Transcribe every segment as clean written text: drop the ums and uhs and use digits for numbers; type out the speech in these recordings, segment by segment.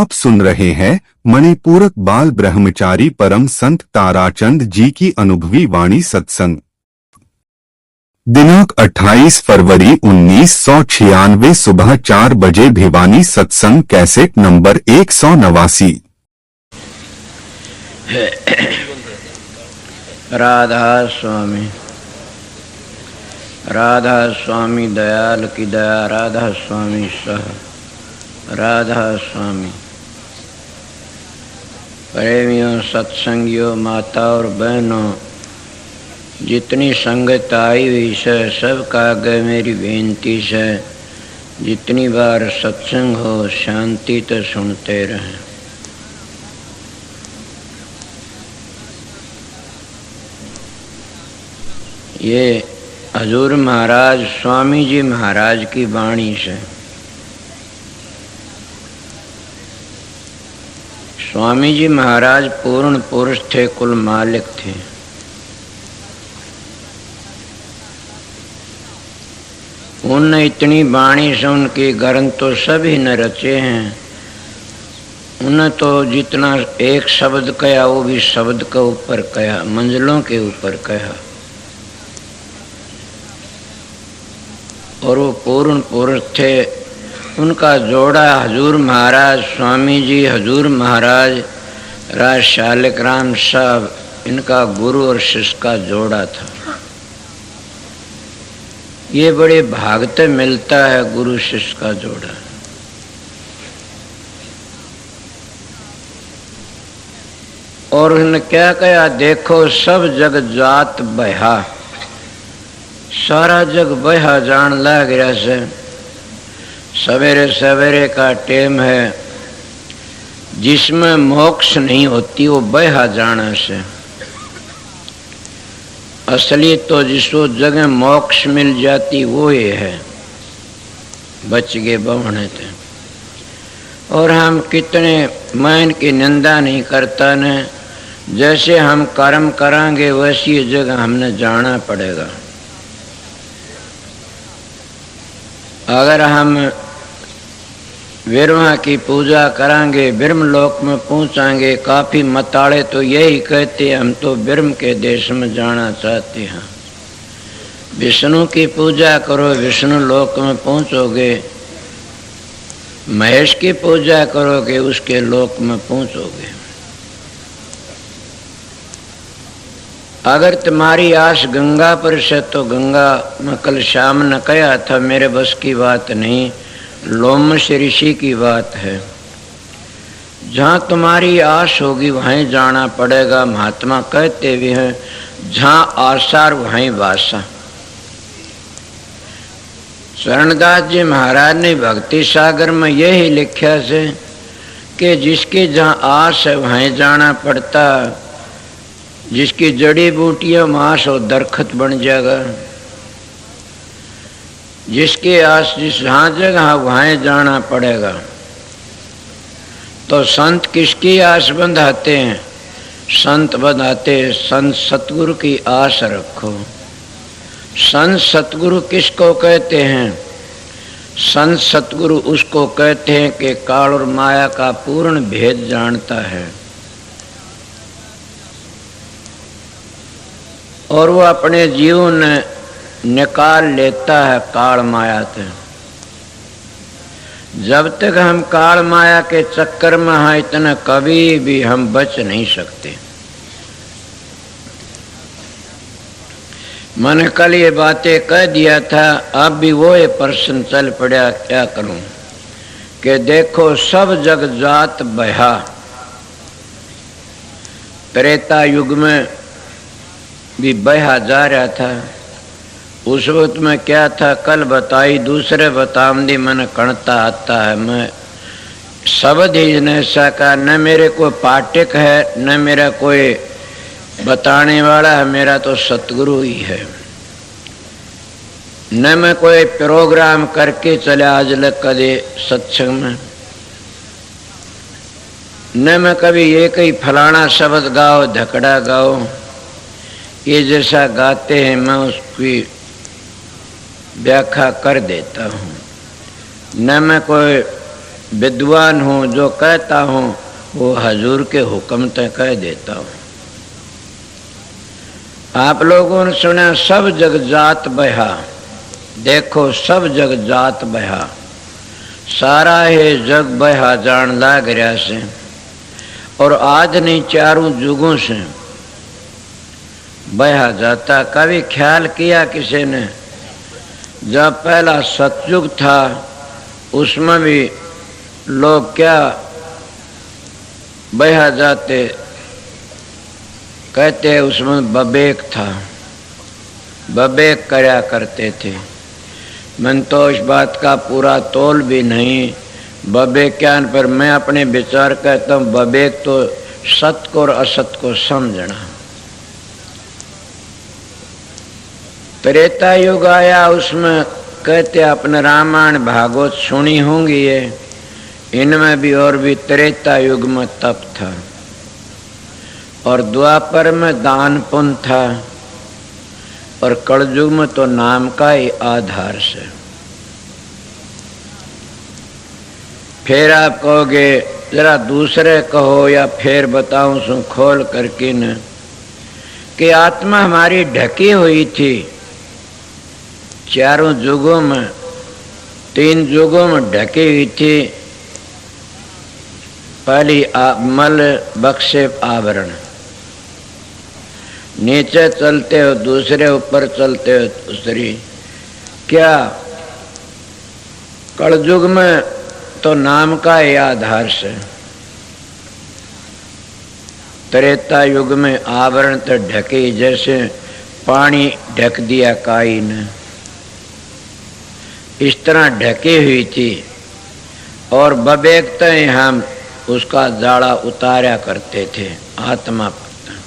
आप सुन रहे हैं मणिपूरक बाल ब्रह्मचारी परम संत ताराचंद जी की अनुभवी वाणी सत्संग। दिनांक 28 फरवरी 1996 सुबह 4 बजे भिवानी। सत्संग कैसेट नंबर 189। राधा स्वामी, राधा स्वामी दयाल की दया, राधा स्वामी सह, राधा स्वामी। प्रेमियों, सत्संगियों, माता और बहनों, जितनी संगत आई हुई है सबका आगे मेरी बेनती है, जितनी बार सत्संग हो शांति तो सुनते रहें। ये हजूर महाराज स्वामी जी महाराज की वाणी है। स्वामी जी महाराज पूर्ण पुरुष थे, कुल मालिक थे। उनने इतनी वाणी से उनके ग्रंथ तो सभी न रचे हैं। उन्हें तो जितना एक शब्द कहा वो भी शब्द के ऊपर कहा, मंजिलों के ऊपर कहा। और वो पूर्ण पुरुष थे। उनका जोड़ा हजूर महाराज स्वामी जी, हजूर महाराज राज शालिक राम साहब, इनका गुरु और शिष्य का जोड़ा था। ये बड़े भागते मिलता है गुरु शिष्य का जोड़ा। और उन्होंने क्या कहा, देखो सब जग जात बहा, सारा जग बहा जान लग गया से। सवेरे सवेरे का टेम है, जिसमें मोक्ष नहीं होती वो बहा जाना से। असली तो जिसको जगह मोक्ष मिल जाती वो ये है, बच गए बवने थे। और हम कितने, मैं इनकी निंदा नहीं करता न, जैसे हम कर्म करांगे वैसी जगह हमने जाना पड़ेगा। अगर हम ब्रह्मा की पूजा करांगे, ब्रह्म लोक में पहुंचाएंगे। काफी मताड़े तो यही कहते हैं, हम तो ब्रह्म के देश में जाना चाहते हैं। विष्णु की पूजा करो, विष्णु लोक में पहुंचोगे। महेश की पूजा करोगे, उसके लोक में पहुंचोगे। अगर तुम्हारी आस गंगा पर से तो गंगा में कल शाम ने कहा था, मेरे बस की बात नहीं, लोमश ऋषि की बात है। जहाँ तुम्हारी आस होगी वहीं जाना पड़ेगा। महात्मा कहते भी हैं, जहाँ आसार वहीं वासा। चरणदास जी महाराज ने भक्ति सागर में यही लिखा से कि जिसकी जहाँ आस है वहीं जाना पड़ता। जिसकी जड़ी बूटियां मांस और दरखत बन जाएगा। जिसकी आस जिस जहाँ जगह वहाँ जाना पड़ेगा। तो संत किसकी आस बंधाते हैं? संत बंधाते हैं, संत सतगुरु की आस रखो। संत सतगुरु किसको कहते हैं? संत सतगुरु उसको कहते हैं कि काल और माया का पूर्ण भेद जानता है और वो अपने जीवन निकाल लेता है काल माया से। जब तक हम काल माया के चक्कर में हैं, इतना कभी भी हम बच नहीं सकते। मैंने कल ये बातें कह दिया था, अब भी वो ये प्रश्न चल पड़ा, क्या करूं? कि देखो सब जग जात बहा। त्रेता युग में भी बहा जा रहा था। उस वक्त में क्या था कल बताई, दूसरे बतामदी मन कणता आता है। मैं शब्द ही न सका, न मेरे कोई पाठक है, न मेरा कोई बताने वाला है, मेरा तो सतगुरु ही है। न मैं कोई प्रोग्राम करके चला आज लग कदे सत्संग में, न मैं कभी ये कहीं फलाना शब्द गाओ, धकड़ा गाओ, ये जैसा गाते हैं मैं उसकी व्याख्या कर देता हूँ। न मैं कोई विद्वान हूँ, जो कहता हूँ वो हजूर के हुक्म तय कह देता हूँ। आप लोगों ने सुना सब जग जात बहा, देखो सब जग जात बहा, सारा है जग बहा जान लाग रहा से। और आज नहीं चारों जुगों से बहा जाता। कभी ख्याल किया किसी ने, जब पहला सतयुग था उसमें भी लोग क्या बहा जाते, कहते उसमें बबेक था, बबेक करया करते थे। मन तो इस बात का पूरा तोल भी नहीं बबेक क्या, पर मैं अपने विचार कहता हूँ बबेक तो सत को और असत को समझना। त्रेता युग आया, उसमें कहते अपने रामायण भागवत सुनी होंगी ये, इनमें भी और भी त्रेता युग में तप था, और द्वापर में दान पुण्य था, और कलयुग में तो नाम का ही आधार से। फिर आप कहोगे जरा दूसरे कहो या फिर बताऊं सु खोल करके न, कि आत्मा हमारी ढकी हुई थी चारों युगों में, 3 युगों में ढकी हुई थी। पहली मल बक्से आवरण, नीचे चलते हो दूसरे, ऊपर चलते हो दूसरी। क्या कलयुग में तो नाम का ही आधार से, त्रेता युग में आवरण तो ढके, जैसे पानी ढक दिया काई ने, इस तरह ढकी हुई थी। और बबेकते हम उसका जाड़ा उतारा करते थे आत्मा पर।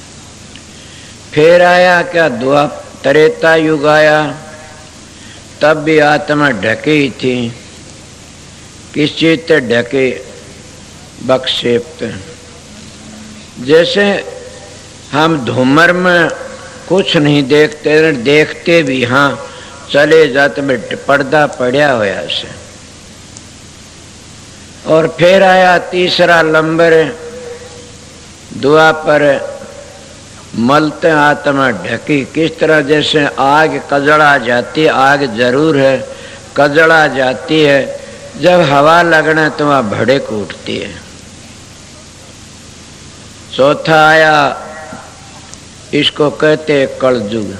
फिर आया क्या त्रेता युग आया, तब भी आत्मा ढकी थी। किस चीज से ढके? बक्षेप। जैसे हम धूमर में कुछ नहीं देखते, देखते भी हाँ चले जाते में पर्दा पड़ा होया से। और फिर आया तीसरा लंबर, द्वापर, मलते आत्मा ढकी। किस तरह जैसे आग कजड़ा जाती, आग जरूर है, कजड़ा जाती है, जब हवा लगना तो वहाँ भड़क उठती है। चौथा आया, इसको कहते कलयुग।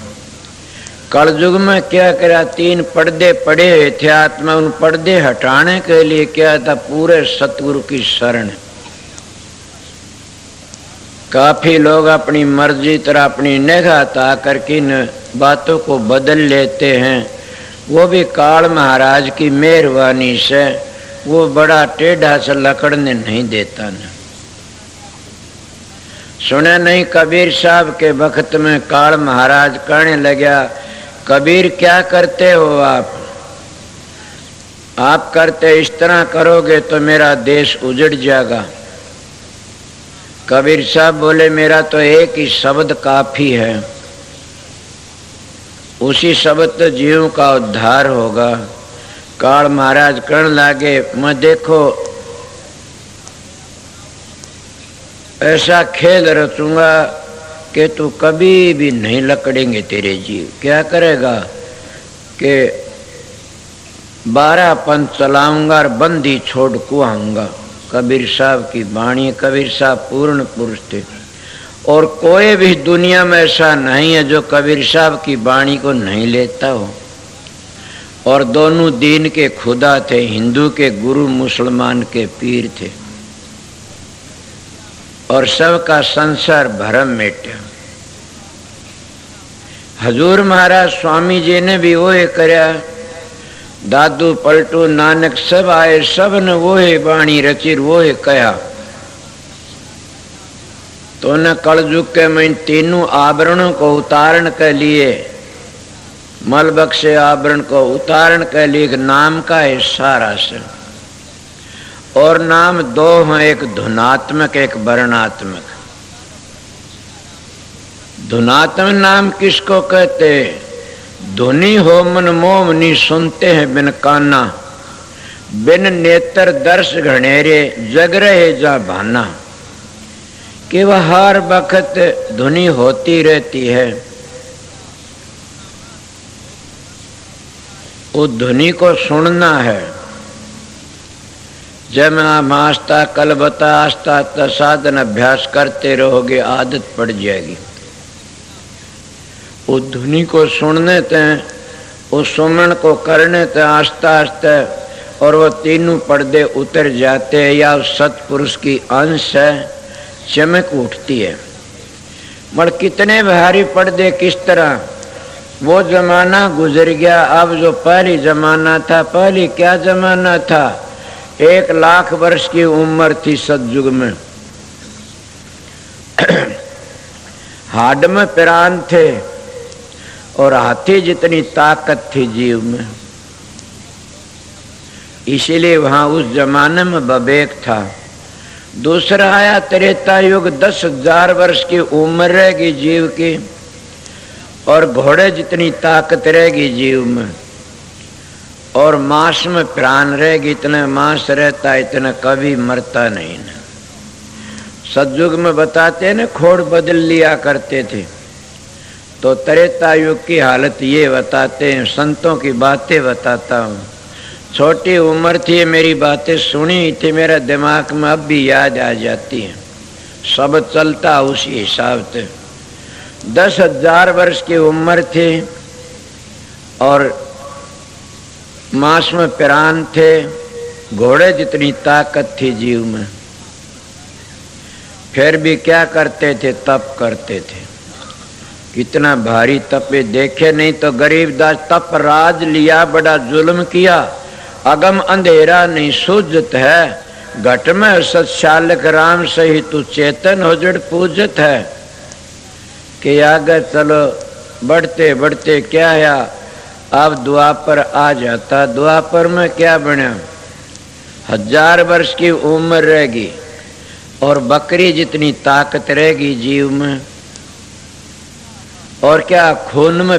कलयुग में क्या करा, 3 पर्दे पड़े हुए थे आत्मा, उन पर्दे हटाने के लिए क्या था, पूरे सतगुरु की शरण। काफी लोग अपनी मर्जी तरह अपनी निगाह ताकर की इन बातों को बदल लेते हैं। वो भी काल महाराज की मेहरबानी से, वो बड़ा टेढ़ा से लकड़ने नहीं देता न। सुने नहीं कबीर साहब के वक्त में काल महाराज कहने लगा, कबीर क्या करते हो आप करते इस तरह करोगे तो मेरा देश उजड़ जाएगा। कबीर साहब बोले, मेरा तो एक ही शब्द काफी है, उसी शब्द तो जीव का उद्धार होगा। काल महाराज कहने लगे, मैं देखो ऐसा खेल रचूंगा कि तू कभी भी नहीं लकड़ेंगे तेरे जीव। क्या करेगा कि 12 पंथ चलाऊंगा और बंदी छोड़ कुआऊंगा। कबीर साहब की वाणी, कबीर साहब पूर्ण पुरुष थे, और कोई भी दुनिया में ऐसा नहीं है जो कबीर साहब की वाणी को नहीं लेता हो। और दोनों दीन के खुदा थे, हिंदू के गुरु, मुसलमान के पीर थे, और सबका संसार भरम मिटा। हजूर महाराज स्वामी जी ने भी वो करया, दादू पलटू नानक सब आए, सब ने वो वाणी रची, वो कहा। तो न कलयुग के में तीनों आवरणों को उतारण के लिए, मल बक्से आवरण को उतारण के लिए एक नाम का इशारा से। और नाम 2 हैं, एक धुनात्मक एक वर्णात्मक। धुनात्मक नाम किसको कहते? धुनी हो मन मोह नहीं सुनते हैं बिन काना, बिन नेत्र दर्श घनेरे जग रहे जा भाना, कि वह हर वक्त धुनी होती रहती है। उस धुनी को सुनना है। जब मैं आस्ता कल बता आस्ता आस्ता साधन अभ्यास करते रहोगे, आदत पड़ जाएगी। उस धुनी को सुनने ते, उस सुमन को करने ते आस्ता आस्ता, और वो तीनों पर्दे उतर जाते हैं, या उस सतपुरुष की अंश है, चमक उठती है। मगर कितने भारी पर्दे, किस तरह वो जमाना गुजर गया। अब जो पहली जमाना था, पहली क्या जमाना था, 1,00,000 वर्ष की उम्र थी सतयुग में। हाड में प्राण थे और हाथी जितनी ताकत थी जीव में, इसीलिए वहां उस जमाने में विवेक था। दूसरा आया त्रेता युग, 10,000 वर्ष की उम्र रहेगी जीव की, और घोड़े जितनी ताकत रहेगी जीव में, और मांस में प्राण रहेगी। इतना मांस रहता, इतना कभी मरता नहीं ना। सतयुग में बताते हैं ना, खोड़ बदल लिया करते थे। तो त्रेता युग की हालत ये बताते हैं, संतों की बातें बताता हूँ। छोटी उम्र थी, मेरी बातें सुनी थी, मेरा दिमाग में अब भी याद आ जाती है। सब चलता उसी हिसाब से। 10,000 वर्ष की उम्र थी और मांस में प्राण थे, घोड़े जितनी ताकत थी जीव में। फिर भी क्या करते थे, तप करते थे। कितना भारी तपे देखे नहीं तो गरीबदास, तप राज लिया बड़ा जुल्म किया, अगम अंधेरा नहीं सूझत है। घट में सत्शालक राम सही तू चेतन हो जड़ पूजत है। कि आगे चलो बढ़ते बढ़ते क्या है, अब द्वापर आ जाता। द्वापर में क्या बना, 1000 वर्ष की उम्र रहेगी और बकरी जितनी ताकत रहेगी जीव में, और क्या खून में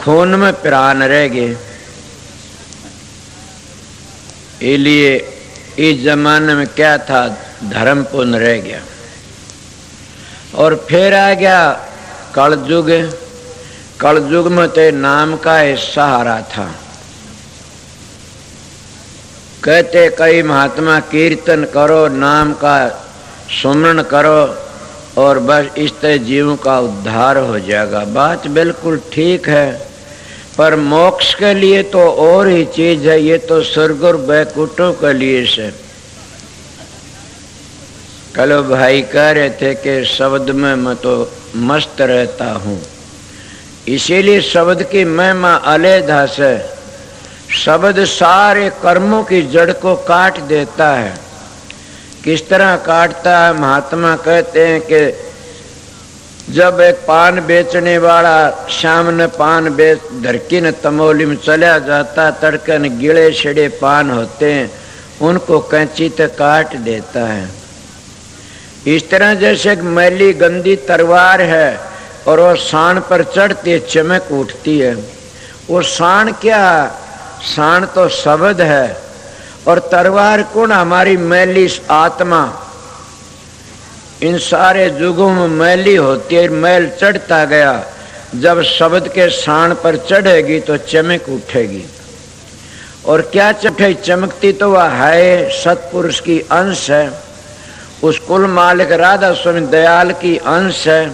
खून में प्राण रहेगी। इसलिए इस जमाने में क्या था, धर्म पुण्य रह गया। और फिर आ गया कलयुग। कलयुग में तो नाम का एक सहारा था। कहते कई महात्मा कीर्तन करो, नाम का सुमरण करो, और बस इस तरह जीवों का उद्धार हो जाएगा। बात बिल्कुल ठीक है, पर मोक्ष के लिए तो और ही चीज है। ये तो स्वर्ग और बैकुंठों के लिए से। कल भाई कह रहे थे कि शब्द में मैं तो मस्त रहता हूँ, इसीलिए शब्द की महिमा अलैदा से। शब्द सारे कर्मों की जड़ को काट देता है। किस तरह काटता है, महात्मा कहते हैं कि जब एक पान बेचने वाला शाम ने पान बेच धरकी न तमोली में चला जाता, तड़के न गिले छिड़े पान होते हैं, उनको कैंची से काट देता है। इस तरह जैसे एक मैली गंदी तलवार है और वो शान पर चढ़ती चमक उठती है। वो शान क्या, शान तो शब्द है, और तलवार कौन, हमारी मैली आत्मा। इन सारे युगों में मैली होती है, मैल चढ़ता गया। जब शब्द के शान पर चढ़ेगी तो चमक उठेगी। और क्या चढ़े, चमकती तो वह है सतपुरुष की अंश है। उस कुल मालिक राधा स्वामी दयाल की अंश है।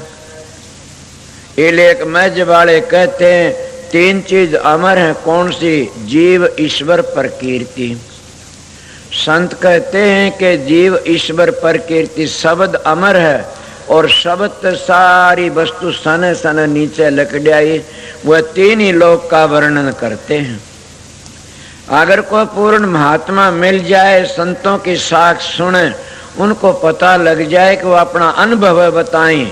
एक मैज वाले कहते हैं 3 चीज अमर है, कौन सी, जीव ईश्वर प्रकीर्ति। संत कहते हैं कि जीव ईश्वर प्रकीर्ति, शब्द अमर है, और शब्द सारी वस्तु सने सने नीचे लकड़ियाई, वह 3 ही लोक का वर्णन करते हैं। अगर कोई पूर्ण महात्मा मिल जाए, संतों की साख सुने, उनको पता लग जाए कि वो अपना अनुभव बताएं,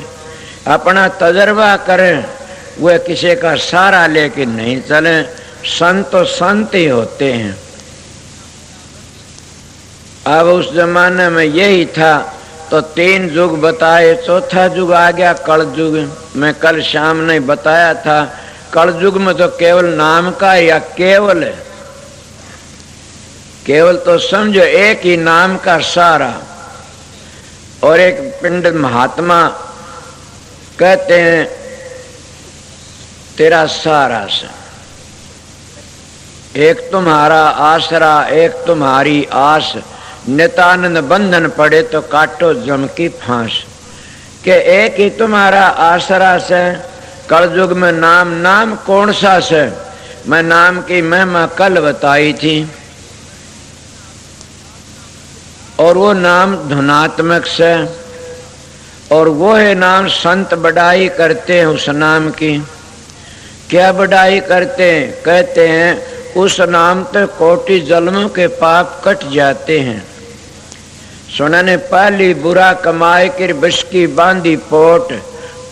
अपना तजर्बा करें, वह किसी का सहारा लेके नहीं चले। संत तो संत ही होते हैं। अब उस जमाने में यही था, तो 3 युग बताए, चौथा युग आ गया कलयुग। मैं कल शाम ने बताया था, कलयुग में तो केवल नाम का या केवल है। केवल तो समझो एक ही नाम का सारा। और एक पिंड महात्मा कहते हैं तेरा सारा से, एक तुम्हारा आसरा एक तुम्हारी आस, नितानंद बंधन पड़े तो काटो जम की फांस। के एक ही तुम्हारा आसरा से, कलयुग में नाम नाम कौन सा से। मैं नाम की महिमा कल बताई थी, और वो नाम धुनात्मक से, और वो है नाम संत बढ़ाई करते हैं उस नाम की। क्या बढ़ाई करते हैं? कहते हैं उस नाम तो कोटि जन्मों के पाप कट जाते हैं। सुनने पहली बुरा कमाए किर विष की बांधी पोट,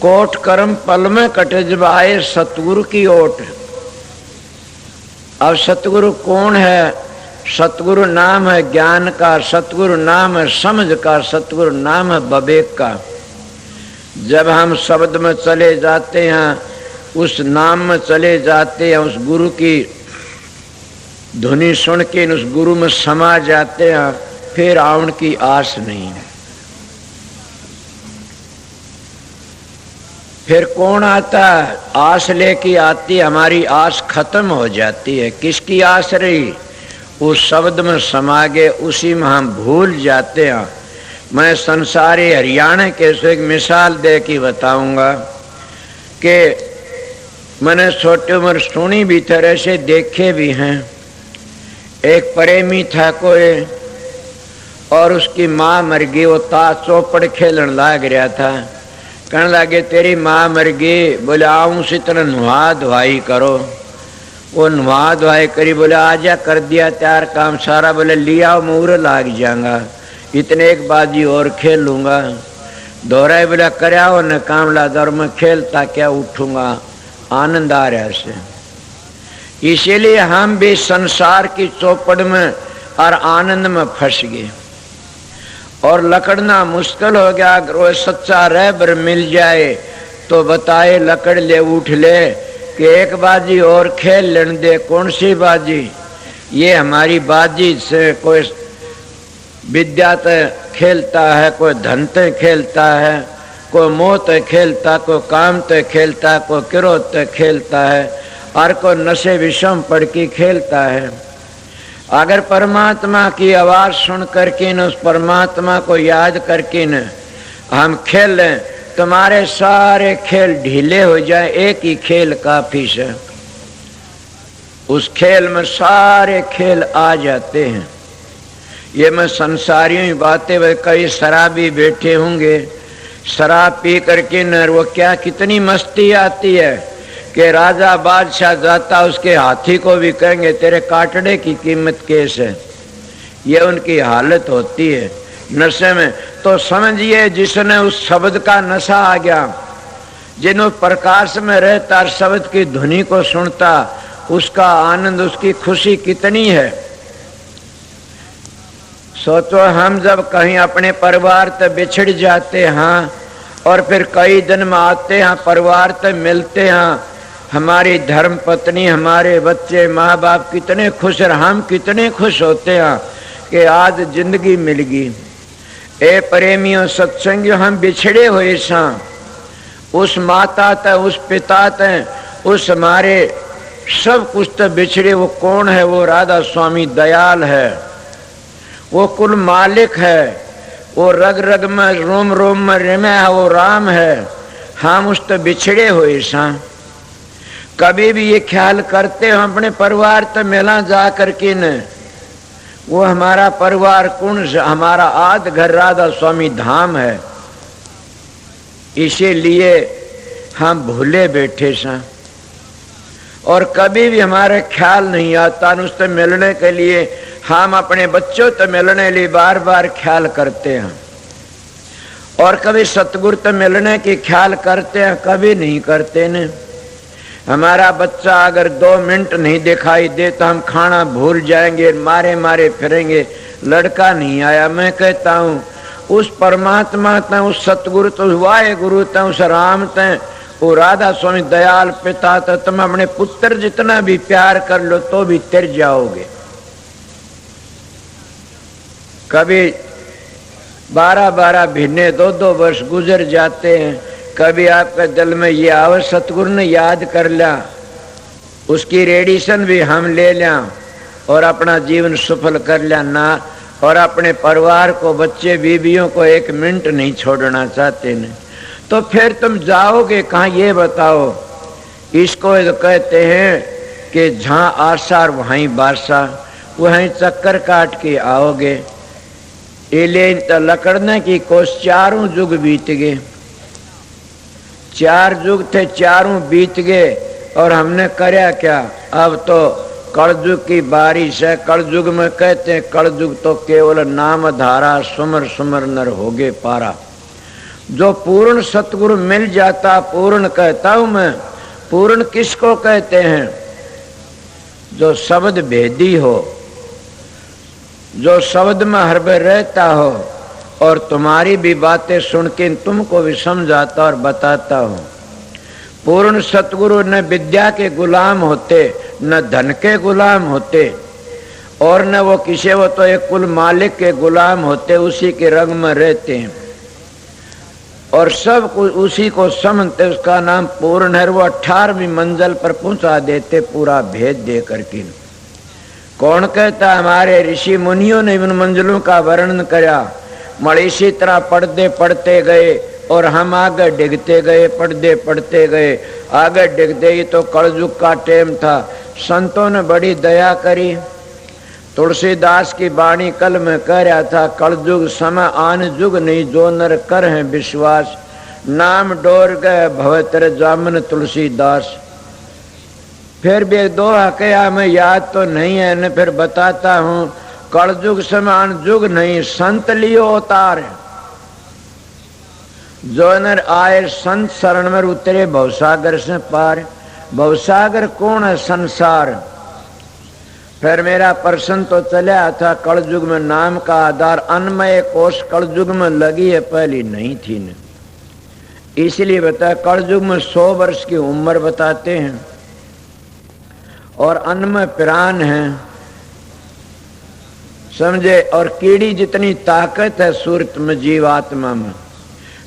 कोट कर्म पल में कटे जब आए सतगुरु की ओट। अब सतगुरु कौन है? सतगुरु नाम है ज्ञान का, सतगुरु नाम है समझ का, सतगुरु नाम है विवेक का। जब हम शब्द में चले जाते हैं, उस नाम में चले जाते हैं, उस गुरु की ध्वनि सुन के उस गुरु में समा जाते हैं, फिर आउन की आस नहीं है। फिर कौन आता है? आस लेके आती, हमारी आस खत्म हो जाती है। किसकी आस रही? उस शब्द में समा गए, उसी में हम भूल जाते हैं। मैं संसारी हरियाणा के से एक मिसाल दे के बताऊंगा कि मैंने छोटी उम्र सुनी भी तरह से देखे भी हैं। एक प्रेमी था कोई, और उसकी माँ मर गई। वो ताश चौपड़ खेलन लाग रहा था। कहने लगे तेरी माँ मर गई। बोले आऊँ से तरह नुहा धुआई करो। वो नुहा धुआई करी। बोले आजा कर दिया तैयार काम सारा। बोले लिया मुहूर्त लाग जाऊंगा, इतने एक बाजी और खेल लूंगा। दोहराई बोला करया न काम ला दर में खेलता क्या उठूंगा। आनंद आ रहा से। इसीलिए हम भी संसार की चौपड़ में और आनंद में फंस गए और लकड़ना मुश्किल हो गया। अगर वो सच्चा रहबर मिल जाए तो बताए लकड़ ले उठ ले कि एक बाजी और खेल लेने दे। कौन सी बाजी? ये हमारी बाजी से कोई विद्या तय खेलता है, कोई धन तय खेलता है, कोई मोह तय खेलता, कोई काम तय खेलता, कोई क्रोध तय खेलता है, और कोई नशे विषम पढ़ के खेलता है। अगर परमात्मा की आवाज सुन करके न उस परमात्मा को याद करके न हम खेल लें, तुम्हारे सारे खेल ढीले हो जाए। एक ही खेल काफी से, उस खेल में सारे खेल आ जाते हैं। ये मैं संसारियों की बातें, वे कई शराबी बैठे होंगे, शराब पी करके न वो क्या कितनी मस्ती आती है कि राजा बादशाह जाता उसके हाथी को भी कहेंगे तेरे काटने की कीमत कैस है। ये उनकी हालत होती है नशे में। तो समझिए जिसने उस शब्द का नशा आ गया, जिन प्रकाश में रहता शब्द की ध्वनि को सुनता, उसका आनंद उसकी खुशी कितनी है। सोचो हम जब कहीं अपने परिवार से बिछड़ जाते हैं और फिर कई दिन में आते हैं, परिवार से मिलते हैं, हमारी धर्म पत्नी, हमारे बच्चे, माँ बाप कितने खुश और हम कितने खुश होते हैं कि आज जिंदगी मिल गई। ए प्रेमियों सत्संगियों, हम बिछड़े हुए सा उस माता तय, उस पिता तय, उस हमारे सब कुछ तो बिछड़े। वो कौन है? वो राधा स्वामी दयाल है, वो कुल मालिक है, वो रग रग में रोम रोम में रमे है, वो राम है। हम उस तो बिछड़े हुए सा। कभी भी ये ख्याल करते हो अपने परिवार तो मिला जा करके न, वो हमारा परिवार कौन सा? हमारा आद घर राधा स्वामी धाम है। इसीलिए हम भूले बैठे सा और कभी भी हमारे ख्याल नहीं आता उससे मिलने के लिए। हम अपने बच्चों से मिलने लिए बार बार ख्याल करते हैं और कभी सतगुरु से मिलने की ख्याल करते हैं, कभी नहीं करते न। हमारा बच्चा अगर 2 मिनट नहीं दिखाई दे तो हम खाना भूल जाएंगे, मारे मारे फिरेंगे, लड़का नहीं आया। मैं कहता हूँ उस परमात्मा तय, उस सतगुरु तो वाहे गुरु तय, उस राम तय, वो राधा स्वामी दयाल पिता तय तुम अपने पुत्र जितना भी प्यार कर लो तो भी तिर जाओगे। कभी 12-12 महीने 2-2 वर्ष गुजर जाते हैं। कभी आपके दिल में ये आवे सतगुरु ने याद कर लिया, उसकी रेडिएशन भी हम ले लिया और अपना जीवन सफल कर लिया ना, और अपने परिवार को, बच्चे बीवियों को 1 मिनट नहीं छोड़ना चाहते नहीं, तो फिर तुम जाओगे कहाँ ये बताओ। इसको तो कहते हैं कि जहाँ आसार वहीं बासा, वहीं चक्कर काट के आओगे। इले तो लकड़ने की कोस 4 युग बीत गए, 4 युग थे, 4 बीत गए और हमने करया क्या। अब तो कलयुग की बारिश है। कलयुग में कहते हैं कलयुग तो केवल नाम धारा, सुमर सुमर नर होगे पारा। जो पूर्ण सतगुरु मिल जाता, पूर्ण कहता हूं मैं, पूर्ण किसको कहते हैं? जो शब्द भेदी हो, जो शब्द में हर बार रहता हो और तुम्हारी भी बातें सुन के तुमको भी समझाता और बताता हो। पूर्ण सतगुरु न विद्या के गुलाम होते, न धन के गुलाम होते, और न वो किसी, वो तो एक कुल मालिक के गुलाम होते, उसी के रंग में रहते हैं और सब कुछ उसी को समझते। उसका नाम पूर्ण है। वो 18वीं मंजिल पर पहुंचा देते पूरा भेद दे करके। कौन कहता? हमारे ऋषि मुनियों ने उन मंजिलों का वर्णन किया। मगर इसी तरह पढ़ते पढ़ते गए और हम आगे डिगते गए, पढ़ते गए, आगे डिगते ही। तो कलयुग का टाइम था। संतों ने बड़ी दया करी। तुलसीदास की वाणी कल में कह रहा था, कलयुग समय आन जुग नहीं, जो नर कर है विश्वास, नाम डोर गए भवतर जामन तुलसीदास। फिर भी 2 हकया में याद तो नहीं है न, फिर बताता हूँ। कलयुग समान युग नहीं, संत लियो अवतार। जो नर आए संत शरण में उतरे भवसागर से पार। भवसागर कौन है? संसार। फिर मेरा प्रश्न तो चला था, कलयुग में नाम का आधार अन्मय कोष कलयुग में लगी है, पहली नहीं थी न। इसलिए बता, कलयुग में 100 वर्ष की उम्र बताते हैं और अन्नमय प्राण है, समझे। और कीड़ी जितनी ताकत है सूरत में, जीवात्मा में,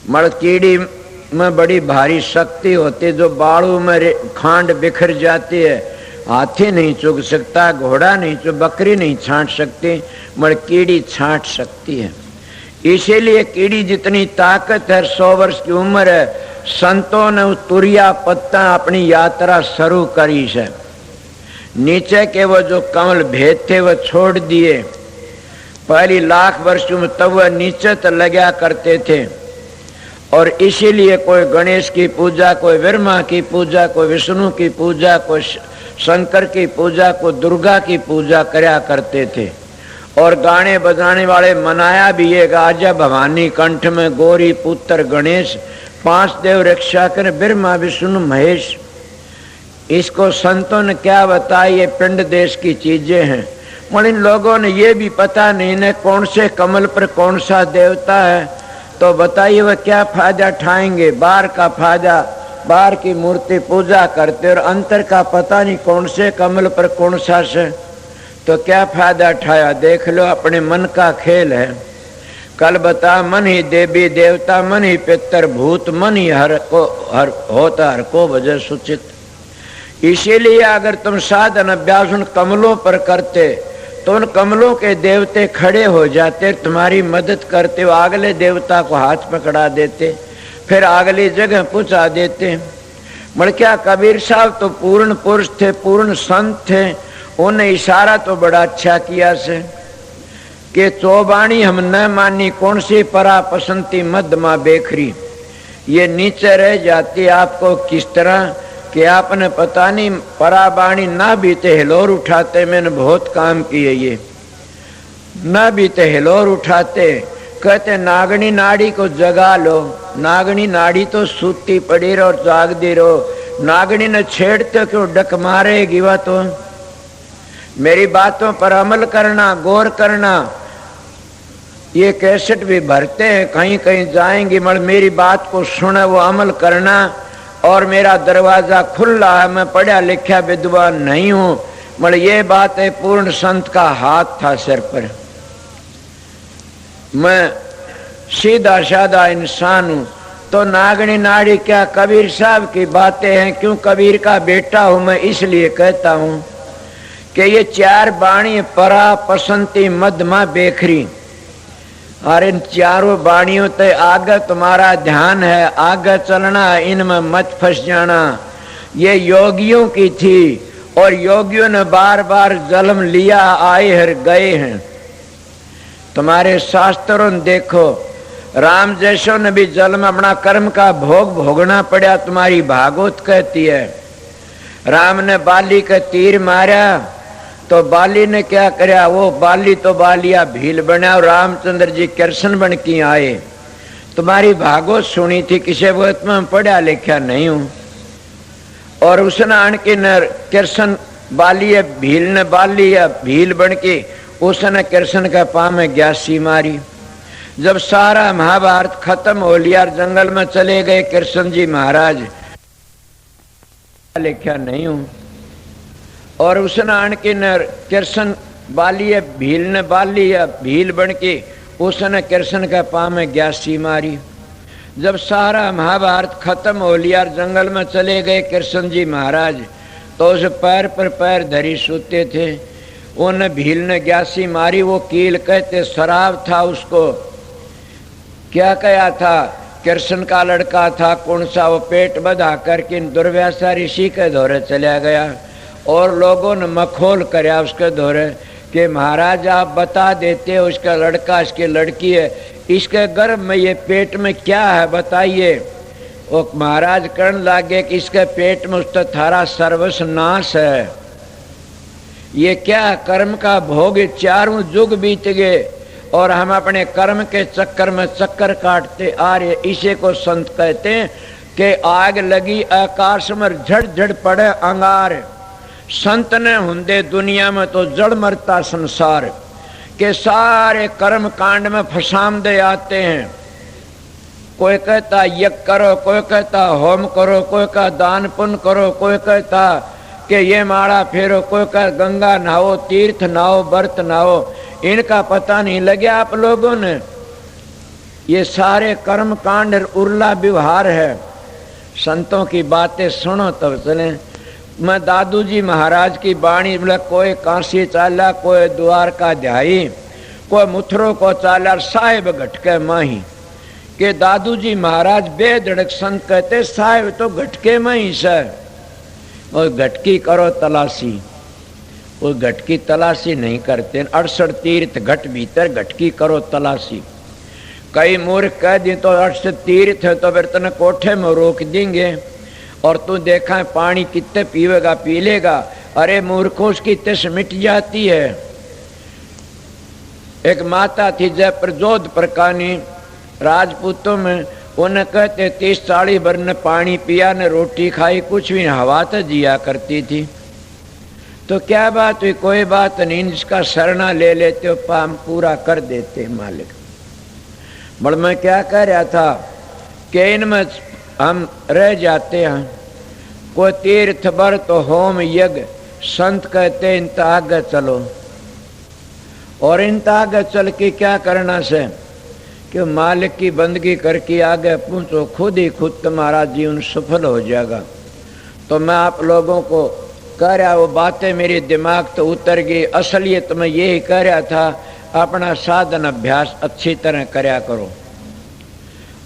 मर्द कीड़ी में बड़ी भारी शक्ति होती है। जो बाड़ू में खांड बिखर जाती है, हाथी नहीं चुग सकता, घोड़ा नहीं चुग, बकरी नहीं छांट सकती, मगर कीड़ी छांट सकती है। इसीलिए कीड़ी जितनी ताकत है, 100 वर्ष की उम्र है। संतों ने तुरिया पत्ता अपनी यात्रा शुरू करी है। नीचे के वो जो कमल भेद थे वो छोड़ दिए। पहली 1,00,000 वर्ष में तब वह नीचे तो लगा करते थे। और इसीलिए कोई गणेश की पूजा, कोई ब्रह्मा की पूजा, कोई विष्णु की पूजा, कोई शंकर की पूजा, कोई दुर्गा की पूजा करया करते थे। और गाने बजाने वाले मनाया भी ये, आजा भवानी कंठ में गौरी पुत्र गणेश, 5 देव रक्षा कर ब्रह्मा विष्णु महेश। इसको संतों ने क्या बताया? ये पिंड देश की चीजें हैं। मगर इन लोगों ने ये भी पता नहीं न कौन से कमल पर कौन सा देवता है। तो बताइए वह क्या फायदा उठाएंगे? बाहर का फायदा, बाहर की मूर्ति पूजा करते और अंतर का पता नहीं कौन से कमल पर कौन सा से, तो क्या फायदा उठाया? देख लो, अपने मन का खेल है। कल बता, मन ही देवी देवता, मन ही पितर भूत, मन ही हर होता हर को वजह सुचित। इसीलिए अगर तुम साधन अभ्यास उन कमलों पर करते तो उन कमलों के देवते खड़े हो जाते, तुम्हारी मदद करते, वो अगले देवता को हाथ पकड़ा देते, फिर अगली जगह पहुंचा देते। मगर क्या कबीर साहब तो पूर्ण पुरुष थे, पूर्ण संत थे। उन्हें इशारा तो बड़ा अच्छा किया से कि चौबाणी हम न मानी, कौन सी परा पसंती मध्यमा बेखरी। ये नीचे रह जाती आपको किस तरह कि आपने पता नहीं पराबाणी ना बीते हिलोर उठाते। मैंने बहुत काम किए, ये ना बीते हिलोर उठाते। कहते नागनी नाड़ी को जगा लो। नागनी नाड़ी तो सूती पड़ी रहो और जागती रहो। नागनी ने छेड़ते क्यों, डक मारेगी वह तो। मेरी बातों पर अमल करना, गौर करना। ये कैसेट भी भरते हैं, कहीं कहीं जाएंगे, मगर मेरी बात को सुने, वो अमल करना। और मेरा दरवाजा खुला है, मैं पढ़ा लिखा विद्वान नहीं हूं, मगर ये बात है पूर्ण संत का हाथ था सिर पर। मैं सीधा साधा इंसान हूं। तो नागनी नाड़ी क्या कबीर साहब की बातें हैं? क्यों कबीर का बेटा हूं मैं, इसलिए कहता हूं कि ये चार बाणी परा पसंती मध्यमा बेखरी, और इन चारों बाणियों ते आगे तुम्हारा ध्यान है, आगे चलना, इनमें मत फंस जाना। ये योगियों की थी और योगियों ने बार बार जन्म लिया, आए हर गए हैं। तुम्हारे शास्त्रों ने देखो, राम जैसों ने भी जन्म अपना कर्म का भोग भोगना पड़ा, तुम्हारी भागवत कहती है। राम ने बाली का तीर मारा तो बाली ने क्या कराया? वो बाली तो बालिया भील बना और रामचंद्र जी कृष्ण बन के आए। तुम्हारी भागवत सुनी थी, किसी वक्त में पढ़ा लिखा नहीं हूं। और उसने आन के न कृष्ण बाली भील ने बाली भील बन के उसने कृष्ण का पाँव में ग्यासी मारी। जब सारा महाभारत खत्म हो लिया, जंगल में चले गए कृष्ण जी महाराज, लिखा नहीं हूं। और उसने आन के न कृष्ण बाली भील ने बाली भील बन के उसने कृष्ण का पाँव में ग्यासी मारी। जब सारा महाभारत खत्म हो लिया, जंगल में चले गए कृष्ण जी महाराज, तो उस पैर पर पैर धरी सोते थे। उन भील ने ग्यासी मारी, वो कील कहते, शराब था उसको। क्या कहा था? कृष्ण का लड़का था कौन सा, वो पेट बधा करके दुर्व्यासा ऋषि के दौरे चला गया और लोगों ने मखौल कराया उसके दौरे कि महाराज आप बता देते, उसका लड़का इसकी लड़की है, इसके गर्भ में ये पेट में क्या है बताइए। वो महाराज कहने लगे कि इसके पेट में उसका थारा सर्वस्व नाश है। ये क्या कर्म का भोग, चारों युग बीत गए और हम अपने कर्म के चक्कर में चक्कर काटते आ रहे। इसे को संत कहते हैं कि आग लगी आकाश में झड़ झड़ पड़े अंगार, संत ने हुंदे दुनिया में तो जड़ मरता संसार। के सारे कर्म कांड में फसामदे आते हैं। कोई कहता यज्ञ करो, कोई कहता होम करो, कोई कहता दान पुण्य करो, कोई कहता कि ये माला फेरो, कोई कहता गंगा नहाओ, तीर्थ नहाओ, व्रत नहाओ। इनका पता नहीं लगे आप लोगों ने। ये सारे कर्म कांड उर्ला व्यवहार है। संतों की बातें सुनो तब चले। मैं दादू जी महाराज की बाणी बोला, कोई काशी चाला, कोई द्वारका ध्याई, कोई मुथरो को चाला, साहेब घटके माही। के दादू जी महाराज बेधड़क संत कहते, साहेब तो घटके माही से। और घटकी करो तलाशी, वो घटकी तलाशी नहीं करते। 68 तीर्थ घट भीतर घटकी करो तलाशी। कई मूर्ख कह दी तो 68 तीर्थ है तो फिर तने कोठे में रोक देंगे और तू देखा पानी कितने पीवेगा, पी लेगा। अरे मूर्खों, उसकी तस मिट जाती है। एक माता थी जयपुर जोधपुर कानी राजपूतों में, उन्हें कहते 30-40 भर ने पानी पिया ने रोटी खाई, कुछ भी हवा तो जिया करती थी। तो क्या बात हुई? कोई बात नहीं, इसका शरणा ले लेते हो, पाम पूरा कर देते मालिक। बड़ मैं क्या कह रहा था कि इनमें हम रह जाते हैं। कोई तीर्थ व्रत होम यज्ञ, संत कहते इन आगे चलो। और इन आगे चल के क्या करना से कि मालिक की बंदगी करके आगे पहुंचो, खुद ही खुद तुम्हारा जीवन सफल हो जाएगा। तो मैं आप लोगों को कह रहा, वो बातें मेरे दिमाग तो उतर गई। असलियत में यही कह रहा था, अपना साधन अभ्यास अच्छी तरह करया करो।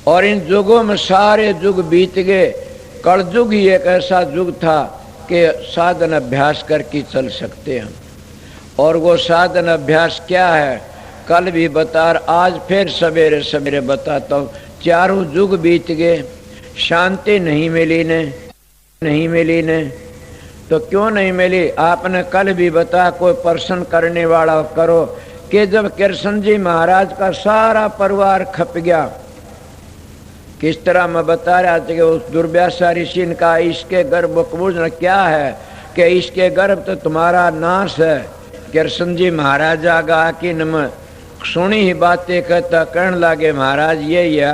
और इन युगों में सारे युग बीत गए, कलयुग ही एक ऐसा युग था कि साधन अभ्यास करके चल सकते हैं। और वो साधन अभ्यास क्या है कल भी बता, आज फिर सवेरे सवेरे बताता हूँ। चारों युग बीत गए, शांति नहीं मिली ने। तो क्यों नहीं मिली? आपने कल भी बताया, कोई प्रश्न करने वाला करो कि जब कृष्ण जी महाराज का सारा परिवार खप गया, किस तरह मैं बता रहा था कि उस दुर्व्यासा ऋषि का इसके गर्भ कबूज क्या है कि इसके गर्भ तो तुम्हारा नाश है। कृष्ण जी महाराज आगा कि न सुनी ही बातें कहता कहने लगे, महाराज ये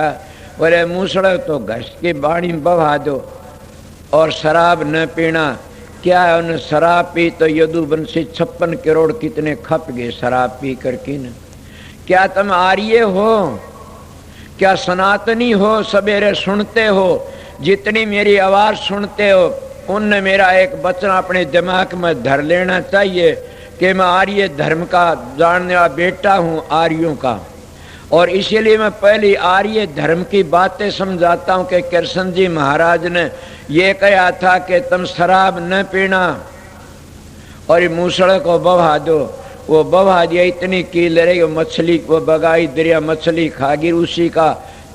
बोले मूसड़ तो घस की बाणी बहा दो और शराब न पीना। क्या है, उन्हें शराब पी तो यदुवंशी 56 करोड़ कितने खप गए शराब पी करके न। क्या तुम आर्य हो? क्या सनातनी हो? सवेरे सुनते हो, जितनी मेरी आवाज सुनते हो, उनने मेरा एक वचन अपने दिमाग में धर लेना चाहिए कि मैं आर्य धर्म का जानने वाला बेटा हूं, आर्यों का। और इसीलिए मैं पहली आर्य धर्म की बातें समझाता हूं कि कृष्ण जी महाराज ने ये कहा था कि तुम शराब न पीना और ये मूसड़ को बहा दो। वो बहा दिया, इतनी कील रही, वो मछली वो बगाई दरिया मछली खागी, उसी का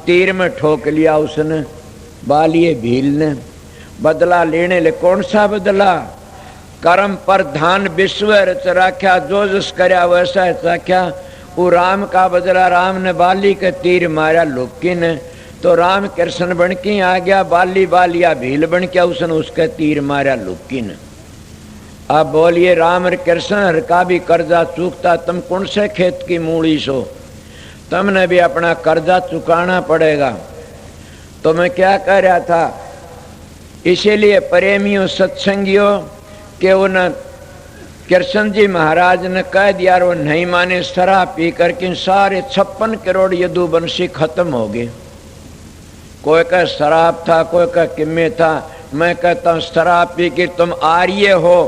तीर में ठोक लिया उसने, बालिए भील ने। बदला लेने ले, कौन सा बदला? कर्म पर धान विश्व रच राख्या, जो जस करया वैसा राख्या। वो राम का बदला, राम ने बाली के तीर मारा लुक्की ने, तो राम कृष्ण बन के आ गया, बाली बालिया भील बन के उसने उसके तीर मारा लुक्की ने। अब बोलिए, राम और कृष्ण का भी कर्जा चूकता, तुम कौन से खेत की मूड़ी सो? तुमने भी अपना कर्जा चुकाना पड़ेगा। तो मैं क्या कह रहा था, इसीलिए प्रेमियों सत्संगियों के उन कृष्ण जी महाराज ने कह दिया, वो नहीं माने शराब पी करके सारे 56 करोड़ यदुवंशी खत्म हो गए। कोई का शराब था, कोई का किम्मे था। मैं कहता हूँ शराब पी के तुम आर्य हो,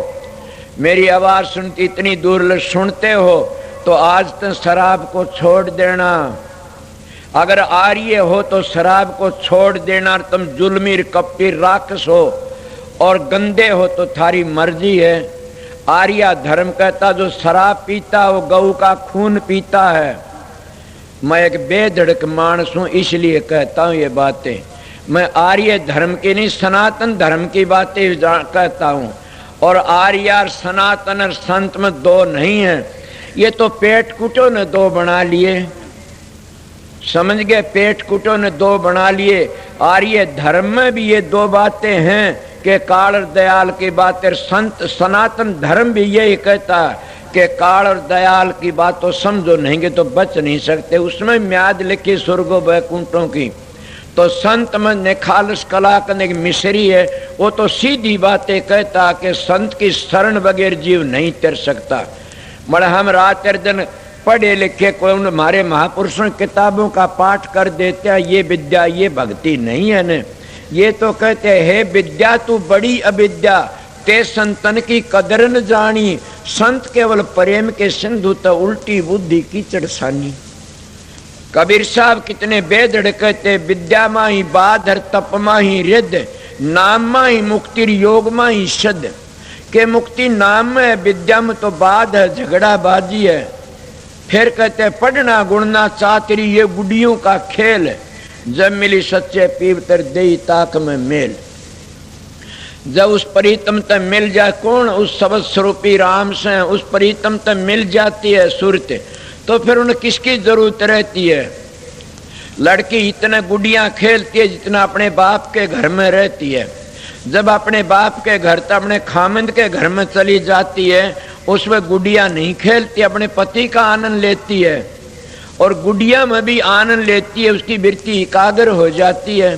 मेरी आवाज सुनती इतनी दूर सुनते हो, तो आज तुम शराब को छोड़ देना। अगर आर्य हो तो शराब को छोड़ देना। तुम जुल्मी कपटी राक्षस हो और गंदे हो तो थारी मर्जी है। आर्य धर्म कहता जो शराब पीता वो गऊ का खून पीता है। मैं एक बेधड़क मानस हूं, इसलिए कहता हूं ये बातें। मैं आर्य धर्म की नहीं, सनातन धर्म की बातें कहता हूं। और आर्य और सनातन और संत में दो नहीं है, ये तो पेट कुटो ने दो बना लिए। समझ गए? पेट कुटो ने दो बना लिए। आर्य धर्म में भी ये दो बातें हैं कि काल और दयाल की बातें। संत सनातन धर्म भी यही कहता है कि काल और दयाल की बात तो समझो नहीं तो बच नहीं सकते। उसमें म्याद लिखी स्वर्गो वैकुंठों की। तो संत में निखालस कला करने की मिश्री है, वो तो सीधी बातें कहता कि संत की शरण बगैर जीव नहीं तर सकता। मगर हम रात दिन पढ़े लिखे कोई हमारे महापुरुषों किताबों का पाठ कर देते हैं, ये विद्या ये भक्ति नहीं है न। ये तो कहते हैं विद्या तू बड़ी अविद्या, ते संतन की कदर न जानी। संत केवल प्रेम के सिंधु तो उल्टी बुद्धि कीचड़ सानी। कबीर साहब कितने बेदड़ कहते, विद्या माही बाधर तप माही रिद्ध, नाम माही मुक्ति योग माही शद। के मुक्ति नाम में है, विद्या में तो बाध है, झगड़ा बाजी है। फिर कहते पढ़ना गुणना चातरी ये गुडियों का खेल है। जब मिली सच्चे पीवतर दे ताक में मेल। जब उस प्रीतम तक मिल जाए, कौन? उस सबद स्वरूपी राम से उस प्रीतम तक मिल जाती है सुरत, तो फिर उन्हें किसकी जरूरत रहती है? लड़की इतने गुडियां खेलती है जितना अपने बाप के घर में रहती है। जब अपने बाप के घर तो अपने खामिंद के घर में चली जाती है, उसमें गुडिया नहीं खेलती, अपने पति का आनंद लेती है। और गुडिया में भी आनंद लेती है, उसकी वृत्ति एकाग्र हो जाती है।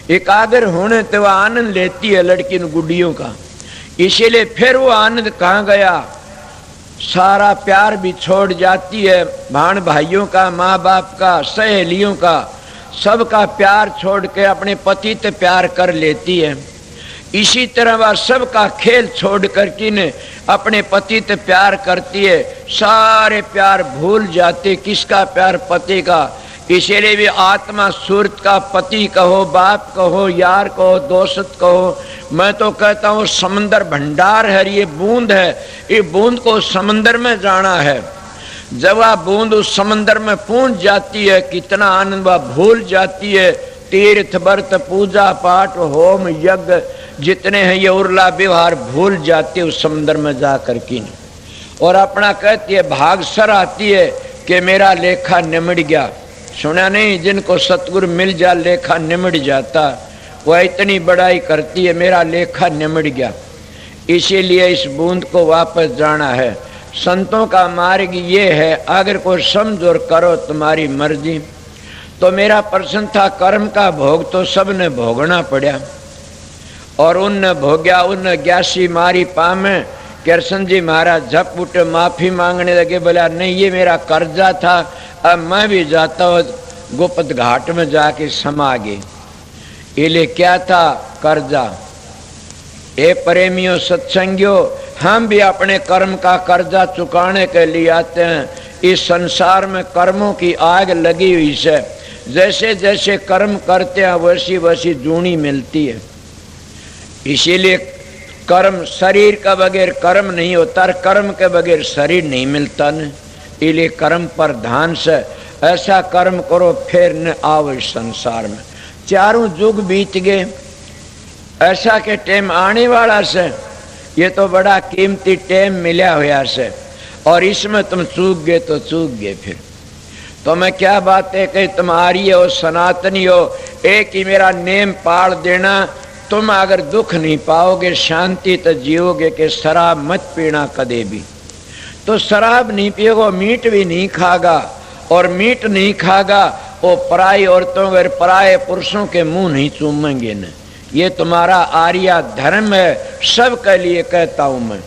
एकाग्र होने तो वह आनंद लेती है लड़की ने गुडियों का। इसीलिए फिर वो आनंद कहाँ गया? सारा प्यार भी छोड़ जाती है, भाण भाइयों का, माँ बाप का, सहेलियों का, सबका प्यार छोड़ के अपने पति से प्यार कर लेती है। इसी तरह वह सबका खेल छोड़ करके ने अपने पति से प्यार करती है। सारे प्यार भूल जाते, किसका प्यार? पति का। इसीलिए भी आत्मा सूरत का पति कहो, बाप कहो, यार कहो, दोस्त कहो, मैं तो कहता हूँ समंदर भंडार है, ये बूंद है। ये बूंद को समंदर में जाना है। जब वह बूंद उस समंदर में पहुंच जाती है, कितना आनंद वह भूल जाती है। तीर्थ व्रत पूजा पाठ होम यज्ञ जितने हैं ये उर्ला व्यवहार भूल जाती है उस समंदर में जा करके। और अपना कहती है, भाग सर आती है कि मेरा लेखा निमट गया। सुना नहीं, जिनको सतगुरु मिल जा लेखा निमट जाता, वह इतनी बड़ाई करती है मेरा लेखा निमट गया। इसीलिए इस बूंद को वापस जाना है। संतों का मार्ग ये है, अगर कोई समझ और करो तुम्हारी मर्जी। तो मेरा प्रश्न था, कर्म का भोग तो सबने भोगना पड़ा और उनने भोग्या, उनने ग्यासी मारी पामे। कृष्ण जी महाराज झप उठे, माफी मांगने लगे, बोला नहीं ये मेरा कर्जा था, अब मैं भी जाता हूँ गोपत घाट में जाके समा गए। इले क्या था? कर्जा। ए प्रेमियों सत्संगियों, हम भी अपने कर्म का कर्जा चुकाने के लिए आते हैं। इस संसार में कर्मों की आग लगी हुई है। जैसे जैसे कर्म करते हैं वैसी वैसी जूनी मिलती है। इसीलिए कर्म, शरीर का बगैर कर्म नहीं होता, कर्म के बगैर शरीर नहीं मिलता न। इसलिए कर्म पर ध्यान से ऐसा कर्म करो फिर न आओ इस संसार में। चारों युग बीत गए, ऐसा के टाइम आने वाला से। ये तो बड़ा कीमती टाइम मिला हुआ से, और इसमें तुम चूक गए तो चूक गए। फिर तो मैं क्या बात है कि तुम आर्य हो, सनातनी हो, एक ही मेरा नेम पाल देना। तुम अगर दुख नहीं पाओगे, शांति तो जियोगे कि शराब मत पीना कदे भी। तो शराब नहीं पिएगो, मीट भी नहीं खागा, और मीट नहीं खागा वो पराई औरतों और पराये पुरुषों के मुंह नहीं चूमेंगे न। ये तुम्हारा आर्या धर्म है, सबके लिए कहता हूं मैं।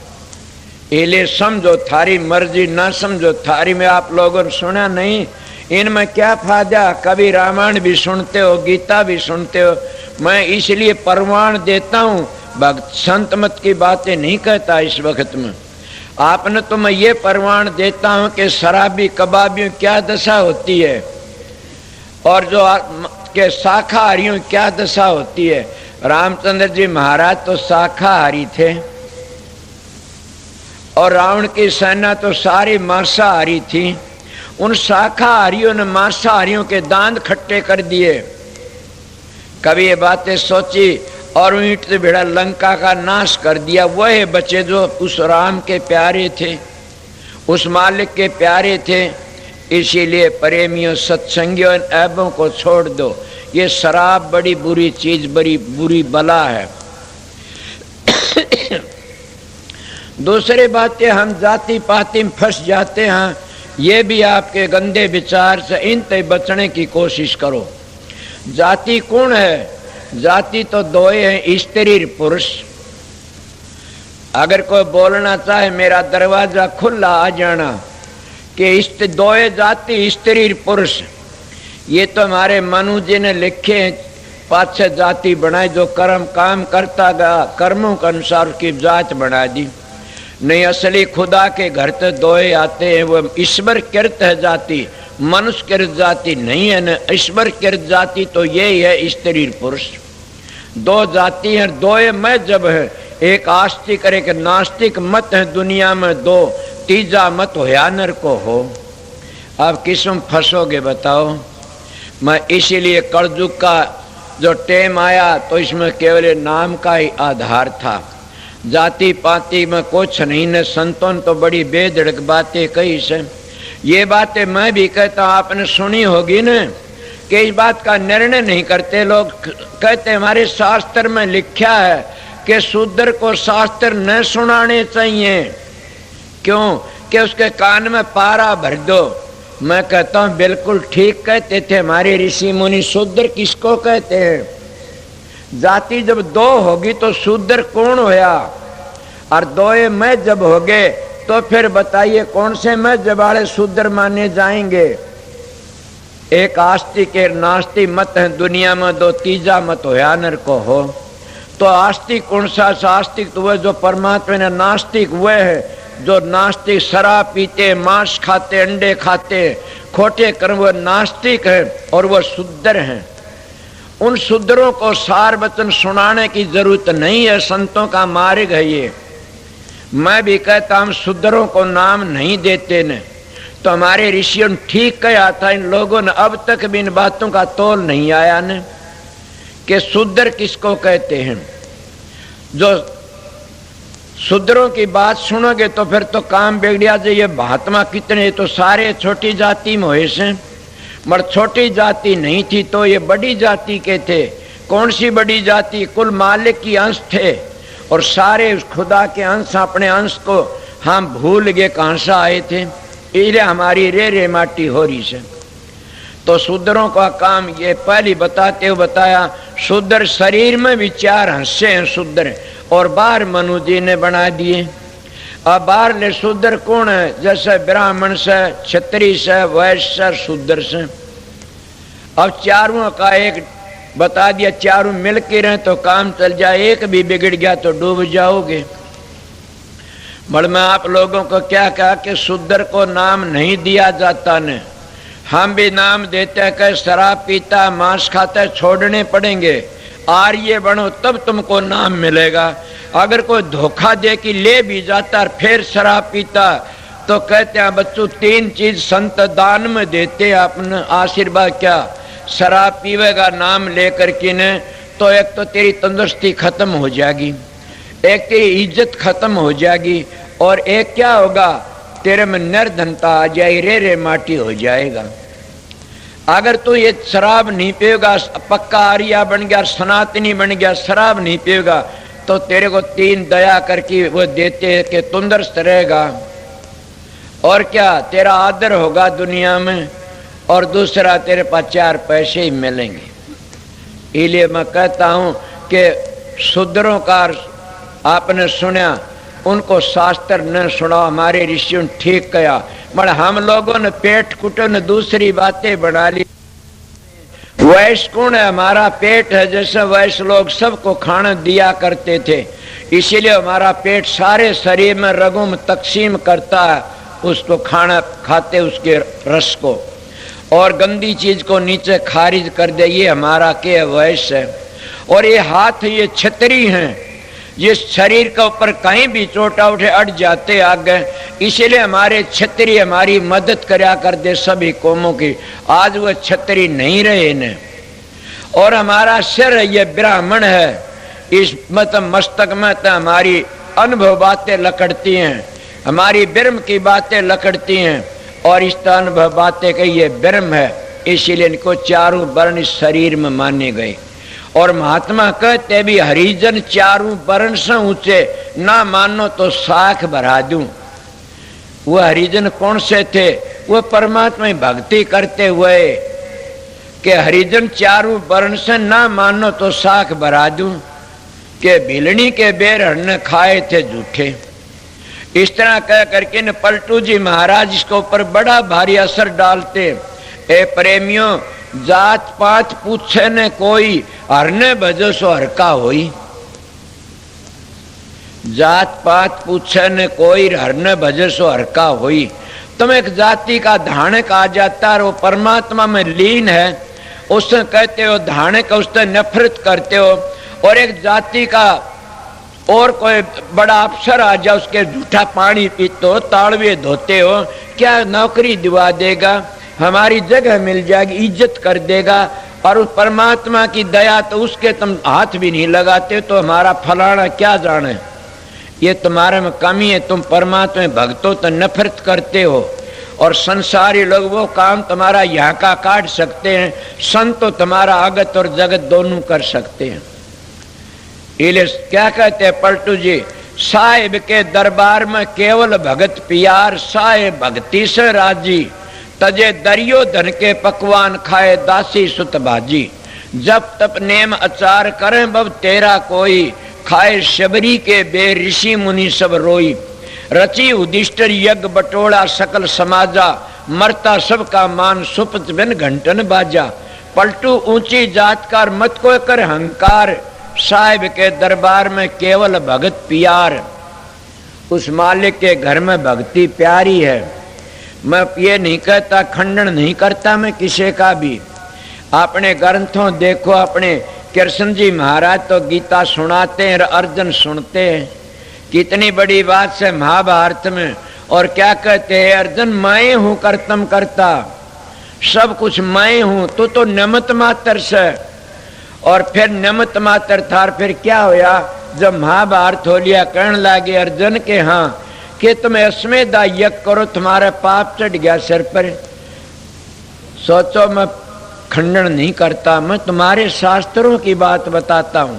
इले समझो थारी मर्जी, ना समझो थारी। में आप लोगों ने सुना नहीं, इनमें क्या फायदा? कभी रामायण भी सुनते हो, गीता भी सुनते हो। मैं इसलिए प्रमाण देता हूं, भक्त संत मत की बातें नहीं कहता इस वक्त में। आपने तो मैं ये प्रमाण देता हूं कि शराबी कबाबियों क्या दशा होती है, और जो के शाकाहारियों क्या दशा होती है। रामचंद्र जी महाराज तो शाकाहारी थे, और रावण की सेना तो सारी मांसाहारी थी। उन शाकाहारियों ने मांसाहारियों के दांत खट्टे कर दिए। कभी ये बातें सोची, और ईंट से भिड़ा लंका का नाश कर दिया। वह बचे जो उस राम के प्यारे थे, उस मालिक के प्यारे थे। इसीलिए प्रेमियों सत्संगियों, इन ऐबों को छोड़ दो। ये शराब बड़ी बुरी चीज, बड़ी बुरी बला है। दूसरी बातें, हम जाति पाति में फंस जाते हैं। ये भी आपके गंदे विचार से, इन से बचने की कोशिश करो। जाति कौन है? जाति तो दो हैं, स्त्री पुरुष। अगर कोई बोलना चाहे मेरा दरवाजा खुला आ जाना कि दो जाति स्त्री पुरुष। ये तो हमारे मनु जी ने लिखे, 5-6 जाति बनाई। जो कर्म काम करता गया, कर्मों के अनुसार उसकी जात बना दी। नहीं, असली खुदा के घर तो दो आते हैं। वो ईश्वर कृत है जाति, मनुष्य कृत जाति नहीं है न। ईश्वर कृत जाति तो यही है स्त्री पुरुष। दो जाति है, दो मजहब है। एक आस्तिक और एक नास्तिक मत है दुनिया में, दो। तीजा मत होया नर को हो। अब किस में फंसोगे बताओ? मैं इसीलिए कलयुग का जो टेम आया तो इसमें केवल नाम का ही आधार था। जाति पाति में कुछ नहीं न। संतों ने तो बड़ी बेधड़क बातें कही से। ये बातें मैं भी कहता हूँ, आपने सुनी होगी न, कि इस बात का निर्णय नहीं करते लोग। कहते हमारे शास्त्र में लिखा है कि शूद्र को शास्त्र न सुनाने चाहिए। क्यों? कि उसके कान में पारा भर दो। मैं कहता हूँ बिल्कुल ठीक कहते थे हमारे ऋषि मुनि। शूद्र किसको कहते हैं? जाति जब दो होगी तो शूद्र कौन होया? और दो में जब हो गए तो फिर बताइए कौन से मजहब वाले शूद्र माने जाएंगे? एक आस्तिक एक नास्तिक मत है दुनिया में, दो तीजा मत होया नर को हो। तो आस्तिक कौन सा? आस्तिक तो वह जो परमात्मा ने, नास्तिक वह है जो नास्तिक शराब पीते, मांस खाते, अंडे खाते, खोटे कर्म, वह नास्तिक है। और वह शूद्र हैं। उन शूद्रों को सार वचन सुनाने की जरूरत नहीं है, संतों का मार्ग है ये। मैं भी कहता हूं शूद्रों को नाम नहीं देते न। तो हमारे ऋषियों ने ठीक कहा था। इन लोगों ने अब तक भी इन बातों का तोल नहीं आया न, कि शूद्र किसको कहते हैं। जो शूद्रों की बात सुनोगे तो फिर तो काम बिगड़िया जे। ये महात्मा कितने तो सारे छोटी जाति में हुए से, मगर छोटी जाति नहीं थी तो ये बड़ी जाति के थे। कौन सी बड़ी जाति? कुल मालिक की अंश थे, और सारे उस खुदा के अंश, अपने अंश को हम भूल गए कहां से आए थे। इसलिए हमारी रे माटी हो रही से। तो शूद्रों का काम ये पहले बताते हुए बताया, शूद्र शरीर में विचार हंसे हैं शूद्र, और बाहर मनु जी ने बना दिए। अब बाहर ले शूद्र कौन है? जैसे ब्राह्मण से, क्षत्रिय से, वैश्य से, शूद्र से। अब चारों का एक बता दिया, चारों मिल के रहे तो काम चल जाए, एक भी बिगड़ गया तो डूब जाओगे। बड़ मैं आप लोगों को क्या कहा कि शूद्र को नाम नहीं दिया जाता ने, हम भी नाम देते हैं कि शराब पीता, मांस खाता, छोड़ने पड़ेंगे। आर्य बनो तब तुमको नाम मिलेगा। अगर कोई धोखा दे कि ले भी जाता और फिर शराब पीता तो कहते हैं बच्चों 3 चीज संत दान में देते अपना आशीर्वाद। क्या? शराब पीवेगा नाम लेकर के ने तो एक तो तेरी तंदुरुस्ती खत्म हो जाएगी, एक तेरी इज्जत खत्म हो जाएगी, और एक क्या होगा, तेरे में निर्धनता आ जाएगी, रे माटी हो जाएगा। अगर तू ये शराब नहीं पिएगा, पक्का आर्या बन गया, सनातनी बन गया, शराब नहीं पिएगा तो तेरे को 3 दया करके वो देते हैं कि तंदुरुस्त रहेगा, और क्या तेरा आदर होगा दुनिया में, और दूसरा तेरे पास 4 पैसे ही मिलेंगे। इसलिए मैं कहता हूं कि शूद्रों का आपने सुना, उनको शास्त्र न सुना, हमारे ऋषियों ने ठीक कहा, मगर हम लोगों ने पेट कुटो ने दूसरी बातें बना ली। वैश्य कौन है? हमारा पेट है। जैसे वैश्य लोग सबको खाना दिया करते थे, इसीलिए हमारा पेट सारे शरीर में रगों में तकसीम करता है, उसको खाना खाते उसके रस को, और गंदी चीज को नीचे खारिज कर दे। ये हमारा के वैश्य है। और ये हाथ ये छतरी हैं, जिस शरीर के ऊपर कहीं भी चोटा उठे अट जाते आगे, इसीलिए हमारे छतरी हमारी मदद करया कर दे सभी कौमों की। आज वो छतरी नहीं रहे ने। और हमारा सिर ये ब्राह्मण है, इस मतलब मस्तक में तो हमारी अनुभव बातें लकड़ती हैं, हमारी ब्रह्म की बातें लकड़ती हैं, और इस अनुभव बातें कि ये ब्रह्म है, इसीलिए इनको चारों वर्ण इस शरीर में माने गए। और महात्मा कहते भी हरिजन 4 वर्ण से ऊंचे, ना मानो तो साख भरा दूं। वो हरिजन कौन से थे? वो परमात्मा भक्ति करते हुए कि हरिजन 4 वर्ण से ना मानो तो साख भरा दूं, के भिलनी के बेर हरने खाए थे झूठे। इस तरह कह करके न पलटू जी महाराज इसके ऊपर बड़ा भारी असर डालते। ए प्रेमियों, जात पात पूछे न कोई, हरने भजो सो हरका होई। जात पात पूछे न कोई, हरने भजो सो हरका होई। तुम एक जाति का धानक आ जाता है, वो परमात्मा में लीन है, उससे कहते हो धानक, उससे नफरत करते हो। और एक जाति का और कोई बड़ा अफसर आ जाए, उसके झूठा पानी पीते हो, ताड़वे धोते हो, क्या नौकरी दिवा देगा, हमारी जगह मिल जाएगी, इज्जत कर देगा। और उस परमात्मा की दया तो उसके तुम हाथ भी नहीं लगाते, तो हमारा फलाना क्या जाने, ये तुम्हारे में कमी है। तुम परमात्मा में भक्तो तो नफरत करते हो, और संसारी लोग वो काम तुम्हारा यहाँ का काट सकते हैं, संत तो तुम्हारा आगत और जगत दोनों कर सकते हैं। इसलिए क्या कहते हैं पलटू जी, साहिब के दरबार में केवल भगत पियार, साहिब भक्ति से राजी, तजे दरियो धन के पकवान खाए दासी सुत भाजी। जब तप नेम अचार करें बब तेरा कोई, खाए शबरी के बे ऋषि मुनि सब रोई। रची उदिष्टर यज्ञ बटोड़ा सकल समाजा, मरता सबका मान सुपत बिन घंटन बाजा। पलटू ऊंची जात का मत को कर हंकार, साहिब के दरबार में केवल भगत प्यार। उस मालिक के घर में भक्ति प्यारी है। मैं ये नहीं कहता, खंडन नहीं करता मैं किसी का भी। अपने ग्रंथों देखो, अपने कृष्ण जी महाराज तो गीता सुनाते हैं, अर्जुन सुनते हैं, कितनी बड़ी बात से महाभारत में। और क्या कहते हैं अर्जुन, मैं हूं कर्तम करता, सब कुछ मैं हूं, तू तो निमित्त मात्र से। और फिर निमित्त मात्र था, फिर क्या होया, जब महाभारत हो लिया, कहने लगे अर्जुन के हाँ कि तुम अश्वमेधा यज्ञ करो, तुम्हारा पाप चढ़ गया सिर पर। सोचो मैं खंडन नहीं करता, मैं तुम्हारे शास्त्रों की बात बताता हूं,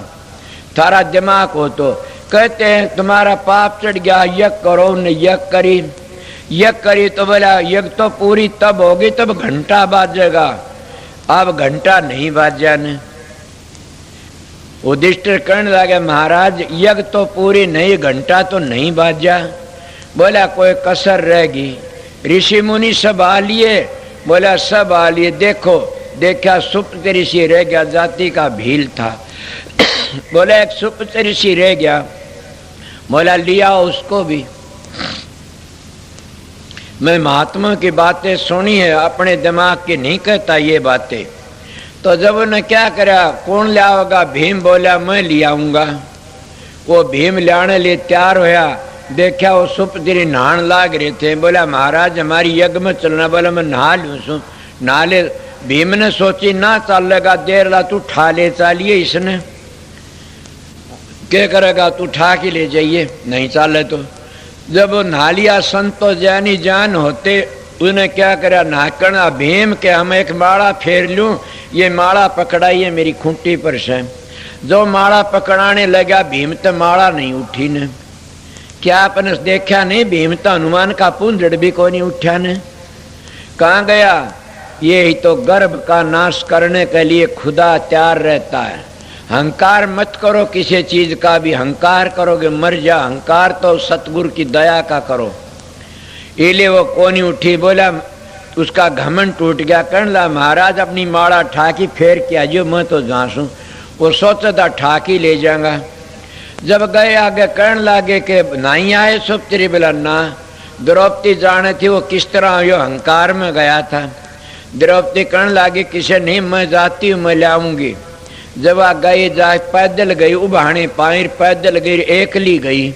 थारा दिमाग हो तो। कहते हैं तुम्हारा पाप चढ़ गया, यज्ञ करो। उन्हें यज्ञ करी तो बोला यज्ञ तो पूरी तब होगी तब घंटा बाजेगा, अब घंटा नहीं बाजा ने। युधिष्ठिर कहने लगे महाराज यज्ञ तो पूरी नहीं, घंटा तो नहीं बाजा। बोला कोई कसर रहेगी? ऋषि मुनि सब आ लिए? बोला सब आ लिए। देखो, देखा सुप्त ऋषि रह गया, जाति का भील था। बोला एक सुप्त ऋषि रह गया। बोला लिया उसको भी। मैं महात्मा की बातें सुनी है, अपने दिमाग की नहीं कहता ये बातें। तो जब उन्हें क्या करा, कौन लाओगा? भीम बोला मैं ले आऊंगा। वो भीम लाने लिए तैयार होया। देखा वो सुपदरी नहान लाग रहे थे। बोला महाराज हमारी यज्ञ में चलना। बोला मैं नहा लूँ सू। नहा ले। भीम ने सोची ना चलेगा, देर ला तू ठा ले चालिए। इसने क्या करेगा, तू ठा के ले जाइए, नहीं चाले तो। जब वो नहा लिया, संतो जानी जान होते उन्हें क्या करा, नाकना भीम के हम एक माला फेर लूं, ये माला पकड़ाइए मेरी खूंटी पर से। जो माला पकड़ाने लगा, भीम तो माला नहीं उठी ने। क्या आपने देखा नहीं, भीम तो हनुमान का पुंजड़ भी को नहीं उठा ने। कहाँ गया? ये ही तो गर्भ का नाश करने के लिए खुदा तैयार रहता है। अहंकार मत करो, किसी चीज का भी अहंकार करोगे मर जा। अहंकार तो सतगुरु की दया का करो। इले वो कोनी उठी। बोला उसका घमंड टूट गया। कहने लगा महाराज अपनी माला ठाकी फेर के आजो, मैं तो जासूं। वो सोचा था ठाकी ले जाऊंगा। जब गए आगे कहने लगे कि नहीं आए सुप्तरी। बोला ना। द्रौपदी जाने थी वो किस तरह यो अहंकार में गया था। द्रौपदी कहने लगी किसे नहीं, मैं जाती हूँ, मैं लाऊंगी। जब आ गई, जा पैदल गई, उबाने पायर पैदल गई, एकली गई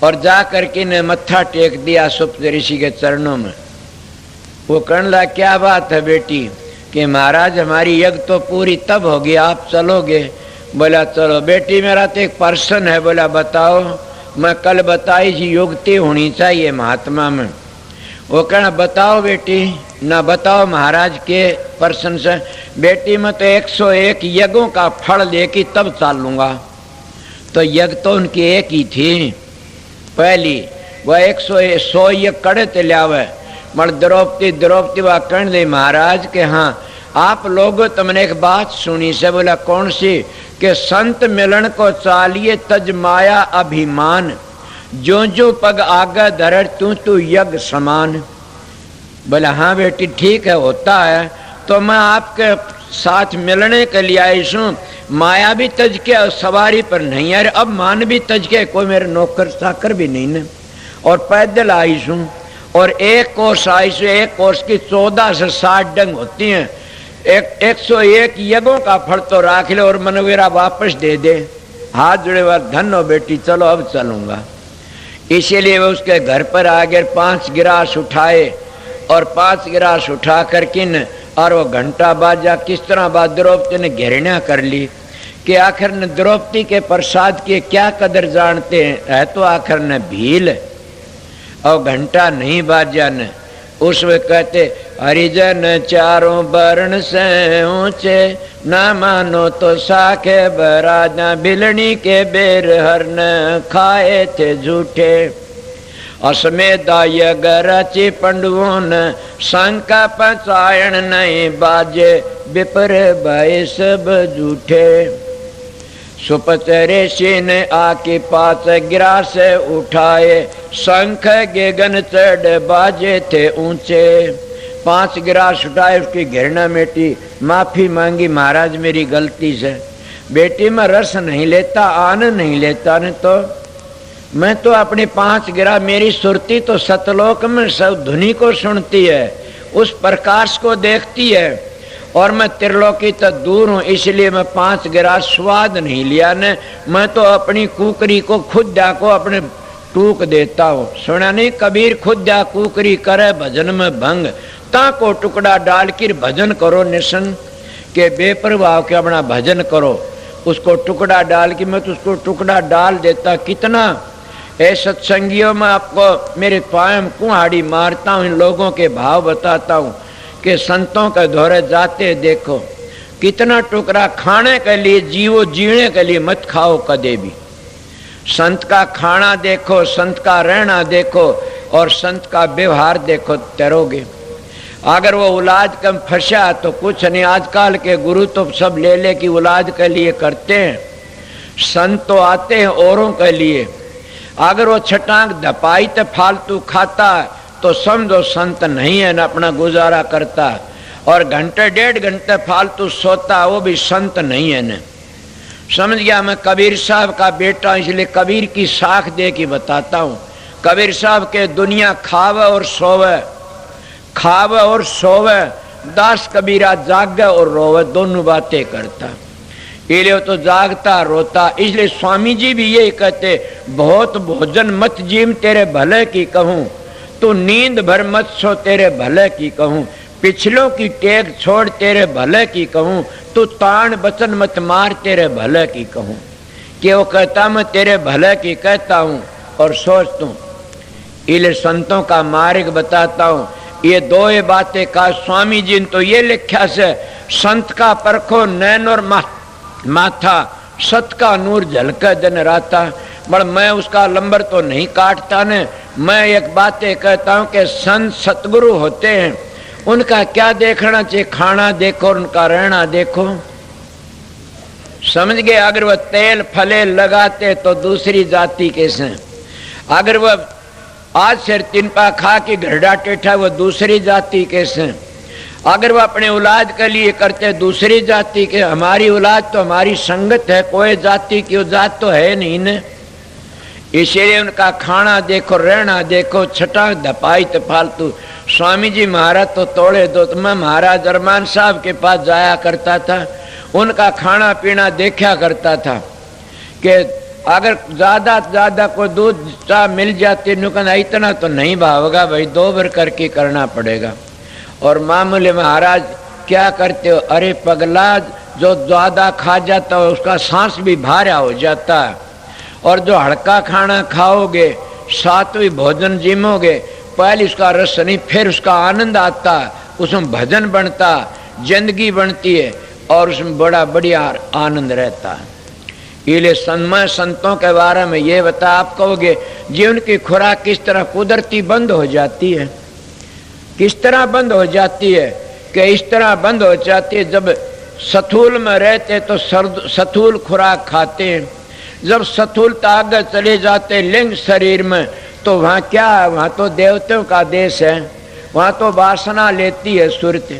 और जा करके ने मत्था टेक दिया सुप्त ऋषि के चरणों में। वो कहने लगा क्या बात है बेटी? कि महाराज हमारी यज्ञ तो पूरी तब होगी, आप चलोगे? बोला चलो। बेटी मेरा तो एक पर्सन है। बोला बताओ। मैं कल बताई थी युक्ति होनी चाहिए महात्मा में। वो कहना बताओ बेटी। ना बताओ महाराज के पर्सन से। बेटी मैं तो 101 यज्ञों का फल लेके तब चालूंगा। तो यज्ञ तो उनकी एक ही थी पहली। वह 100 यज्ञ कड़े ते लावे। मर द्रौपदी वह कहने दे महाराज के हाँ आप लोग तुमने एक बात सुनी से। बोला कौन सी? कि संत मिलन को चालिए तज माया अभिमान, जो जो पग आगे धर तू यज्ञ समान। बोला हाँ बेटी ठीक है, होता है। तो मैं आपके साथ मिलने के लिए आई हूँ। माया भी तज के और सवारी पर नहीं है। अब मान भी तज के, कोई मेरे नौकर चाकर भी नहीं ने। और पैदल आई हूँ और एक कोर्स आई हूँ। एक कोर्स की 14 से 60 डंग होती हैं। 101 यज्ञों का फल तो राख ले और मनवेरा वापस दे दे। हाथ जुड़े हुआ धन हो बेटी, चलो अब चलूंगा। इसीलिए वो उसके घर पर आ गए, 5 गिलास उठाए और 5 गिलास उठा कर किन और वो घंटा बाजा किस तरह बाद द्रौपदी ने घेरना कर ली कि आखिर ने द्रौपदी के प्रसाद की क्या कदर जानते हैं। है तो आखिर ने भील और घंटा नहीं बाजा ने। उसमें कहते हरिजन चारों वर्ण से ऊंचे, ना मानो तो साखे बराजा, भिलनी के बेर हरन खाए थे झूठे। असमेदाय गरची पंडुओं न शंका पचायण नहीं बाजे, विपर भय सब झूठे। सुपचरेशी ने आके 5 गिलास उठाए, शंख गेगन चढ़ बाजे थे ऊंचे। 5 गिलास उठाए, उसकी घृणा मेटी, माफी मांगी महाराज मेरी गलती से। बेटी मैं रस नहीं लेता, आनंद नहीं लेता ने तो मैं तो अपने 5 गिलास, मेरी सुरती तो सतलोक में सब धुनी को सुनती है, उस प्रकाश को देखती है। और मैं त्रिलोकी तक दूर हूँ, इसलिए मैं 5 गिलास स्वाद नहीं लिया ने। मैं तो अपनी कुकरी को खुद को अपने टूक देता हूँ। सुना नहीं कबीर, खुद कुकरी करे भजन में भंग, ता को टुकड़ा डाल कर भजन करो निशन के बेपरवाह के अपना भजन करो। उसको टुकड़ा डाल के मैं तो उसको टुकड़ा डाल देता। कितना ऐसे सत्संगियों में आपको मेरे पायम कुहाड़ी मारता हूँ, इन लोगों के भाव बताता हूँ कि संतों के दौरे जाते देखो कितना टुकड़ा खाने के लिए जीवो, जीने के लिए मत खाओ कदे भी। संत का खाना देखो, संत का रहना देखो और संत का व्यवहार देखो, तैरोगे। अगर वो औलाद कम फंसा तो कुछ नहीं। आजकल के गुरु तो सब ले कि औलाद के लिए करते हैं। संत तो आते हैं औरों के लिए। अगर वो छटांग धपाई तो फालतू खाता है तो समझो संत नहीं है, न अपना गुजारा करता। और घंटे 1.5 घंटे फालतू सोता वो भी संत नहीं है न। समझ गया? मैं कबीर साहब का बेटा, इसलिए कबीर की साख दे के बताता हूँ। कबीर साहब के दुनिया खावे और सोवे, खावे और सोवे, दास कबीरा जागे और रोवे, दोनों बातें करता। इसलिए तो जागता रोता। इसलिए स्वामी जी भी यही कहते, बहुत भोजन मत जीम तेरे भले की कहूँ, तू नींद भर मत सो तेरे भले की कहूँ, पिछलों की टेक छोड़ तेरे भले की कहूँ, तू तान बचन मत मार तेरे भले की कहूँ। कि वो कहता मैं तेरे भले की कहता हूँ और सोचता हूँ। इसलिए संतों का मार्ग बताता हूँ। ये दो ये बातें का स्वामी जी ने तो ये लिखा से, संत का परखो नैन और माथा, सत का नूर झलके दिन राता। पर मैं उसका लंबर तो नहीं काटता ने। मैं एक बातें कहता हूँ कि संत सतगुरु होते हैं, उनका क्या देखना चाहिए? खाना देखो, उनका रहना देखो। समझ गए? अगर वह तेल फले लगाते तो दूसरी जाति कैसे? अगर वह आज सिर 3 पा खा के घरडा टेठा, वो दूसरी जाति कैसे? अगर वह अपने औलाद के लिए करते दूसरी जाति के। हमारी औलाद तो हमारी संगत है, कोई जाति की जात तो है नहीं न। इसलिए उनका खाना देखो, रहना देखो, छटा धपाई तो फालतू। स्वामी जी महाराज तो तोड़े दो। तो मैं महाराज अरमान साहब के पास जाया करता था, उनका खाना पीना देखा करता था कि अगर ज्यादा ज्यादा कोई दूध चाह मिल जाती, नुकन इतना तो नहीं भावेगा भाई, 2 बार करके करना पड़ेगा। और मामूली महाराज क्या करते हो? अरे पगला, जो ज्यादा खा जाता है उसका सांस भी भारा हो जाता है। और जो हल्का खाना खाओगे, सात्विक भोजन जिमोगे, पहले उसका रस नहीं, फिर उसका आनंद आता, उसमें भजन बनता, जिंदगी बनती है और उसमें बड़ा बढ़िया आनंद रहता है। इसलिए समय संतों के बारे में ये बता, आप कहोगे जीवन की खुराक किस तरह कुदरती बंद हो जाती है। किस तरह बंद हो जाती है? कि इस तरह बंद हो जाती है, जब सथूल में रहते तो सथूल खुराक खाते हैं, जब सथूलता आगे चले जाते लिंग शरीर में तो वहाँ क्या है? वहाँ तो देवताओं का देश है, वहाँ तो वासना लेती है सुरती।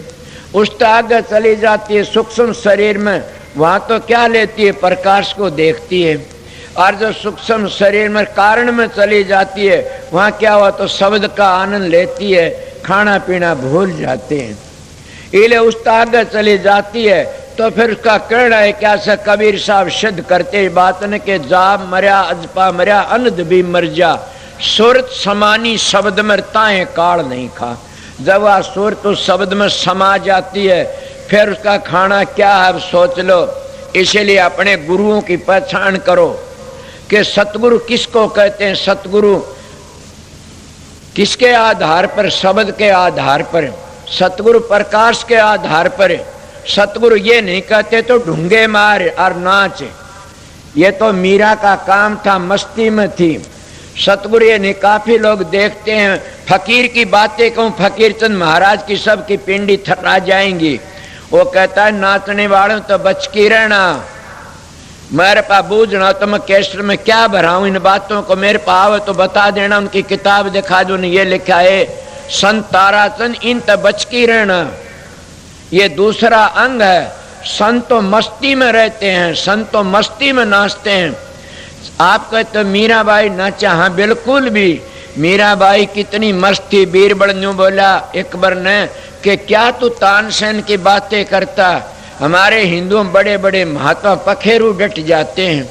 उस आगे चली जाती है सूक्ष्म शरीर में, वहाँ तो क्या लेती है? प्रकाश को देखती है। और जो सूक्ष्म शरीर में कारण में चली जाती है, वहाँ क्या हुआ? तो शब्द का आनंद लेती है, खाना पीना भूल जाते हैं। इसलिए उस आगे चली जाती है तो फिर उसका कहना है क्या से कबीर साहब सिद्ध करते बात ने कि जाब मरिया अजपा मरिया अनद भी मर जा, सुरत समानी शब्द में ताए काल नहीं खा। जब वह सुरत उस शब्द में समा जाती है, फिर उसका खाना क्या है सोच लो। इसलिए अपने गुरुओं की पहचान करो कि सतगुरु किसको कहते हैं। सतगुरु किसके आधार पर? शब्द के आधार पर, सतगुरु प्रकाश के आधार पर। सतगुरु ये नहीं कहते तो ढूंगे मार और नाच, ये तो मीरा का काम था, मस्ती में थी। सतगुरु ये नहीं, काफी लोग देखते हैं फकीर की बातें कहूँ, फकीर चंद महाराज की सबकी पिंडी थर्रा जाएंगी। वो कहता है नाचने वालों तो बच के रहना, मेरे पास बूझना तो मैं कैसेट में क्या भराऊं इन बातों को, मेरे पास आवे तो बता देना, उनकी किताब दिखा दो। ये लिखा है संत ताराचंद, इन तो बच के रहना। ये दूसरा अंग है। संत तो मस्ती में रहते हैं, संत तो मस्ती में नाचते हैं। आप कहते मीराबाई नाचा, हाँ बिल्कुल भी। मीराबाई कितनी मस्त थी। बीरबल न्यू बोला एक बार ने कि क्या तू तानसेन की बातें करता, हमारे हिंदुओं बड़े बड़े महात्मा पखेरु डट जाते हैं।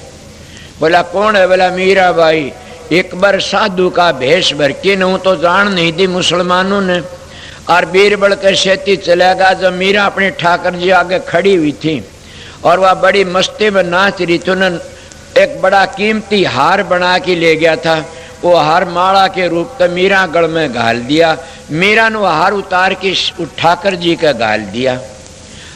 बोला कौन है? बोला मीराबाई। एक बार साधु का भेष भर के न तो जान नहीं दी मुसलमानों ने, और बीरबल के शेती चलेगा। जब मीरा अपने ठाकर जी आगे खड़ी हुई थी और वह बड़ी मस्ती में नाच रही थी, उन्होंने एक बड़ा कीमती हार बना के ले गया था। वो हार माला के रूप में मीरा गढ़ में घाल दिया। मीरा ने वो हार उतार के ठाकर जी का घाल दिया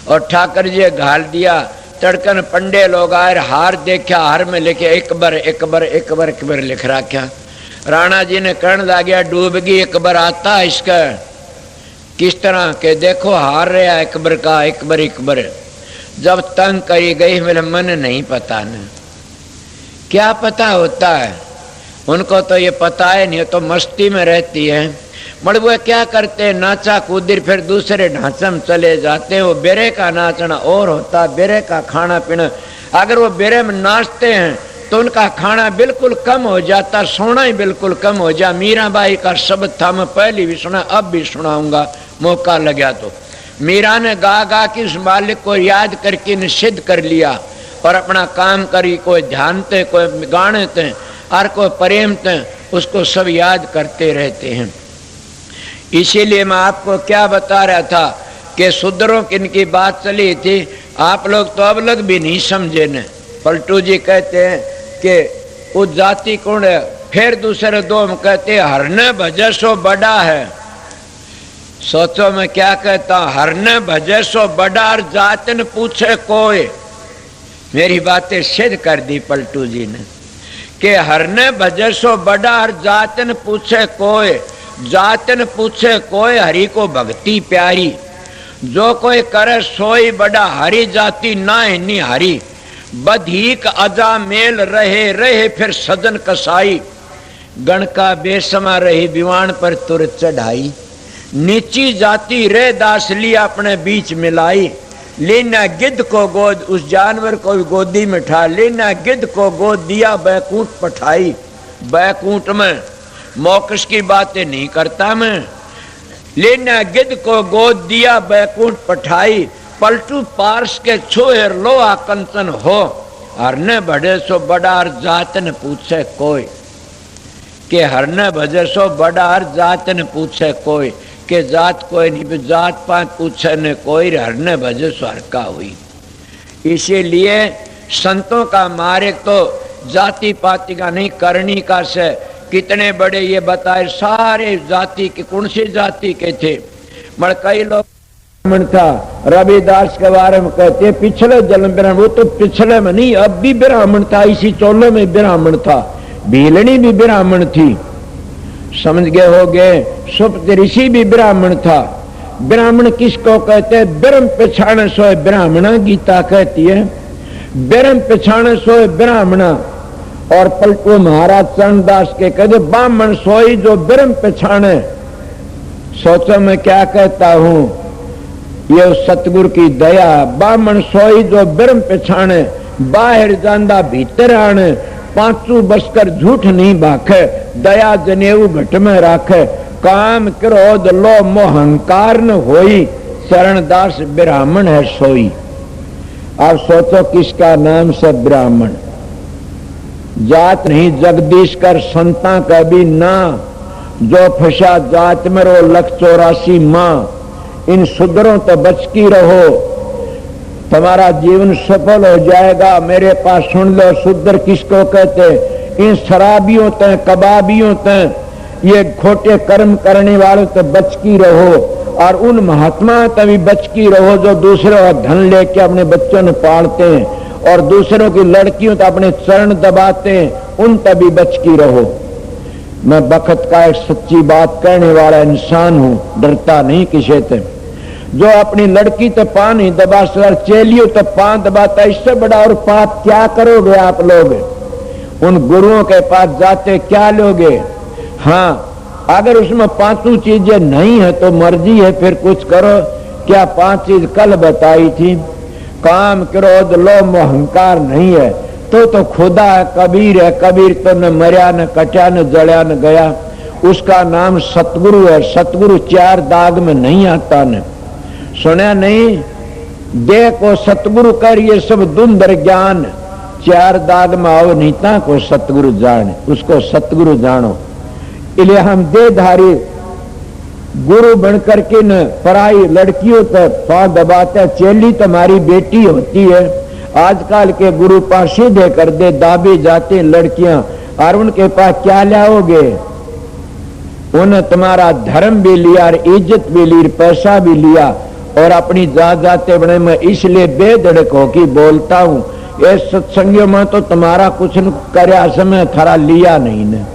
और ठाकर जी घाल दिया। तड़कन पंडे लोग आए, हार देखा, हार में लिखे एक बार एक बार एक बार एक बार लिख रखा। राणा जी ने कहने लगा डूबगी एक बार आता इसका। किस तरह के? देखो हार रहा एक बार का, एक बार एक बार। जब तंग करी गई मेरे मन नहीं पता न क्या पता होता है। उनको तो ये पता है नहीं, तो मस्ती में रहती है। मगर वो क्या करते हैं, नाचा कूदिर फिर दूसरे ढांचे में चले जाते हैं। वो बेरे का नाचना और होता, बेरे का खाना पीना। अगर वो बेरे में नाचते हैं तो उनका खाना बिल्कुल कम हो जाता, सोना ही बिल्कुल कम हो जा। मीराबाई का शब्द था, मैं पहले भी सुना, अब भी सुनाऊंगा मौका लगा तो। मीरा ने गा गा के उस मालिक को याद करके निषिद्ध कर लिया और अपना काम करी। कोई ध्यान थे, कोई गाने थे और कोई प्रेम थे, उसको सब याद करते रहते हैं। इसीलिए मैं आपको क्या बता रहा था कि शूद्रों की इनकी बात चली थी, आप लोग तो अब लग भी नहीं समझे न। पलटू जी कहते हैं कि उस जाति कौन है, फिर दूसरे दो में कहते हैं हरने भजे सो बड़ा है। सोचो मैं क्या कहता हूं, हरने भजे सो बड़ा और जातन पूछे कोई। मेरी बातें सिद्ध कर दी पलटू जी ने कि हरने भजे सो बड़ा और जातन पूछे कोई। जातन पूछे कोई, हरि को भक्ति प्यारी। जो कोई करे सोई बड़ा, हरि जाति ना है हरि। बधीक अजा मेल रहे रहे फिर सजन कसाई। गण का बेसमा रही विवान पर तुर चढ़ाई। नीची जाति रे दास लिया अपने बीच मिलाई। लेना गिद्ध को गोद, उस जानवर को गोदी में ठा। लेना गिद्ध को गोद दिया बैकुंठ पठाई। बैकुंठ में मोक्ष की बातें नहीं करता मैं। लेना गिद्ध को गोद दिया बैकुंठ पठाई। पलटू पार्श के छोहर लोहा कंचन हो। हरने भजे सो बड़ा और जातन पूछे कोई। के हरने भजे सो बड़ा और जातन पूछे कोई। के जात कोई नहीं, जात पात पूछे न कोई। हरने भजे सो हरका हुई। इसीलिए संतों का मार्ग तो जाति पाति का नहीं, करनी का से। कितने बड़े ये बताए सारे जाति के, कौन सी जाति के थे। मगर कई लोग ब्राह्मण था, रविदास के बारे में कहते पिछले जन्म ब्राह्मण। वो तो पिछले में नहीं, अब भी ब्राह्मण था, इसी चोले में ब्राह्मण था। भीलनी भी ब्राह्मण थी, समझ गए हो गए। सुप्त ऋषि भी ब्राह्मण था। ब्राह्मण किसको कहते हैं, ब्रह्म पछाण सोए ब्राह्मण, गीता कहती है। ब्रह्म पछाण सोए ब्राह्मण। और पलटू महाराज चरणदास के कहते ब्राह्मण सोई जो ब्रह्म पछाणे। सोचो मैं क्या कहता हूं, ये सतगुरु की दया। ब्राह्मण सोई जो ब्रह्म पछाणे। बाहर जांदा भीतर आने। पांचू बसकर झूठ नहीं बाखे। दया जनेऊ घट में राखे। काम क्रोध लो मोहंकार न होई। चरणदास ब्राह्मण है सोई। आप सोचो किसका नाम से ब्राह्मण। जात नहीं जगदीश कर संता का भी ना। जो फंसा जात में रो 184 माँ। इन सुधरों तो बच की रहो, तुम्हारा जीवन सफल हो जाएगा। मेरे पास सुन लो, सुधर किसको कहते। इन शराबियों ते, कबाबियों ते, ये खोटे कर्म करने वालों तो बच की रहो। और उन महात्मा तभी बच की रहो जो दूसरों का धन लेके अपने बच्चों ने पालते हैं और दूसरों की लड़कियों तो अपने चरण दबाते हैं, उन तभी बच की रहो। मैं बखत का एक सच्ची बात कहने वाला इंसान हूं, डरता नहीं किसी से। जो अपनी लड़की तो पान नहीं दबा सर, चेलियों तो पान दबाता, इससे बड़ा और पाप क्या करोगे आप लोग। उन गुरुओं के पास जाते क्या लोगे। हाँ, अगर उसमें पांचों चीजें नहीं है तो मर्जी है, फिर कुछ करो। क्या 5 चीज कल बताई थी। काम क्रोध लोभ अहंकार नहीं है तो खुदा है, कबीर है। कबीर तो न मरिया न कटा न जड़या न गया। उसका नाम सतगुरु है। सतगुरु 4 दाग में नहीं आता न, सुना नहीं। देह को सतगुरु कर ये सब दुंदर ज्ञान। 4 दाग में आओ नीता को सतगुरु जान, उसको सतगुरु जानो। इसलिए हम देहधारी गुरु बनकर के न पराई लड़कियों तक पांव दबाते। चेली तुम्हारी बेटी होती है। आजकल के गुरु पास सीधे कर दे, दाबी जाती लड़कियां। और उनके पास क्या लाओगे। उन्हें तुम्हारा धर्म भी लिया और इज्जत भी ली, पैसा भी लिया और अपनी जाते बने। मैं इसलिए बेधड़क होकर बोलता हूं, ये सत्संगियों में तो तुम्हारा कुछ न कर्या समय थारा लिया नहीं ने।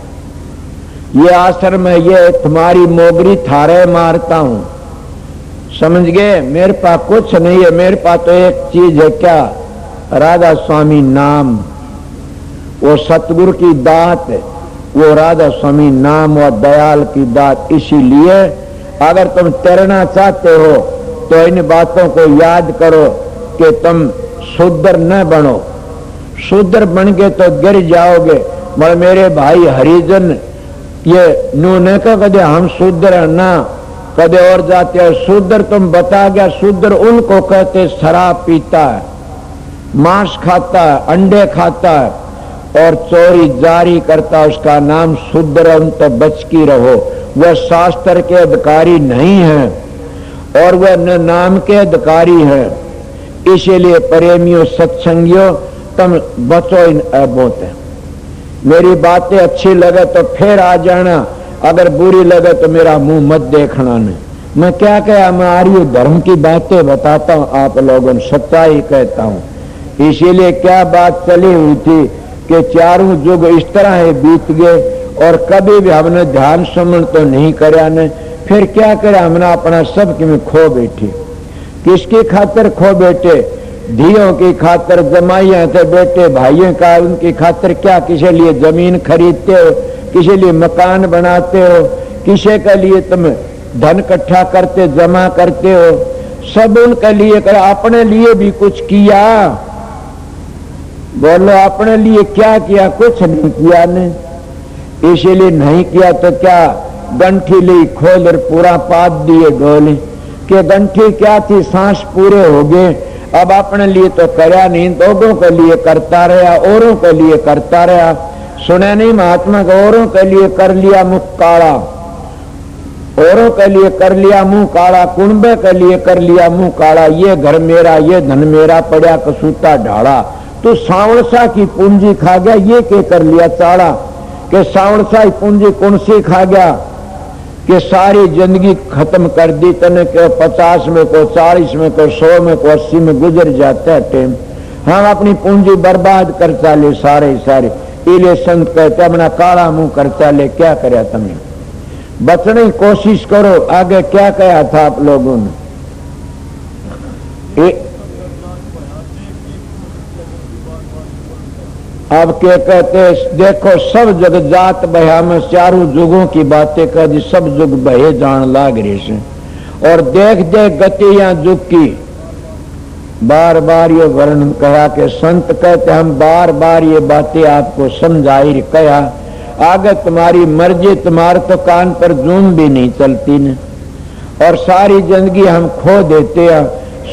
ये आश्रम में ये तुम्हारी मोगरी थारे मारता हूं, समझ गए। मेरे पास कुछ नहीं है, मेरे पास तो एक चीज है, क्या, राधा स्वामी नाम। वो सतगुरु की दात है। वो राधा स्वामी नाम और दयाल की बात। इसीलिए अगर तुम तैरना चाहते हो तो इन बातों को याद करो कि तुम शूद्र न बनो। शूद्र बन गए तो गिर जाओगे। मगर मेरे भाई हरिजन ये नू न कदे हम शूद्र ना कदे और जाते हैं। शूद्र तुम बता गया, शूद्र उनको कहते शराब पीता है, मांस खाता है, अंडे खाता है और चोरी जारी करता है, उसका नाम शूद्र। तो बच की रहो। वह शास्त्र के अधिकारी नहीं है और वह न नाम के अधिकारी है। इसीलिए प्रेमियों सत्संगियों तुम बचो इन ऐबों से। मेरी बातें अच्छी लगे तो फिर आ जाना, अगर बुरी लगे तो मेरा मुंह मत देखना। नहीं मैं क्या कहा, मैं आर्य धर्म की बातें बताता हूँ, आप लोगों सच्चाई कहता हूँ। इसीलिए क्या बात चली हुई थी कि चारों युग इस तरह है बीत गए और कभी भी हमने ध्यान सुमन तो नहीं करया ने। फिर क्या करे, हमने अपना सब कि में खो बैठे। किसकी खातर खो बैठे? धियों की खातर, जमाइयां थे बेटे भाइयों का, उनकी खातर क्या किसी लिए जमीन खरीदते हो, किसी लिए मकान बनाते हो, किसी के लिए तुम धन इकट्ठा करते जमा करते हो, सब उनके लिए कर। अपने लिए भी कुछ किया? बोलो अपने लिए क्या किया? कुछ नहीं किया ने। इसीलिए नहीं किया तो क्या, गंठी ली खोल और पूरा पात दिए डोली कि गंठी क्या थी, सांस पूरे हो गए। अब अपने लिए तो करया नहीं, लोगों के लिए करता रहा, औरों के लिए करता रहा। सुने नहीं महात्मा को, औरों के लिए कर लिया मुख काला, औरों के लिए कर लिया मुंह काला, कुंबे के लिए कर लिया मुंह काला। ये घर मेरा, ये धन मेरा, पड़ा कसूता ढाड़ा। तो सावणसा की पूंजी खा गया, ये के कर लिया चाड़ा कि सावणसा की पूंजी कौन सी खा गया कि सारी जिंदगी खत्म कर दी तने के 50 में को 40 में को 100 में को 80 में गुजर जाता है टाइम। हम अपनी पूंजी बर्बाद कर चाले सारे सारे। इले संत कहते अपना काला मुंह कर चाले। क्या करे तुमने? बचने की कोशिश करो। आगे क्या कहा था आप लोगों ने? अब क्या कहते, देखो सब जग जात बहा में चारों जुगों की बातें कर दी, सब जुग बहे जान लाग रहे से। और देख देख गतियां जुग की बार बार ये वर्णन कहा कि संत कहते हम बार बार ये बातें आपको समझाई कहा। आगे तुम्हारी मर्जी, तुम्हारे तो कान पर जून भी नहीं चलती न, और सारी जिंदगी हम खो देते हैं।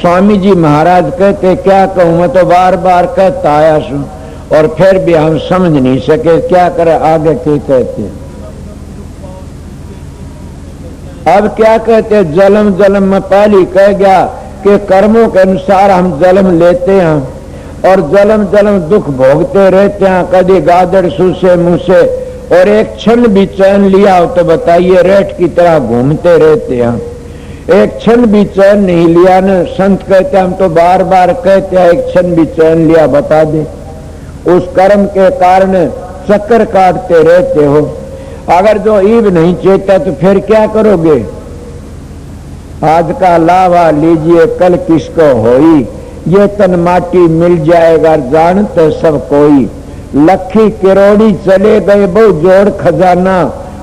स्वामी जी महाराज कहते क्या कहूं, मैं तो बार बार कहता आया हूं और फिर भी हम समझ नहीं सके। क्या करे, आगे क्या कहते? अब क्या कहते? जन्म जन्म में पहले कह गया कि कर्मों के अनुसार हम जन्म लेते हैं और जन्म जन्म दुख भोगते रहते हैं, कभी गादड़ सूसे मुंह से, और एक क्षण भी चैन लिया हो तो बताइए, रेट की तरह घूमते रहते हैं। एक क्षण भी चैन नहीं लिया न। संत कहते हम तो बार बार कहते हैं एक क्षण भी चैन लिया, बता दे। उस कर्म के कारण चक्कर काटते रहते हो। अगर जो ईब नहीं चेता तो फिर क्या करोगे? आज का लावा लीजिए कल किसको होई, ये तन माटी मिल जाएगा जानते सब कोई। लखी किरोड़ी चले गए बहु जोड़ खजाना,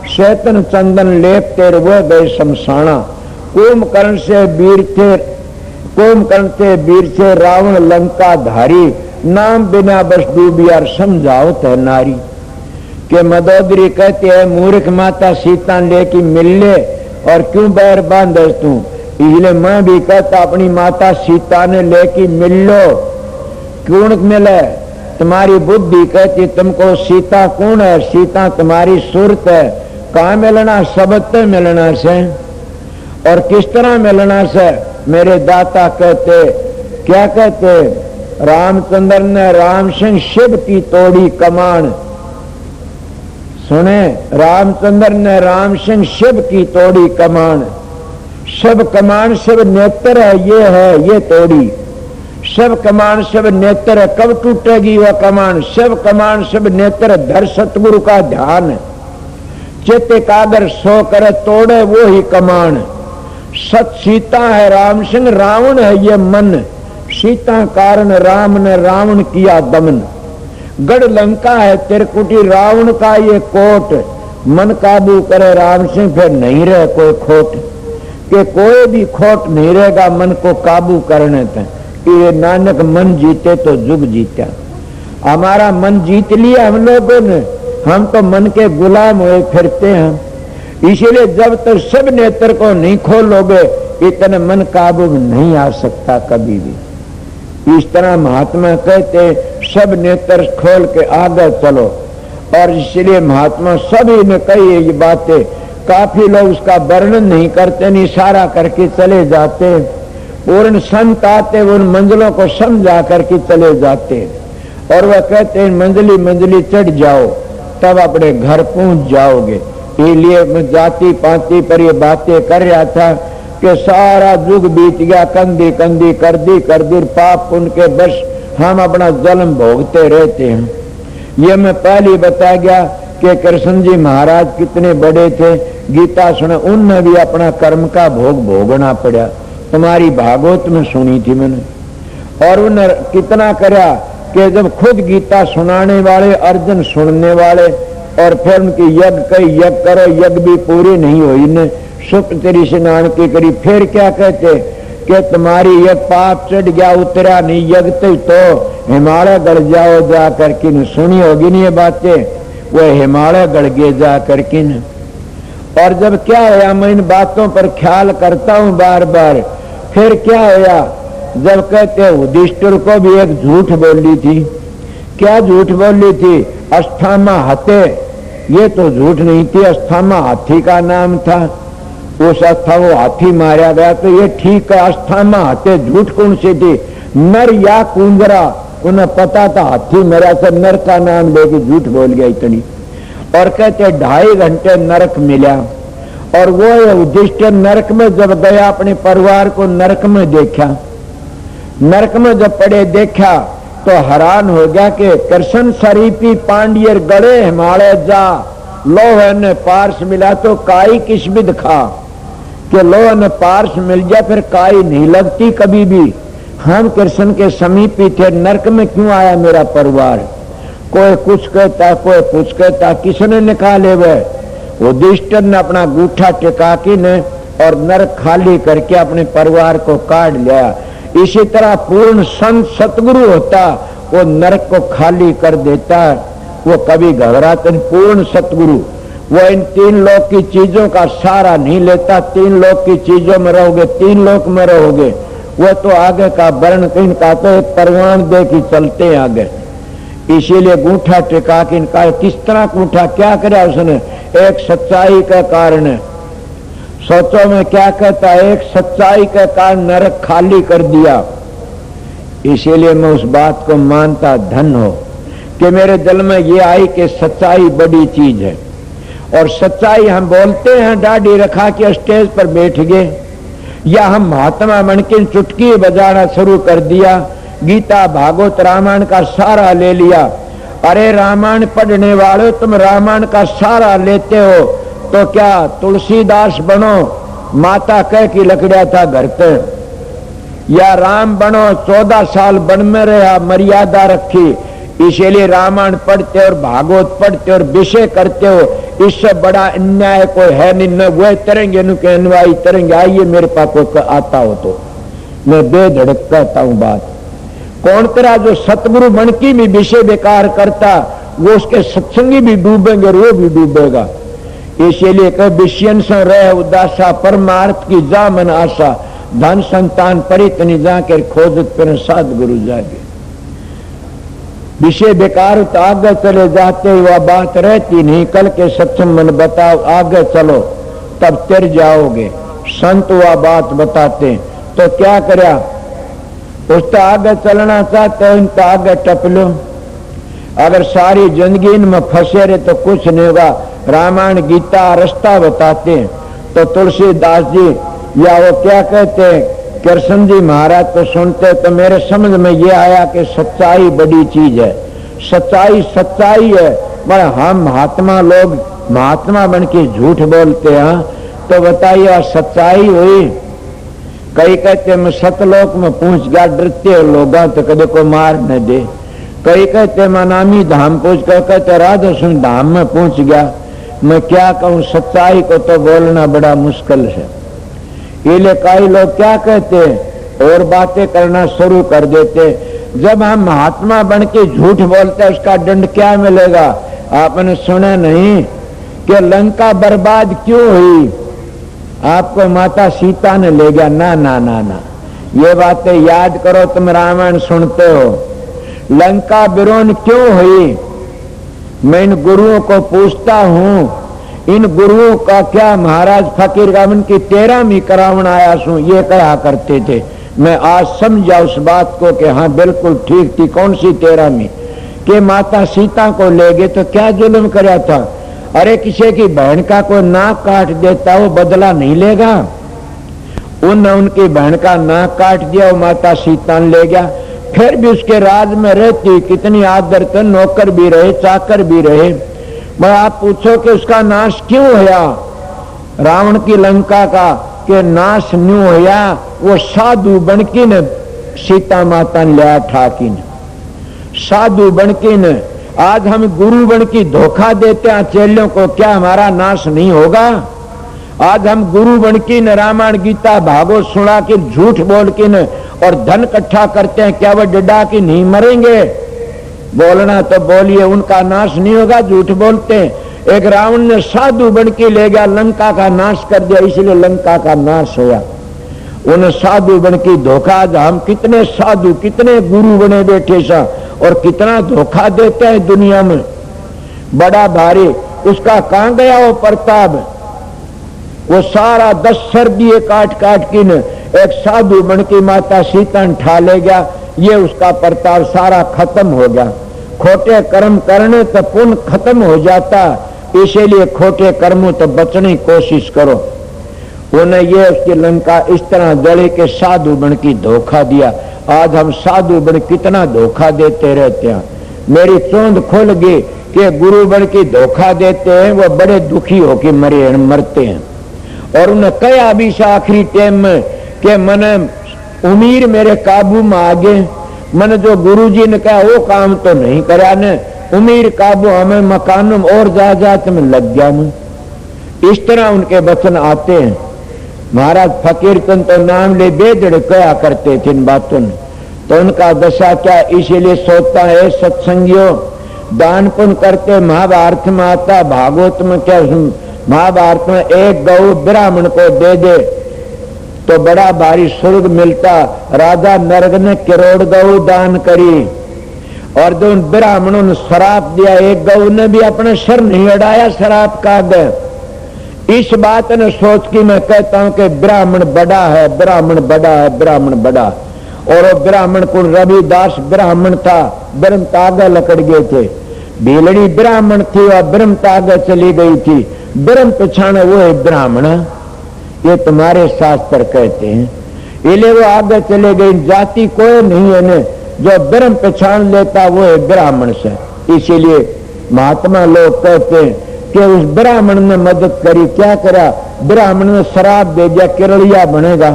शैतन चंदन लेपते हुए गए शमशाना। कुंभकर्ण से वीर थे रावण लंका धारी, नाम बिना बस डूबियार समझाओ तो नारी। के मदोदरी कहते हैं मूर्ख माता सीता लेके मिल ले और क्यों बैर बांध तू। इसलिए मैं भी कहता अपनी माता सीता ने लेके मिल लो। क्यों मिले? तुम्हारी बुद्धि कहती तुमको सीता कौन है? सीता तुम्हारी सूरत है। कहाँ मिलना? सबत मिलना से। और किस तरह मिलना से? मेरे दाता कहते, क्या कहते? रामचंद्र ने राम सिंह शिव की तोड़ी कमान। सुने, रामचंद्र ने राम सिंह शिव की तोड़ी कमान। सब कमान सब नेत्र है, ये है ये तोड़ी। सब कमान सब नेत्र है, कब टूटेगी वह कमान? सब कमान सब नेत्र धर सतगुरु का ध्यान। चित्त कागर सो करे तोड़े वो ही कमान। सत सीता है राम सिंह, रावण है ये मन। सीता कारण राम ने रावण किया दमन। गढ़ लंका है, त्रिकुटी रावण का ये कोट, मन काबू करे राम से फिर नहीं रहे कोई खोट, कि कोई भी खोट नहीं रहेगा मन को काबू करने तक। ये नानक मन जीते तो जुग जीता। हमारा मन जीत लिया हम लोगों ने, हम तो मन के गुलाम हुए फिरते हैं। इसीलिए जब तक सब नेत्र को नहीं खोलोगे इतना मन काबू में नहीं आ सकता कभी भी। इस तरह महात्मा कहते सब नेत्र खोल के आगे चलो, और इसलिए महात्मा सभी ने कही ये बातें। काफी लोग उसका वर्णन नहीं करते, नहीं इशारा करके चले जाते। पूर्ण संत आते उन मंजिलों को समझा करके चले जाते, और वह कहते हैं मंजिली मंजिली चढ़ जाओ तब अपने घर पहुंच जाओगे। इसलिए मैं जाति पाति पर ये बातें कर रहा था कि सारा युग बीत गया, कंदी कंदी कर दी पाप पुण्य के बस हम अपना जन्म भोगते रहते हैं। ये मैं पहले बता गया कि कृष्ण जी महाराज कितने बड़े थे, गीता सुना उनमें भी अपना कर्म का भोग भोगना पड़ा। तुम्हारी भागवत में सुनी थी मैंने, और उन्हें कितना करा कि जब खुद गीता सुनाने वाले अर्जुन सुनने वाले, और फिर उनकी यज्ञ कई यज्ञ करो, यज्ञ भी पूरी नहीं हुई ने सुप तेरी स्नान की करी। फिर क्या कहते कि तुम्हारी यज्ञ पाप चढ़ गया, उतरा नहीं यज्ञ तो हिमालय गढ़ जाओ जा करके न। सुनी होगी नहीं ये बातें, वो हिमालय गढ़ गए जा करके न। और जब क्या होया, मैं इन बातों पर ख्याल करता हूं बार बार। फिर क्या होया, जब कहते युधिष्ठिर को भी एक झूठ बोली थी। क्या झूठ बोली थी? अस्थामा हते, ये तो झूठ नहीं थी, अस्थामा हाथी का नाम था। उस अस्था वो हाथी मारा गया तो ये ठीक है। अस्थामा हते झूठ कौन सी थी? नर या कुंजरा, उन्हें पता था हाथी मेरा से नर का नाम लेके झूठ बोल गया इतनी। और कहते 2.5 घंटे नरक मिला, और वो युधिष्ठिर नरक में जब गया अपने परिवार को नरक में देखा, नरक में जब पड़े देखा तो हैरान हो गया कि कृष्ण शरीफी पांडियर गड़े हिमालय जा, लोह ने पार्श मिला तो काई किस विध खा, कि लोह ने पार्श मिल जाए फिर काई नहीं लगती कभी भी। हम कृष्ण के समीपी थे, नरक में क्यों आया मेरा परिवार? कोई कुछ कहता, कोई कुछ कहता, किसने निकाले? वह युधिष्ठिर ने अपना गूठा टिका के ने और नरक खाली करके अपने परिवार को काट लिया। इसी तरह पूर्ण संत सतगुरु होता, वो नरक को खाली कर देता, वो कभी घबराता नहीं। पूर्ण सतगुरु वो इन 3 लोक की चीजों का सहारा नहीं लेता। 3 लोक की चीजों में रहोगे, 3 लोक में रहोगे। वो तो आगे का वर्ण इनका तो एक परवान दे के चलते हैं आगे। इसीलिए गूठा टिका के इनका किस तरह गूठा क्या करे उसने? एक सच्चाई का कारण। सोचो में क्या कहता है, एक सच्चाई के कारण नरक खाली कर दिया। इसीलिए मैं उस बात को मानता धन हो कि मेरे दिल में ये आई कि सच्चाई बड़ी चीज है। और सच्चाई हम बोलते हैं दाढ़ी रखा के स्टेज पर बैठ गए, या हम महात्मा बन के चुटकी बजाना शुरू कर दिया, गीता भागवत रामायण का सारा ले लिया। अरे रामायण पढ़ने वाले तुम रामायण का सारा लेते हो तो क्या तुलसीदास बनो, माता कह की लकड़िया था घर पे, या राम बनो 14 साल वन में रहा, मर्यादा रखी। इसीलिए रामायण पढ़ते और भागवत पढ़ते और विषय करते हो, इससे बड़ा अन्याय कोई है नहीं। वह तरेंगे अनुवाई तरेंगे, आइए मेरे पास कोई आता हो तो मैं बेधड़क कहता हूं बात। कौन तेरा जो सतगुरु बन की भी विषय बेकार करता, वो उसके सत्संगी भी डूबेंगे और वो भी डूबेगा। इसीलिए कह विषयन से रह उदासा, परमार्थ की जा मन आशा, धन संतान परितनि जाकर खोजत पर सदगुरु जागे। विषय बेकार तो आगे चले जाते, वह बात रहती नहीं। कल के सत्संग में बताओ आगे चलो तब तिर जाओगे। संत वह बात बताते तो क्या करा, उस तो आगे चलना चाहते हो तो आगे टप लो। अगर सारी जिंदगी इनमें फंसे रहे तो कुछ नहीं होगा। रामायण गीता रास्ता बताते हैं तो तुलसीदास जी या वो क्या कहते हैं कृष्ण जी महाराज को सुनते तो मेरे समझ में ये आया कि सच्चाई बड़ी चीज है। सच्चाई सच्चाई है, मगर हम महात्मा लोग महात्मा बन के झूठ बोलते हैं तो बताइए सच्चाई हुई? कई कहते मैं सतलोक में पहुंच गया, डरते हो लोग तो कदे को मार न दे। कई कहते मनामी धाम पहुंच कर कहते राधा सिंह धाम में पहुंच गया। मैं क्या कहूं, सच्चाई को तो बोलना बड़ा मुश्किल है। इसलिए कई लोग क्या कहते और बातें करना शुरू कर देते। जब हम महात्मा बन के झूठ बोलते उसका दंड क्या मिलेगा? आपने सुना नहीं कि लंका बर्बाद क्यों हुई? आपको माता सीता ने ले गया। ना ना ना ना, ये बातें याद करो, तुम रामायण सुनते हो। लंका विरोध क्यों हुई? मैं इन गुरुओं को पूछता हूं, इन गुरुओं का क्या महाराज फकीर गावन की 13वीं करावण आया सू ये कहा करते थे। मैं आज समझा उस बात को कि हाँ बिल्कुल ठीक थी। कौन सी 13वीं? कि माता सीता को ले गए तो क्या जुल्म कराया था? अरे किसी की बहन का कोई नाक काट देता वो बदला नहीं लेगा? उनकी बहन का नाक काट दिया, वो माता सीता ने ले गया। फिर भी उसके राज में रहती, कितनी आदर तो, नौकर भी रहे चाकर भी रहे। मैं आप पूछो कि उसका नाश क्यों होया रावण की लंका का? कि नाश न्यू होया, वो साधु बनकी ने सीता माता ने लिया ठाकी ने, साधु बनकी ने। आज हम गुरु बनकी धोखा देते हैं चेलों को, क्या हमारा नाश नहीं होगा? आज हम गुरु बनकी ने रामायण गीता भागवत सुना के झूठ बोल के न और धन इकट्ठा करते हैं, क्या वो डडा की नहीं मरेंगे? बोलना तो बोलिए, उनका नाश नहीं होगा, झूठ बोलते हैं। एक रावण ने साधु बनके ले गया, लंका का नाश कर दिया, इसलिए लंका का नाश होया। उन साधु बनके धोखा। हम कितने साधु कितने गुरु बने बैठे सा और कितना धोखा देते हैं दुनिया में, बड़ा भारी। उसका कहां गया वो प्रताप? वो सारा 10 सर्दिये काट काट की न एक साधु बनकी माता सीता ठा ले गया। ये उसका प्रताप सारा खत्म हो गया। खोटे कर्म करने तो पुण्य खत्म हो जाता, इसीलिए खोटे कर्मों तो बचने की कोशिश करो। उन्हें ये उसकी लंका इस तरह जड़े के साधु बन की धोखा दिया। आज हम साधु बन कितना धोखा देते रहते हैं। मेरी चोंद खुल गई कि गुरु बन की धोखा देते हैं, वो बड़े दुखी होके मरते हैं। और उन्हें कहा भी आखिरी टाइम में कि मैंने उम्मीद मेरे काबू में आ गए, मैंने जो गुरुजी ने कहा वो काम तो नहीं करा ने, उम्मीद काबू हमें मकानों में और जा तुम्हें लग गया। मैं इस तरह उनके वचन आते हैं। महाराज फकीर चंद तो नाम ले बेदड़ कया करते थे इन बातों ने, तो उनका दशा क्या? इसीलिए सोचता है सत्संगियों, दान पुण्य करते। महाभारत में आता, भागवत में क्या, महाभारत में एक गौ ब्राह्मण को दे दे तो बड़ा भारी स्वर्ग मिलता। राजा नरक ने करोड़ गौ दान करी और जो ब्राह्मणों ने शराप दिया, एक गौ ने भी अपने सर नहीं अड़ाया शराप का गए। इस बात ने सोच के मैं कहता हूं कि ब्राह्मण बड़ा है, ब्राह्मण बड़ा है, ब्राह्मण बड़ा। और वो ब्राह्मण को रविदास ब्राह्मण था, ब्रह्म तागे लकड़ गए थे। भीलड़ी ब्राह्मण थी और ब्रह्म तागे चली गई थी। ब्रह्म पछाने वो है ब्राह्मण, ये तुम्हारे शास्त्र कहते हैं। इसलिए वो आगे चले गए। जाति कोई नहीं है न, जो ब्रह्म पहचान लेता वो है ब्राह्मण से। इसीलिए महात्मा लोग कहते हैं कि उस ब्राह्मण ने मदद करी। क्या करा? ब्राह्मण ने शराब दे दिया, केरलिया बनेगा।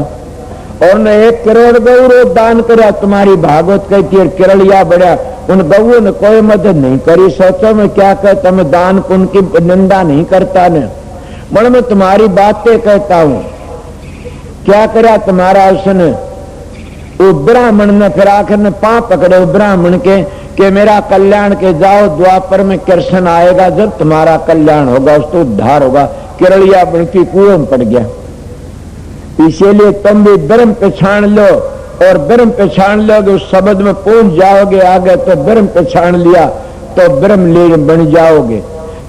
और ने 1 करोड़ गौ दान करा। तुम्हारी भागवत कहती है केरलिया बढ़िया। उन गौओं ने कोई मदद नहीं करी। सोचो मैं क्या कहता, मैं दान पुण्य की निंदा नहीं करता न, बड़ा मैं तुम्हारी बातें कहता हूं। क्या करा तुम्हारा उसने? वो ब्राह्मण ने फिर आखिर में पांव पकड़े ब्राह्मण के कि मेरा कल्याण के जाओ, द्वापर में कृष्ण आएगा, जब तुम्हारा कल्याण होगा उसको उद्धार होगा। केरलिया बनकी कुएं में पड़ गया। इसीलिए तुम भी ब्रह्म पहचान लो, और ब्रह्म पहचान लोगे उस शब्द में पहुंच जाओगे आगे। तो ब्रह्म पहचान लिया तो ब्रह्मलीन बन जाओगे।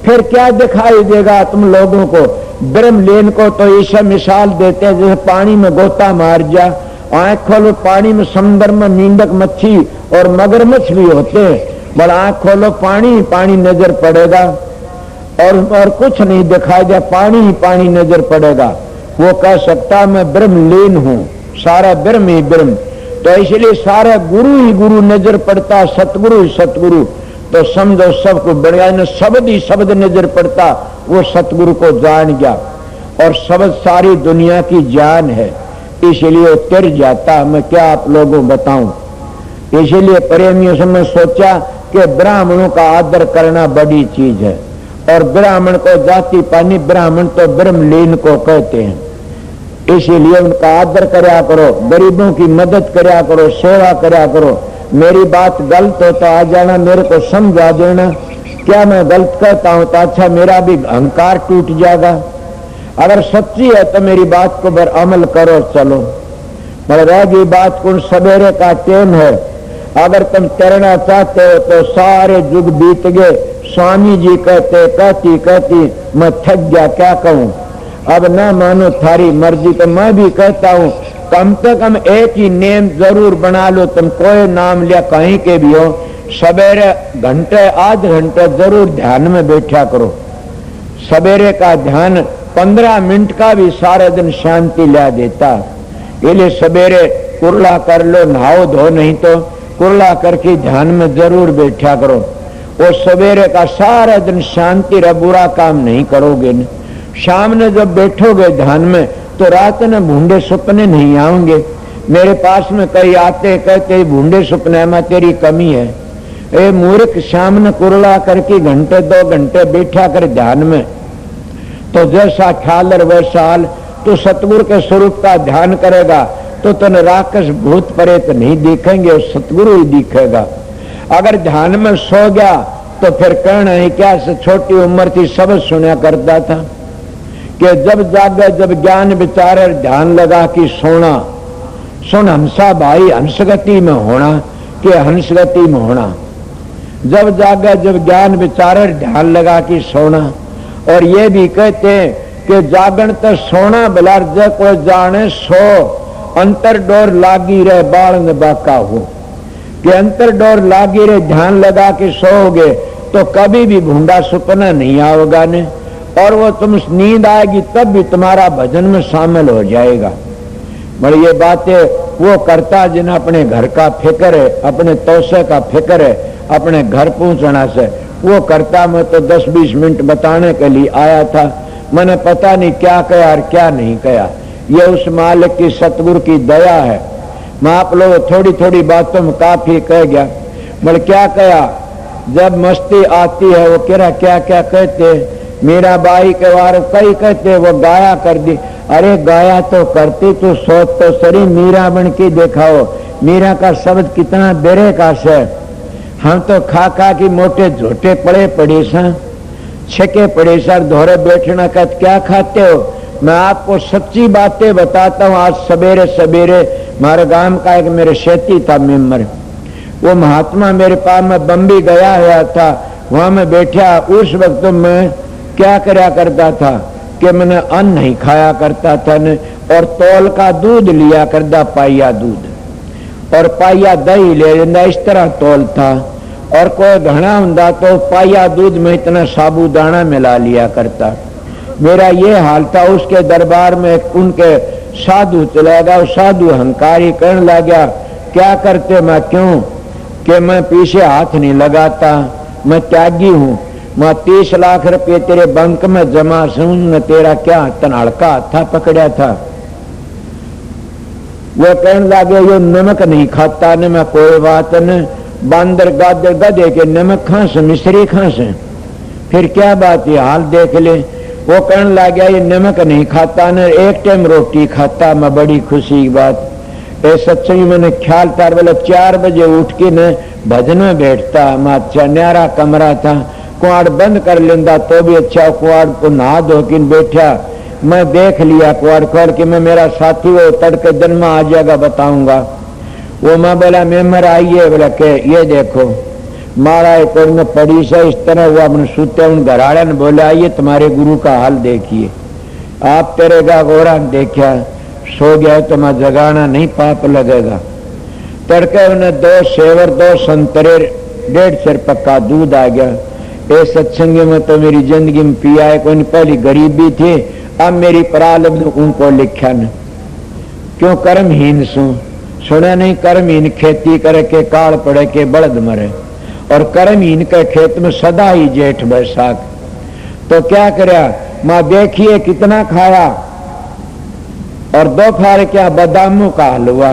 फिर क्या दिखाई देगा तुम लोगों को? ब्रह्मलीन को तो ऐसा मिसाल देते हैं जैसे पानी में गोता मार जा, आंख खोलो पानी में, समुद्र में नींदक मच्छी और मगरमच्छ भी होते हैं, बड़ा आंख खोलो पानी पानी नजर पड़ेगा और कुछ नहीं दिखाई दे, पानी ही पानी नजर पड़ेगा। वो कह सकता मैं ब्रह्मलीन हूं, सारा ब्रह्म ही ब्रह्म। तो इसलिए सारा गुरु ही गुरु नजर पड़ता, सतगुरु ही सतगुरु। तो समझो सबको बढ़िया न, शब्द ही शब्द नजर पड़ता, वो सतगुरु को जान गया। और शब्द सारी दुनिया की जान है, इसलिए वो तिर जाता। मैं क्या आप लोगों बताऊं, इसीलिए प्रेमियों से मैं सोचा कि ब्राह्मणों का आदर करना बड़ी चीज है, और ब्राह्मण को जाति पानी, ब्राह्मण तो ब्रह्मलीन को कहते हैं, इसीलिए उनका आदर करया करो, गरीबों की मदद करया करो, सेवा करया करो। मेरी बात गलत हो तो आ जाना, मेरे को समझा देना, क्या मैं गलत कहता हूं तो अच्छा मेरा भी अहंकार टूट जाएगा। अगर सच्ची है तो मेरी बात को पर अमल करो, चलो। पर रह गई बात कौन, सवेरे का टाइम है, अगर तुम तैरना चाहते हो तो सारे युग बीत गए। स्वामी जी कहते कहती कहती मैं थक गया, क्या कहूं, अब ना मानो थारी मर्जी। तो मैं भी कहता हूं कम से कम एक ही नेम जरूर बना लो, तुम कोई नाम लिया कहीं के भी हो, सवेरे घंटे आध घंटे जरूर ध्यान में बैठा करो। सवेरे का ध्यान 15 मिनट का भी सारे दिन शांति ला देता। इसलिए सवेरे कुरला कर लो, नहाओ धो, नहीं तो कुरला करके ध्यान में जरूर बैठा करो। वो सवेरे का सारा दिन शांति रह, बुरा काम नहीं करोगे न। शाम ने जब बैठोगे ध्यान में तो रात में भूंडे सपने नहीं आएंगे। मेरे पास में कई आते कहते भूंडे सपने में तेरी कमी है। ए मूर्ख, शाम ने कुरला करके घंटे 2 घंटे बैठा कर ध्यान में, तो जैसा ख्याल और वैसा हाल। तो सतगुरु के स्वरूप का ध्यान करेगा तो तन राक्षस भूत प्रेत नहीं दिखेंगे, और सतगुरु ही दिखेगा। अगर ध्यान में सो गया तो फिर कहना है क्या, से छोटी उम्र थी सब सुना करता था कि जब जागे जब ज्ञान विचार ध्यान लगा कि सोना, सुन हंसा भाई हंसगति में होना कि हंसगति में होना। जब जागे जब ज्ञान विचार ध्यान लगा कि सोना। और ये भी कहते हैं कि जागण तो सोना बलार जय को जाने सो, अंतर डोर लागी रहे बाल न बाका हो। कि अंतर डोर लागी रहे, ध्यान लगा के सोओगे तो कभी भी भूंडा सपना नहीं आओगा ने, और वो तुम नींद आएगी तब भी तुम्हारा भजन में शामिल हो जाएगा। बड़ी ये बातें वो करता जिन्हें अपने घर का फिक्र है, अपने तोसे का फिक्र है, अपने घर पहुंचना से वो करता। मैं तो 10-20 मिनट बताने के लिए आया था, मैंने पता नहीं क्या कहा और क्या नहीं कहा। ये उस मालिक की सतगुरु की दया है। मैं आप लोग थोड़ी थोड़ी बातों में काफी कह गया। मगर क्या कहा, जब मस्ती आती है वो कह रहा क्या क्या कहते, मीरा बाई के बारे कई कहते वो गाया कर दी। अरे गाया तो करती, तू सोच तो सरी, मीरा बन के दिखाओ। मीरा का शब्द कितना बेरे का से, हम तो खा खा की मोटे झोटे पड़े पड़े सा, छके पड़े सर धोरे बैठना का क्या खाते हो। मैं आपको सच्ची बातें बताता हूँ। आज सवेरे सवेरे हमारे गांव का एक मेरे शेती था मेंबर, वो महात्मा मेरे पास में बम्बई गया हुआ था, वहां में बैठा। उस वक्त तो मैं क्या करया करता था कि मैंने अन्न नहीं खाया करता था न, और तौल का दूध लिया करता, पाइया दूध और पाइया दही ले लेना, इस तरह तौल था। और कोई घना हुंदा तो पाइया दूध में इतना साबूदाना मिला लिया करता। मेरा ये हाल था। उसके दरबार में उनके साधु चला गया, साधु अहंकारी करने लगा, क्या करते, मैं क्यों, कि मैं पीछे हाथ नहीं लगाता, मैं त्यागी हूँ, मैं 30 लाख रुपये तेरे बैंक में जमा सुन न, तेरा क्या तनाड़का था पकड़ा था। वो कहने लगे ये नमक नहीं खाता न, मैं कोई बात न, बांदर गादर गधे के नमक खांस मिश्री खांस, फिर क्या बात है, हाल देख ले। वो कहने लगा ये नमक नहीं खाता न, एक टाइम रोटी खाता, मैं बड़ी खुशी की बात। ए सत्संग मैंने ख्याल तार वाला 4 बजे उठ के न भजन में बैठता। मैं अच्छा न्यारा कमरा था, कुआड़ बंद कर लेंदा तो भी अच्छा, कुआड़ को नहा धो के बैठा। मैं देख लिया कुआड़ खोल के, मैं मेरा साथी वो तड़के दिन में आ जाएगा बताऊंगा। वो मैं बोला मेमर आइए, बोला के ये देखो मारा एक में पड़ी से इस तरह हुआ। अपने सूते उन घराड़े ने बोले आइए तुम्हारे गुरु का हाल देखिए। आप तेरे का गोरा देखा, सो गया तो मैं जगाना नहीं, पाप लगेगा। तड़के उन्हें 2 सेवर 2 संतरे 1.5 सेर पक्का दूध आ गया। ए सत्संग में तो मेरी जिंदगी में पिया है कोई, पहली गरीबी थी, अब मेरी प्रारब्ध उनको लिखा न, क्यों कर्महीन सू। सुना नहीं, कर्महीन खेती करे के काल पड़े के बड़द मरे, और कर्महीन के खेत में सदा ही जेठ बैसाख। तो क्या करया, माँ देखिए कितना खाया, और दोपहर क्या बादामों का हलवा,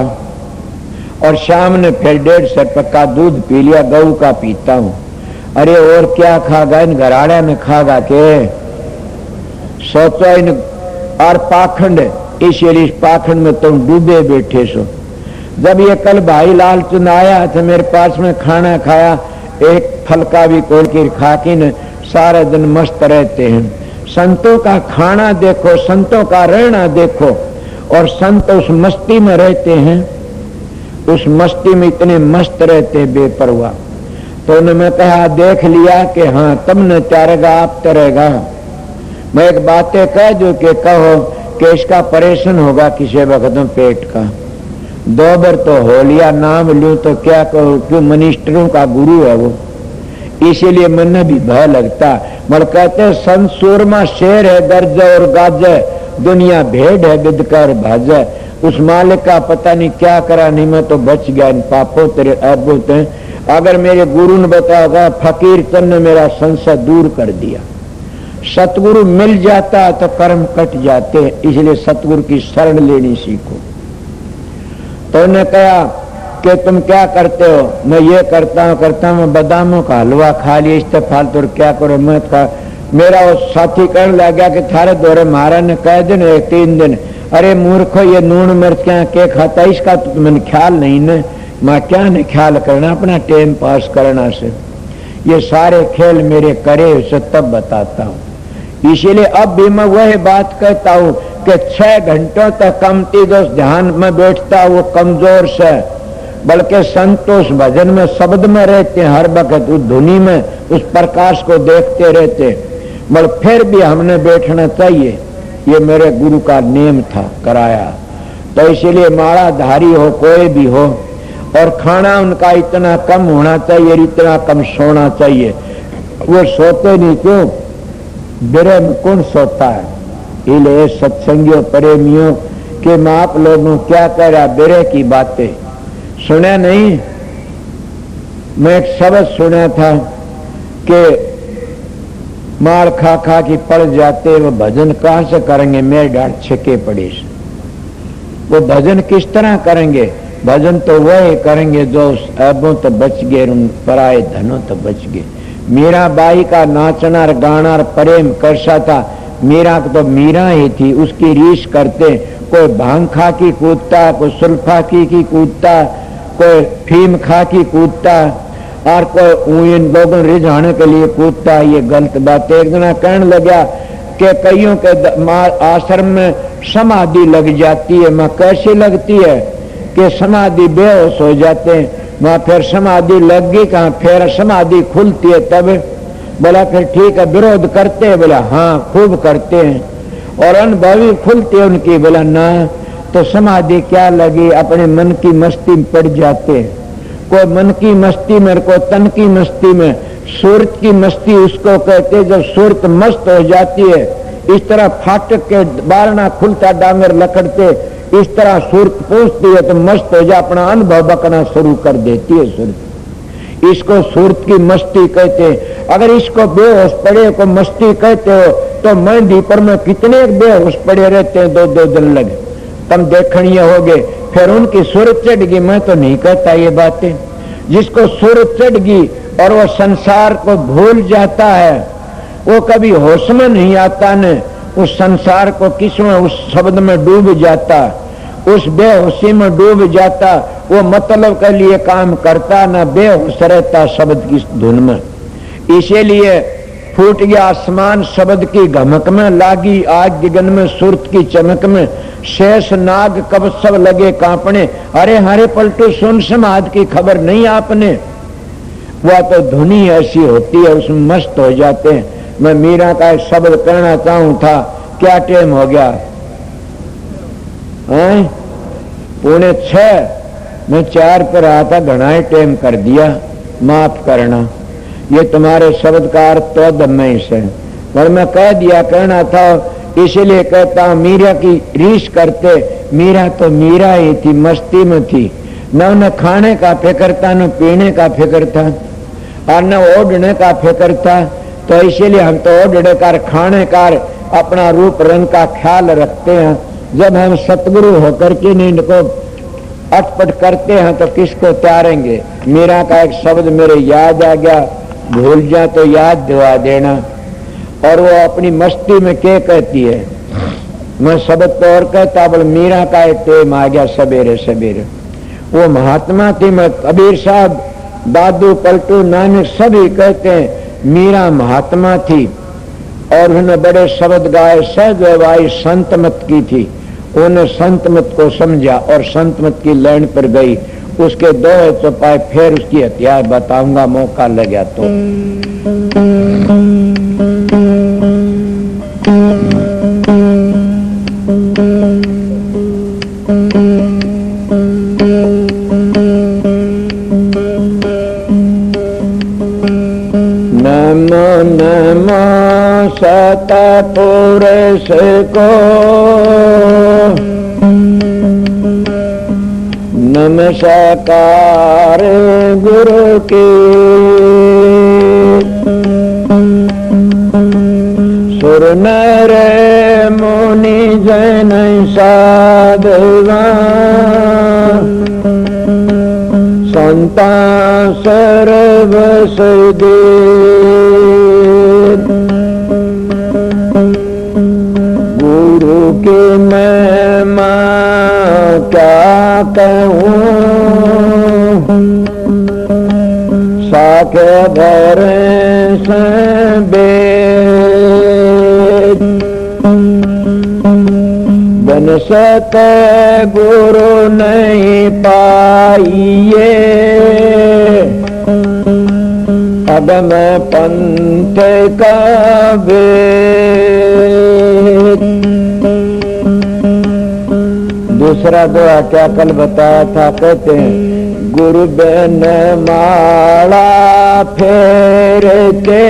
और शाम ने फिर 1.5 रुपए का दूध पी लिया, गऊ का पीता हूं। अरे और क्या खागा, इन घराड़ा में खागा के? सोचो इन और पाखंड, इसलिए इस पाखंड में तुम डूबे बैठे सो। जब ये कल भाई लालचंद आया था मेरे पास में, खाना खाया, एक फलका भी कोल के खा के न सारा दिन मस्त रहते हैं। संतों का खाना देखो, संतों का रहना देखो, और संत उस मस्ती में रहते हैं, उस मस्ती में इतने मस्त रहते बेपरवाह। तो उन्होंने कहा, देख लिया कि हाँ तब न त्यारेगा आप तरेगा। मैं एक बातें कह जो कि कहो कि इसका ऑपरेशन होगा किसी वक्त में पेट का। 2 बार तो हो लिया, नाम लूं तो क्या कहो, क्यों मिनिस्टरों का गुरु है वो, इसीलिए मन भी भय लगता। मगर कहते संत सूरमा शेर है गर्जे और गाजे, दुनिया भेड़ है बिदकर भाजे। उस मालिक का पता नहीं क्या करा, नहीं मैं तो बच गया इन पापों तेरे ऐबों ते। अगर मेरे गुरु ने बताया फकीर चंद ने मेरा संशय दूर कर दिया। सतगुरु मिल जाता तो कर्म कट जाते, इसलिए सतगुरु की शरण लेनी सीखो। तो उन्होंने कहा कि तुम क्या करते हो? मैं ये करता हूँ बादामों का हलवा खा लिया, इस फालतू क्या करो। मैं कहा, मेरा वो साथी कहने लगा कि थारे दौरे महाराज ने कह दिन 3 दिन। अरे मूर्खो, ये नून मिर्च क्या खाता, इसका तो मैंने ख्याल नहीं न। मैं क्या नहीं ख्याल करना, अपना टाइम पास करना से। ये सारे खेल मेरे करे उसे तब बताता हूँ। इसीलिए अब भी मैं वही बात कहता हूँ कि 6 घंटों तक कमती दोस्त ध्यान में बैठता, वो कमजोर से, बल्कि संतोष भजन में शब्द में रहते हैं, हर वक्त उस धुनी में उस प्रकाश को देखते रहते। मगर फिर भी हमने बैठना चाहिए, ये मेरे गुरु का नियम था, कराया। तो इसीलिए मालाधारी हो कोई भी हो, और खाना उनका इतना कम होना चाहिए, इतना कम सोना चाहिए। वो सोते नहीं, क्यों? बिरे में कौन सोता है? इसलिए सत्संगियों प्रेमियों के मैं आप लोगों क्या कह रहा, बिरे की बातें सुना नहीं? मैं एक शब्द सुना था कि मार खा खा की पड़ जाते, वो भजन कहां से करेंगे, मेरे डांट छिके पड़ी से। वो भजन किस तरह करेंगे? भजन तो वही करेंगे जो ऐबों तो बच गए, उन पराए धनों तो बच गए। मीरा बाई का नाचना और गाना और प्रेम कैसा था? मीरा तो मीरा ही थी, उसकी रीस करते। कोई भांग खा की कूदता, कोई सुल्फा की कूदता, कोई फीम खा की कूदता, और कोई इन लोगों रिझाने के लिए कूदता। ये गलत बात। एक दिन कहने लगा कि कईयों के आश्रम में समाधि लग जाती है। मैं कैसी लगती है कि समाधि बेहोश हो जाते हैं। वहां फिर समाधि लग गई कहाँ, फिर समाधि खुलती है तब। बोला फिर ठीक है, विरोध करते हैं? बोला हाँ खूब करते हैं। और अनुभवी खुलती है उनकी? बोला ना। तो समाधि क्या लगी, अपने मन की मस्ती में पड़ जाते हैं। कोई मन की मस्ती में, कोई तन की मस्ती में। सूरत की मस्ती उसको कहते जब सूरत मस्त हो जाती है। इस तरह फाटक के बारना खुलता, डांगर लकड़ते, इस तरह सूरत पहुंचती है तो मस्त हो जा, अपना अनुभव बकना शुरू कर देती है सूरत। इसको सूरत की मस्ती कहते हैं। अगर इसको बेहोश पड़े को मस्ती कहते हो तो मेहंदी पर में कितने बेहोश पड़े रहते हैं, 2-2 दिन लगे। तुम देखणीय हो गए, फिर उनकी सूरत चढ़ गई। मैं तो नहीं कहता ये बातें। जिसको सूरत चढ़ गई और वो संसार को भूल जाता है, वो कभी होश में नहीं आता न, उस संसार को किसमें, उस शब्द में डूब जाता, उस बेहोशी में डूब जाता। वो मतलब के लिए काम करता, न बेहोश रहता शब्द की धुन में। इसीलिए फूट गया आसमान शब्द की घमक में, लागी आग गगन में सुरत की चमक में, शेष नाग कब सब लगे कांपने। अरे हरे पलटू सुन समाज की खबर नहीं आपने? वह तो धुनी ऐसी होती है, उसमें मस्त हो जाते हैं। मैं मीरा का एक शब्द कहना चाहूं था। क्या टाइम हो गया? 5:45। मैं 4 पर आया था, घना टाइम कर दिया, माफ करना। ये तुम्हारे शब्द का अर्थ तो दम्मे से, पर मैं कह दिया, कहना था इसलिए कहता हूं। मीरा की रीस करते, मीरा तो मीरा ही थी, मस्ती में थी। न उन्हें खाने का फिक्र था, न पीने का फिक्र था, और न ओढ़ने का फिक्र था। तो इसीलिए हम तो ओढ़ने का, खाने का, अपना रूप रंग का ख्याल रखते हैं। जब हम सतगुरु होकर के इनको अटपट करते हैं तो किसको त्यारेंगे। मीरा का एक शब्द मेरे याद आ गया, भूल जा तो याद दिवा देना। और वो अपनी मस्ती में क्या कहती है, मैं शब्द तो और कहता, बोल मीरा का एक टेम आ गया सवेरे सवेरे। वो महात्मा थी, मैं कबीर साहब, दादू, पलटू, नानक सभी कहते हैं मीरा महात्मा थी और उन्होंने बड़े शब्द गाए। सहज वाई संत मत की थी, उन्होंने संत मत को समझा और संत मत की लाइन पर गई। उसके दो चौपाए फिर उसकी हत्या बताऊंगा, मौका लग गया तो। नमो नमो सतपुरुष को, नमस्कार गुरु की, सुर नर मुनि जन साधुआ, संता सर्व सिद्धि, गुरु की महिमा क्या कहूँ, साखे भरे से बेद, बन सके गुरु नहीं पाइए, अब मैं पंथ का वेद। दूसरा दोहा क्या कल बताया था, कहते हैं गुरु बिन माला फेर के,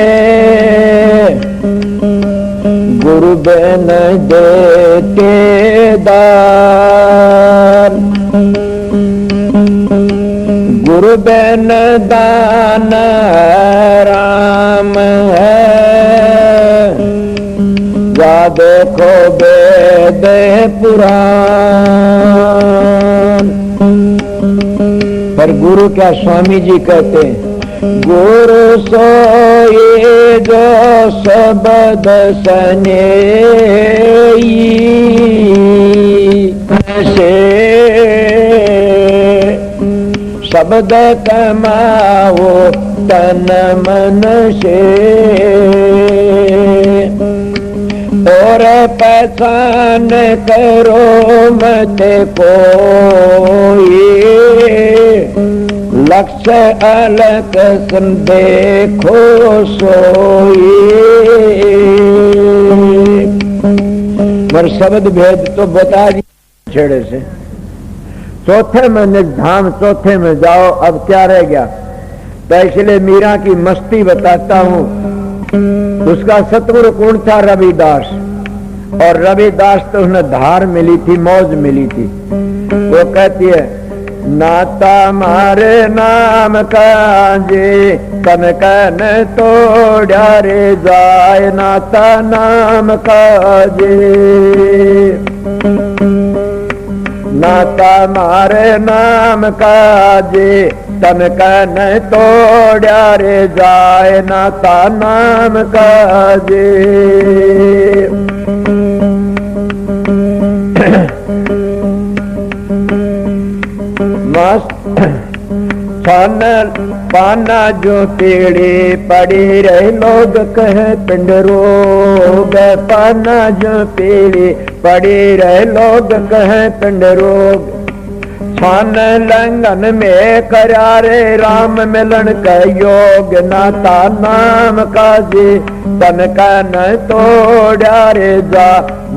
गुरु बिन देते दान, गुरु बिन दान राम है, जा देखो वेद पुराण। पर गुरु क्या स्वामी जी कहते हैं, गुरु सोए जो शब्द सनेई, से शब्द कमाओ तन मन से, और पहचान करो मत कोई, लक्ष्य अलग देखो सोई। पर शब्द भेद तो बता दी छेड़े से। चौथे में निधाम, चौथे में जाओ, अब क्या रह गया। तो इसलिए मीरा की मस्ती बताता हूँ। उसका सतगुरु कौन था? रविदास। और रविदास तो उन्हें धार मिली थी, मौज मिली थी। वो कहती है, नाता मारे नाम का जे, तन कन तोड़ा रे जाए, नाता नाम का जे, नाता मारे नाम का जे, तन कन तोड़ा रे जाए, नाता नाम का जे। छान पाना जो पीड़ी पड़ी रहे, लोग कहे पिंड रोग, पाना जो पीड़ी पड़ी रहे, लोग कहे पिंड रोग। छान लंगन में करारे राम मिलन का योग, नाता नाम का जी, तन का न तोड़ा रे जा,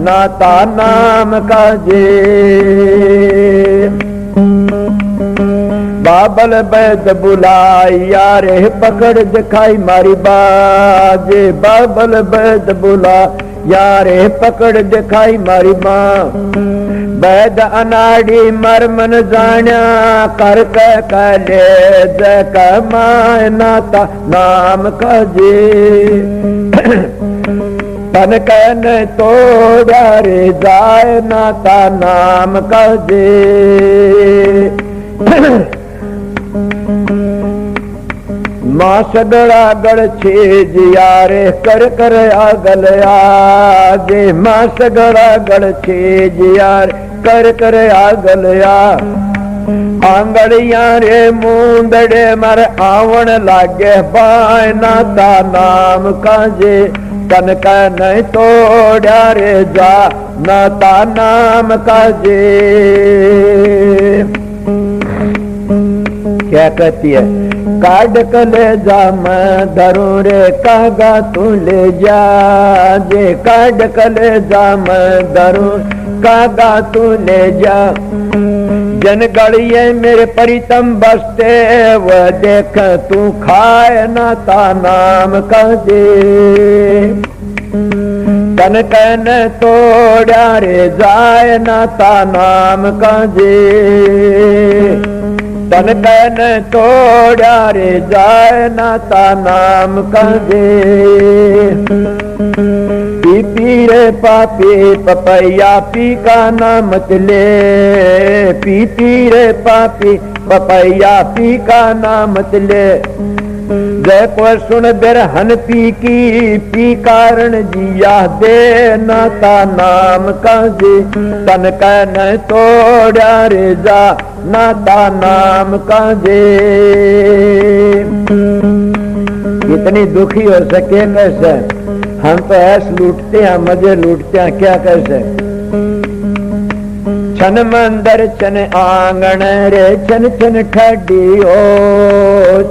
नाता नाम का जी। बाबल बैद बुलाया रे, पकड़ दिखाई मारी बाजे, बाबल बैद बुला यारे, पकड़ दिखाई मारी माँ। बैद अनाड़ी मरमन जान्या, कर कले जक माय, नाता नाम का जी। तन कहन तोड़ा रे जाए नाता नाम कजे। मां सगड़ा गड़ छेज यारे कर कर आगल आगे। मां सगड़ा गड़ छेज यार कर कर आगल आ। आंगड़िया रे मूंदड़े मर आवण लागे बाय नाता नाम काजे। तन कह नहीं तोड़ा रे जा नाता नाम काजे। क्या कहती है? काट कले जा मैं धरूं रे कागा तू ले जा जे। काट कले जा मैं धरूं कागा तू ले जा। जन गड़िए मेरे परितम बसते वह देख तू खाए नाता नाम काजे। तन कहन तोड़ा रे जाए नाता नाम काजे। तन कहन तोड़ा रे जाए नाता नाम काजे। पी पी रे पापी पपैया पी का नाम मत ले। पी पी रे पापी पपैया पी का नाम मत ले। जय को सुन बिरहन पी की पी कारण जिया दे नाता नाम काजे। तन कहन तोड़ा रे जा नाता नाम काजे। कितनी दुखी हो सके कैसे? हम तो ऐस लूटते हैं, मजे लूटते हैं, क्या कैसे? छन मंदिर छन आंगन रे छन छन ठाडी ओ।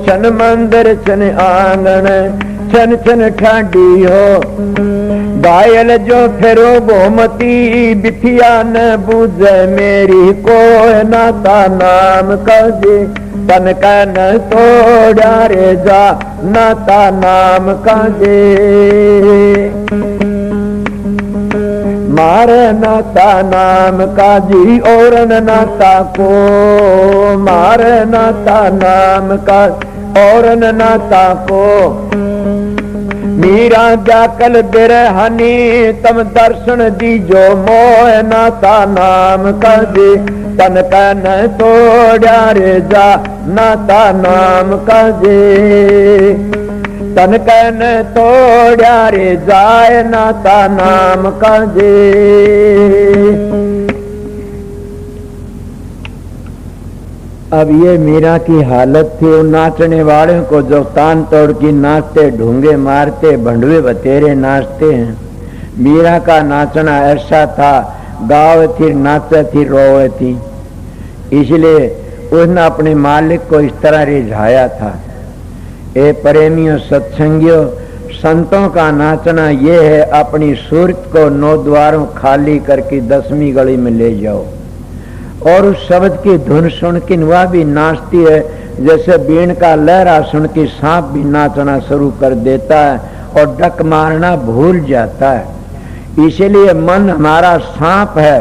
छन मंदिर छन आंगन छन छन ठाडी हो। घायल जो फेरो गोमती बिथिया न बूझे मेरी को नाता नाम काजे। तन कहन तोड़ा रे जा नाता नाम काजे। मारे नाता नाम काजी और नाता को। मारे नाता नाम का और नाता को। मीरा जाकल बिरहनी तम दर्शन दीजो मोह नाता नाम काजे। तन कहन तोड़ा रे जा नाता नाम काजे। तन कहन तोड़ा रे जाए नाता नाम काजे। अब ये मीरा की हालत थी। उन नाचने वाले को जो तान तोड़ की नाचते, ढूंगे मारते, भंडवे बतेरे नाचते हैं। मीरा का नाचना ऐसा था, गाव थी, नाचे थी, रोवे थी। इसलिए उसने अपने मालिक को इस तरह रिझाया था। ए प्रेमियों सत्संगियों, संतों का नाचना ये है, अपनी सूरत को 9 द्वारों खाली करके 10वीं गली में ले जाओ और उस शब्द की धुन सुन के वह भी नाचती है। जैसे बीन का लहरा सुन के सांप भी नाचना शुरू कर देता है और डक मारना भूल जाता है। इसीलिए मन हमारा सांप है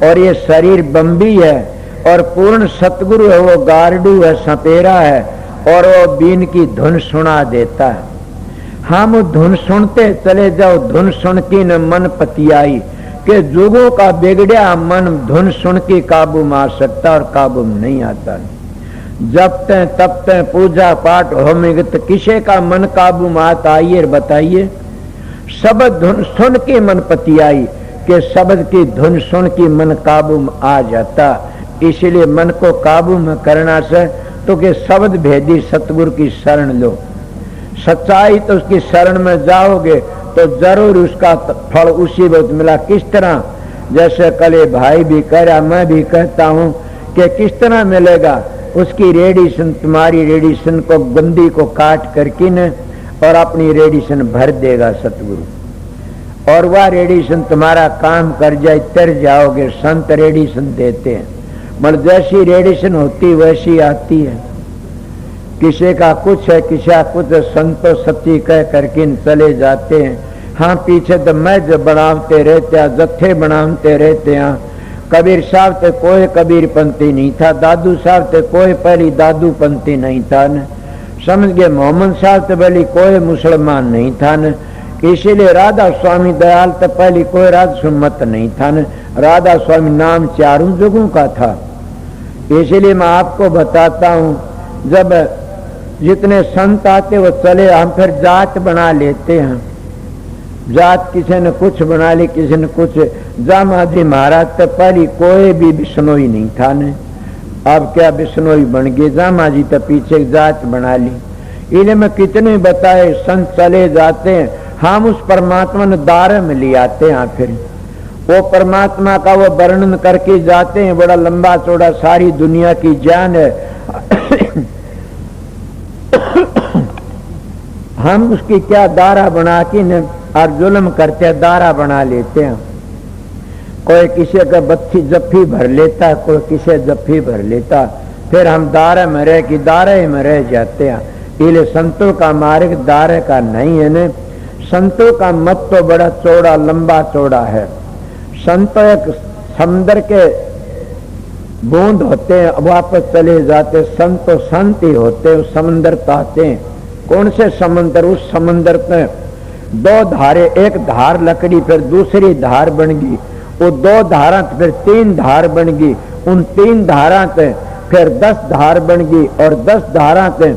और ये शरीर बम्बी है और पूर्ण सतगुरु है, वो गार्डू है, सपेरा है और वो बीन की धुन सुना देता है। हम धुन सुनते चले जाओ। धुन सुन की न मन पतियाई कि जुगों का बिगड़िया मन धुन सुन के काबू में आ सकता और काबू में नहीं आता। जपते तपते पूजा पाठ होमित किसे का मन काबू में आता? आइए बताइए। शब्द धुन सुन के मन पतियाई कि शब्द की धुन सुन के मन काबू में आ जाता। इसलिए मन को काबू में करना से तो कि शब्द भेदी सतगुरु की शरण लो। सच्चाई तो उसकी शरण में जाओगे तो जरूर उसका फल उसी वक्त मिला। किस तरह? जैसे कल भाई भी कह रहा, मैं भी कहता हूँ कि किस तरह मिलेगा। उसकी रेडिएशन, तुम्हारी रेडिएशन को गंदी को काट करके न और अपनी रेडिएशन भर देगा सतगुरु और वह रेडिएशन तुम्हारा काम कर जाए, तर जाओगे। संत रेडिएशन देते हैं, मतलब जैसी रेडिएशन होती वैसी आती है। किसी का कुछ है, किसी का कुछ, संतो सच्ची कह करके चले जाते हैं। हाँ, पीछे तो मैं जो बनाते रहते हैं, जत्थे बनाते रहते हैं। कबीर साहब तो कोई कबीर पंथी नहीं था, दादू साहब तो कोई पहली दादू पंथी नहीं था न, समझ गए। मोहम्मद साहब तो पहले कोई मुसलमान नहीं था न। इसीलिए राधा स्वामी दयाल तो पहले कोई राधा सुमत नहीं था न, राधा स्वामी नाम चारों जगहों का था। इसीलिए मैं आपको बताता हूँ, जब जितने संत आते वो चले, हम फिर जात बना लेते हैं। जात किसी ने कुछ बना ली, किसी ने कुछ। जामा जी महाराज तो पहले कोई भी बिश्नोई नहीं था न, अब क्या बिश्नोई बन गए। जामा जी तो पीछे जात बना ली। इन्हें मैं कितने बताए, संत चले जाते हैं, हम उस परमात्मा ने दार में ले आते हैं। फिर वो परमात्मा का वो वर्णन करके जाते हैं, बड़ा लंबा चौड़ा सारी दुनिया की जान है। हम उसकी क्या दारा बना के न और जुल्म करते हैं, दारा बना लेते हैं। कोई किसी का बत्ती जफ्फी भर लेता, कोई किसी जफ्फी भर लेता, फिर हम दारे में रह कि दारे में रह जाते हैं। इसलिए संतों का मार्ग दारे का नहीं है न। संतों का मत तो बड़ा चौड़ा लंबा चौड़ा है। संत एक समुद्र के बूंद होते हैं, वापस चले जाते। संत तो संत ही होते हैं, समुद्र ताते हैं। कौन से समुद्र? उस समुद्र में दो धारे, एक धार लकड़ी फिर दूसरी धार बन गई, वो दो धारा फिर तीन धार बन गई, उन तीन धारा से फिर 10 धार बन गई, और 10 धारा से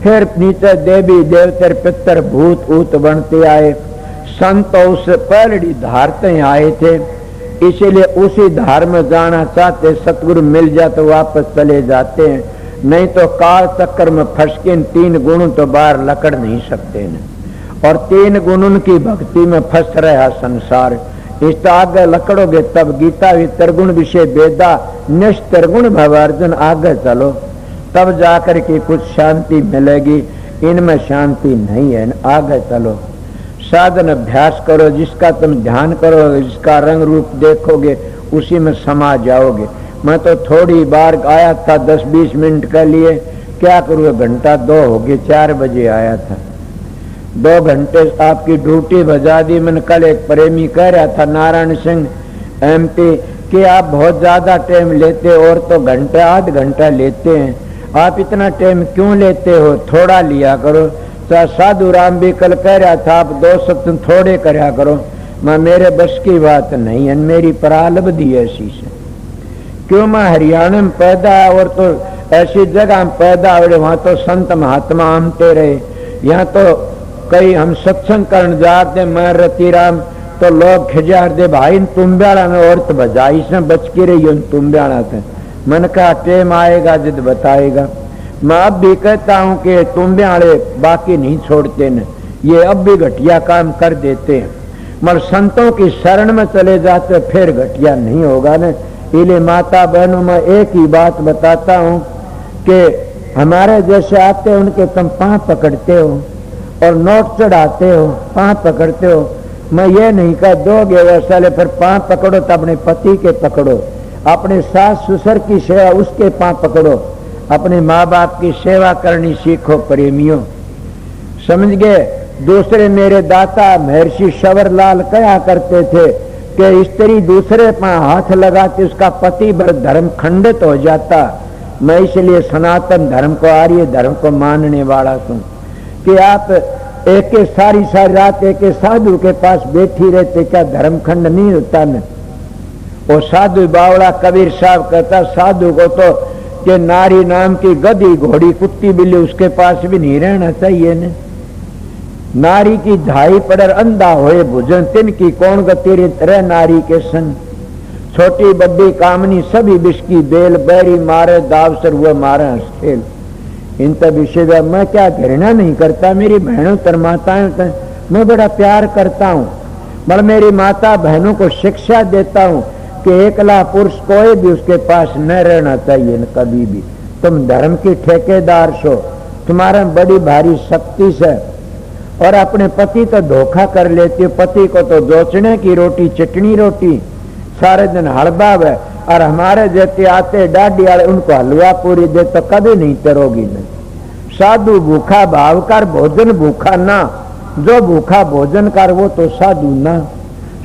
फिर नीचे देवी देवतर पितर भूत ऊत बनते आए। संत उस पहली धार से आए थे, इसीलिए उसी धार में जाना चाहते। सतगुरु मिल जाए तो वापस चले जाते हैं, नहीं तो काल चक्कर में फंस के 3 गुण तो बाहर लकड़ नहीं सकते न। और 3 गुण की भक्ति में फंस रहा संसार। इस आगे लकड़ोगे तब गीता भी त्रिगुण विषय वेदा निष्त्रिगुण भवार्जुन, आगे चलो तब जाकर के कुछ शांति मिलेगी। इनमें शांति नहीं है, आगे चलो। साधन अभ्यास करो, जिसका तुम ध्यान करोगे, जिसका रंग रूप देखोगे, उसी में समा जाओगे। मैं तो थोड़ी बार आया था 10-20 मिनट के लिए, क्या करूँ, घंटा 2 हो गए, 4 बजे आया था। 2 घंटे आपकी ड्यूटी बजा दी। मैंने कल एक प्रेमी कह रहा था, नारायण सिंह MP, कि आप बहुत ज्यादा टाइम लेते, और तो घंटे आध घंटा लेते हैं, आप इतना टाइम क्यों लेते हो? थोड़ा लिया करो। तो साधु राम भी कल कह रहा था, आप 2 सत्संग थोड़े करया करो। मैं मेरे बस की बात नहीं है, मेरी प्रारब्ध ऐसी से। क्यों मैं हरियाणा में पैदा है, और तो ऐसी जगह में पैदा हो, वहां तो संत महात्मा आमते रहे। यहाँ तो कई हम सत्संग करने जाते, मैं रतिराम, तो लोग खिजार दे, भाई तुम ब्याड़ा में औरत बजाई से बच के रही, तुम ब्याड़ा थे। मन का टेम आएगा जिद बताएगा। मैं अब भी कहता हूँ कि तुम ब्याड़े बाकी नहीं छोड़ते न, ये अब भी घटिया काम कर देते हैं, मगर संतों की शरण में चले जाते फिर घटिया नहीं होगा न। इसलिए माता बहनों में एक ही बात बताता हूँ कि हमारे जैसे आते उनके तुम पांव पकड़ते हो और नोट चढ़ाते हो, पांव पकड़ते हो। मैं ये नहीं कह दोगे वैसे, फिर पांव पकड़ो तो अपने पति के पकड़ो, अपने सास ससुर की सेवा उसके पांव पकड़ो, अपने माँ बाप की सेवा करनी सीखो प्रेमियों, समझ गए। दूसरे मेरे दाता महर्षि शवरलाल कहा करते थे कि स्त्री दूसरे पर हाथ लगाती उसका पति बर धर्म खंडित हो जाता। मैं इसलिए सनातन धर्म को, आर्य धर्म को मानने वाला हूँ कि आप एक सारी रात एक साधु के पास बैठी रहते, क्या धर्म खंड नहीं होता न? वो साधु बावड़ा कबीर साहब कहता, साधु को तो कि नारी नाम की गधी घोड़ी कुत्ती बिल्ली उसके पास भी नहीं रहना चाहिए न। नारी की धाई पड़र अंधा होए भुजन, तिनकी कौन गति रह नारी के संग। छोटी बड़ी कामनी सभी विष की बेल, बैरी मारे दावसर हुआ मारे हंसखेल। इन तब विषय मैं क्या घृणा नहीं करता, मेरी बहनों तर माताएं मैं बड़ा प्यार करता हूँ, मगर मेरी माता बहनों को शिक्षा देता हूँ कि एकला पुरुष कोई भी उसके पास न रहना चाहिए न कभी भी। तुम धर्म की ठेकेदार सो, तुम्हारा बड़ी भारी शक्ति से, और अपने पति तो धोखा कर लेती हो। पति को तो जोचने की रोटी चटनी रोटी सारे दिन हड़बाव है, और हमारे जैसे आते डाडी वाले उनको हलवा पूरी दे तो कभी नहीं तरोगी नहीं। साधु भूखा भाव कर, भोजन भूखा ना, जो भूखा भोजन कर वो तो साधु ना।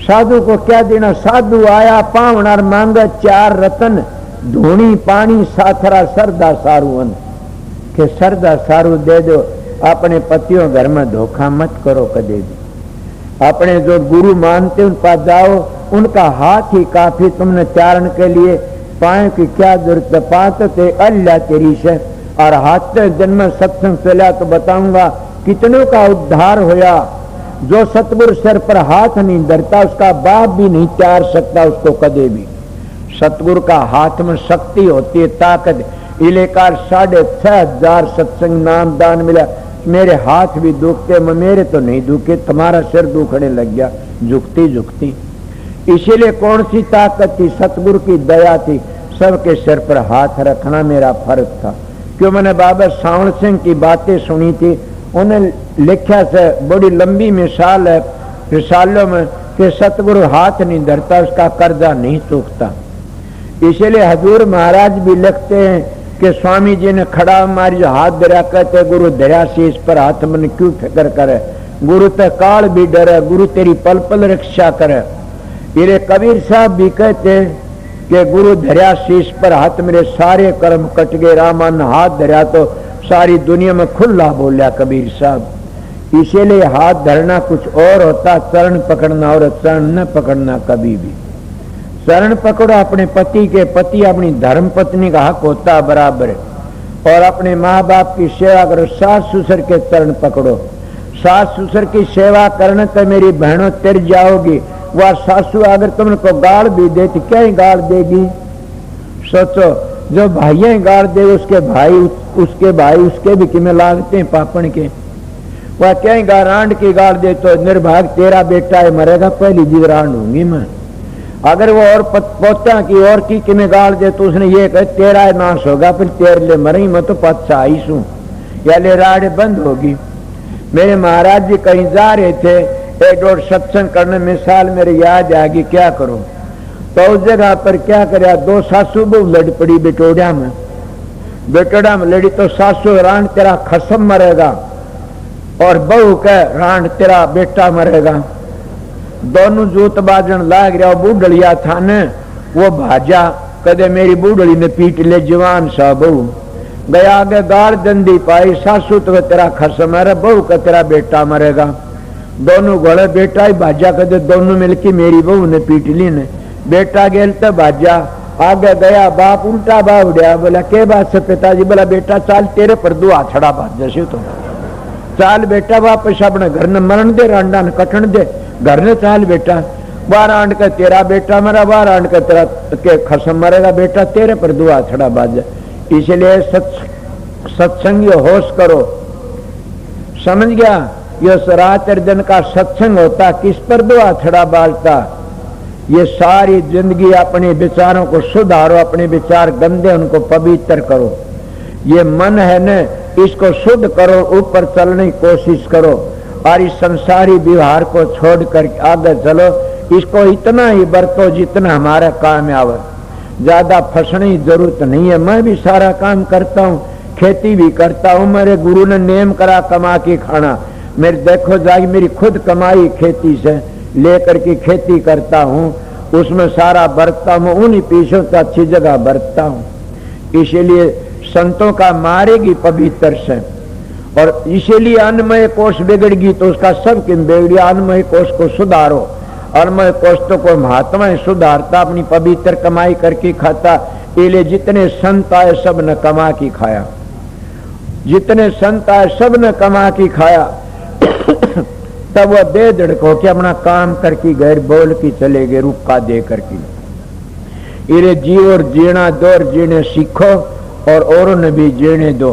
साधु को क्या देना? साधु आया पावनार मांगे 4 रतन, धूनी पानी साथरा सरदा सारुवन, के सरदा सारू दे दो। अपने पतियों घर में धोखा मत करो कदे भी। अपने जो गुरु मानते उन पास जाओ, उनका हाथ ही काफी तुमने चारण के लिए। पाए की क्या जरूरत, पात ते अल्लाह तेरी से। और हाथ से जन्म सत्संग चला तो बताऊंगा कितनों का उद्धार होया। जो सतगुरु सिर पर हाथ नहीं धरता उसका बाप भी नहीं त्यार सकता उसको कदे भी। सतगुरु का हाथ में शक्ति होती है, ताकत। इलेकार 6,500 सत्संग नाम दान मिला। मेरे हाथ भी दुखते, मेरे तो नहीं दुखे, तुम्हारा सिर दुखने लग गया झुकती झुकती। इसीलिए कौन सी ताकत थी? सतगुरु की दया थी। सबके सिर पर हाथ रखना मेरा फर्ज था। क्यों? मैंने बाबा सावण सिंह की बातें सुनी थी, उन्हें लिखा से बड़ी लंबी मिसाल है रिसालों में कि सतगुरु हाथ नहीं धरता उसका कर्जा नहीं चूकता। इसीलिए हजूर महाराज भी लिखते हैं कि स्वामी जी ने खड़ा मारी हाथ धरा, कहते गुरु धरा शीश पर हाथ, मन क्यों फिक्र करे, गुरु पे काल भी डरे, गुरु तेरी पल पल रक्षा करे। ये कबीर साहब भी कहते कि गुरु धरा शीश पर हाथ, मेरे सारे कर्म कट गए, रामान हाथ धरा तो सारी दुनिया में खुला बोलिया कबीर साहब। इसीलिए हाथ धरना कुछ और होता, चरण पकड़ना और चरण न पकड़ना कभी भी। चरण पकड़ो अपने पति के, पति अपनी धर्म पत्नी का हक होता बराबर, और अपने माँ बाप की सेवा करो। सास ससुर के चरण पकड़ो, सास ससुर की सेवा करने तो मेरी बहनों तिर जाओगी। वह सासू अगर तुमको गाड़ भी दे तो क्या ही गाड़ देगी? सोचो, जो भाइयां गाड़ दे उसके भाई उसके भी किमें लागते हैं पापन के। वह क्या ही रांड की गाड़ दे तो निर्भाग तेरा बेटा है मरेगा, पहली जी रांड होंगी मैं। अगर वो और पोता की और की किमें गाड़ दे तो उसने ये कहे तेरा नाश होगा, फिर तेरे लिए मरी मैं तो पच्चा आई हूं, या ले राड़ बंद होगी। मेरे महाराज जी कहीं जा रहे थे, एक और सत्संग करने, मिसाल मेरे याद आ गई, क्या करूं? तो उस जगह पर क्या करे, दो सासू बहु लड़ पड़ी बेटोड़ा में लड़ी। तो सासू रांड तेरा खसम मरेगा और बहू कह रांड तेरा बेटा मरेगा। दोनों जूत बाजन लाग रहा। बूढ़लिया था ने वो भाजा, कदे मेरी बूढ़ली ने पीट ले जवान सा बहू गया, आगे गाड़ दंदी पाई। सासू तो तेरा खसम मरे, बहू का तेरा बेटा मरेगा। दोनों घोड़े बेटा ही भाजा, कदे दोनों मिलके मेरी बहू ने पीट ली ने। बेटा गेल तो भाजा, आगे गया बाप उल्टा बावड़िया, बोला के बात से पिताजी? बोला बेटा चाल तेरे पर दो आछड़ा बात जैसे तो चाल बेटा, वापस अपने घर ने मरण दे, रांडा ने कटन दे, घर ने चाल बेटा। 12 आंड का तेरा बेटा मरा, 12 आंड का तेरा के खसम मरेगा, बेटा तेरे पर दो आछड़ा बाज। इसलिए सत्संग होश करो, समझ गया? ये रात दिन का सत्संग होता, किस पर दो आछड़ा बाजता? ये सारी जिंदगी अपने विचारों को सुधारो, अपने विचार गंदे उनको पवित्र करो। ये मन है न, इसको शुद्ध करो, ऊपर चलने की कोशिश करो, और इस संसारी व्यवहार को छोड़कर आगे चलो। इसको इतना ही बरतो जितना हमारा काम आवे, ज्यादा फंसने की जरूरत नहीं है। मैं भी सारा काम करता हूँ, खेती भी करता हूँ, मेरे गुरु ने नेम करा कमा के खाना। मेरे देखो जाएगी मेरी खुद कमाई खेती से लेकर के खेती करता हूँ, उसमें सारा बरतता हूँ, उन्हीं पीछे से अच्छी जगह बरतता हूँ। इसीलिए संतों का मारेगी पवित्र से। और इसीलिए अन्नमय कोष बिगड़गी तो उसका सब किम बिगड़ी। अन्नमय कोष को सुधारो, अन्नमय कोष तो को महात्मा सुधारता, अपनी पवित्र कमाई करके खाता। इसलिए जितने संत आए सब ने कमा की खाया, जितने संत आए सब ने कमा की खाया। तब वह दे दड़को के अपना काम करके गैर बोल की चले गए, रुका दे करके। इरे जीव और जीना दो और जीने सीखो, और औरों ने भी जीने दो।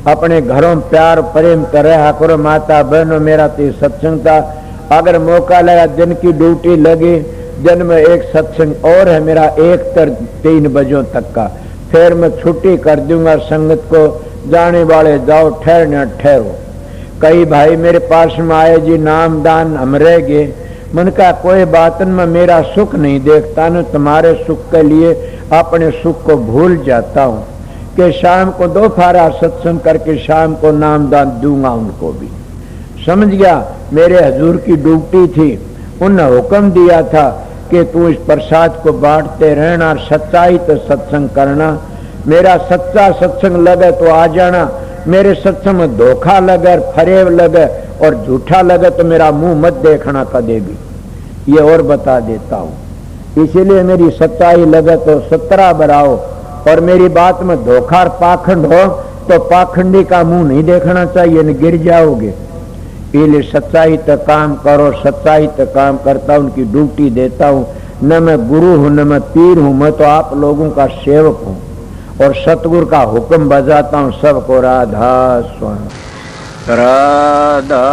अपने घरों प्यार प्रेम करे करो। माता बहनों, मेरा तो सत्संग था, अगर मौका लगा दिन की ड्यूटी लगी, दिन में एक सत्संग और है मेरा 1-3 बजों तक का, फिर मैं छुट्टी कर दूंगा संगत को। जाने वाले जाओ, ठहरने ठहरो। कई भाई मेरे पास में आए, जी नाम दान हम रह गए। मन का कोई बात में मेरा सुख नहीं देखता न, तुम्हारे सुख के लिए अपने सुख को भूल जाता हूँ कि शाम को 2 फारा सत्संग करके शाम को नाम दान दूंगा उनको भी। समझ गया? मेरे हजूर की ड्यूटी थी, उन्होंने हुक्म दिया था कि तू इस प्रसाद को बांटते रहना, सच्चाई तो सत्संग करना। मेरा सच्चा सत्संग लगे तो आ जाना, मेरे सत्संग में धोखा लगे, फरेब लगे और झूठा लगे तो मेरा मुंह मत देखना कदे भी, ये और बता देता हूं। इसीलिए मेरी सच्चाई लगे तो 17 बढ़ाओ, और मेरी बात में धोखा पाखंड हो तो पाखंडी का मुंह नहीं देखना चाहिए, न गिर जाओगे। इसलिए सच्चाई तक काम करो, सच्चाई तक काम करता हूं, उनकी ड्यूटी देता हूं। न मैं गुरु हूं न मैं पीर हूं, मैं तो आप लोगों का सेवक हूं और सतगुरु का हुक्म बजाता हूं सबको। राधा स्वामी। राधा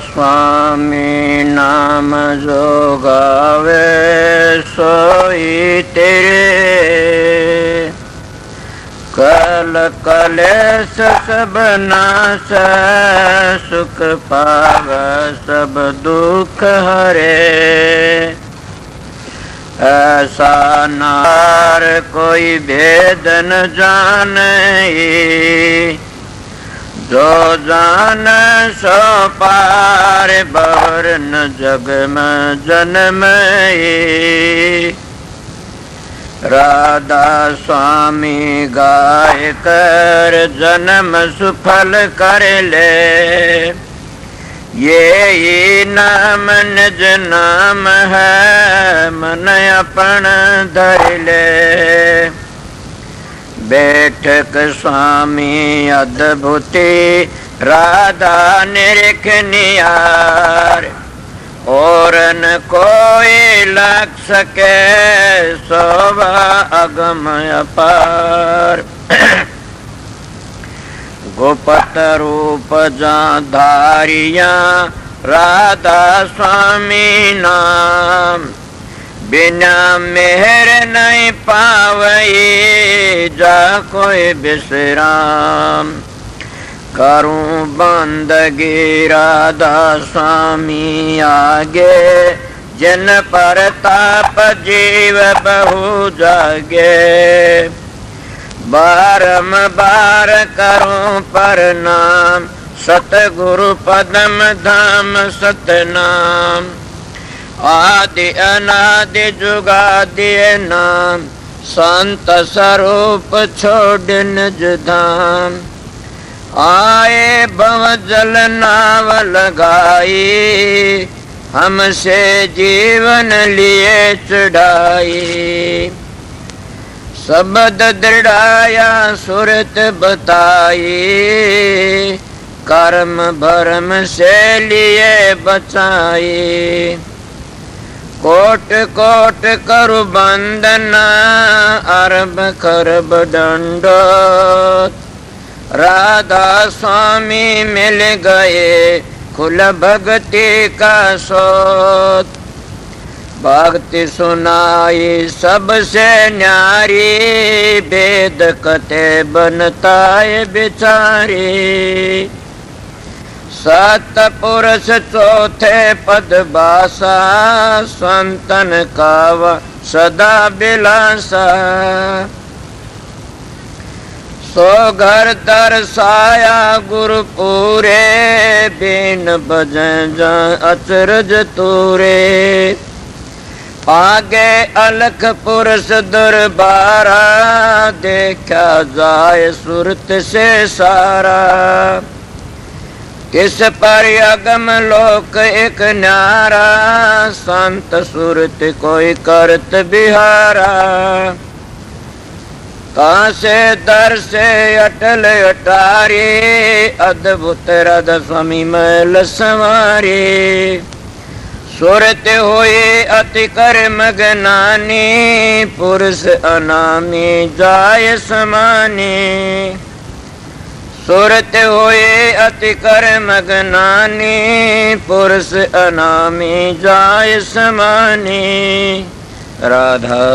स्वामी नाम जो गावे सोई तेरे, कल कलेश सब नाश सुख पाव सब दुख हरे। ऐसा नार कोई भेद न जाने, जो जान सो पार बर न जग में जन्म। राधा स्वामी गाय कर जन्म सुफल कर ले, ये नाम निज नाम है मन अपन धर ले। बैठक स्वामी अद्भुति राधा निरख नियार, और न कोई लग सके शोभा अगम अपार। गोपत रूप जा धारिया राधा स्वामी नाम, बिना मेहर नहीं पावई जा कोई विश्राम। करूं बंदगी राधा स्वामी आगे, जिन पर ताप जीव बहु जागे। बारंबार करूं प्रणाम, सतगुरु पदम धाम सतनाम। आदि अनादि जुगादि नाम, संत स्वरूप छोड़ निज धाम। आए भव जल नाव लगाई, हमसे जीवन लिए चढ़ाई। शब्द दृढ़ाया सुरत बताई, कर्म भरम से लिए बचाई। कोट कोट करु बंदना, अरब खरब दंडोत। राधा स्वामी मिल गए खुल भक्ति का सोत। भक्ति सुनाई सबसे न्यारी, वेद कथे बनता है बिचारी। सतपुरुष चौथे पद बासा, संतन का सदा बिलासा। सो घर दर्शाया गुरु पूरे, बिन बजन अचरज तूरे। आगे अलख पुरुष दरबारा, देखा जाए सुरत से सारा। किस पर अगम लोक एक न्यारा, संत सुरत कोई करत बिहारा। कहाँ से दर से अटल अटारी, अद्भुत राधा स्वामी मैल संवारी। सुरत हुई अति कर मगनानी, पुरुष अनामी जाय समानी। सुरत हुई अति कर मगनानी, पुरुष अनामी जाय समानी। राधा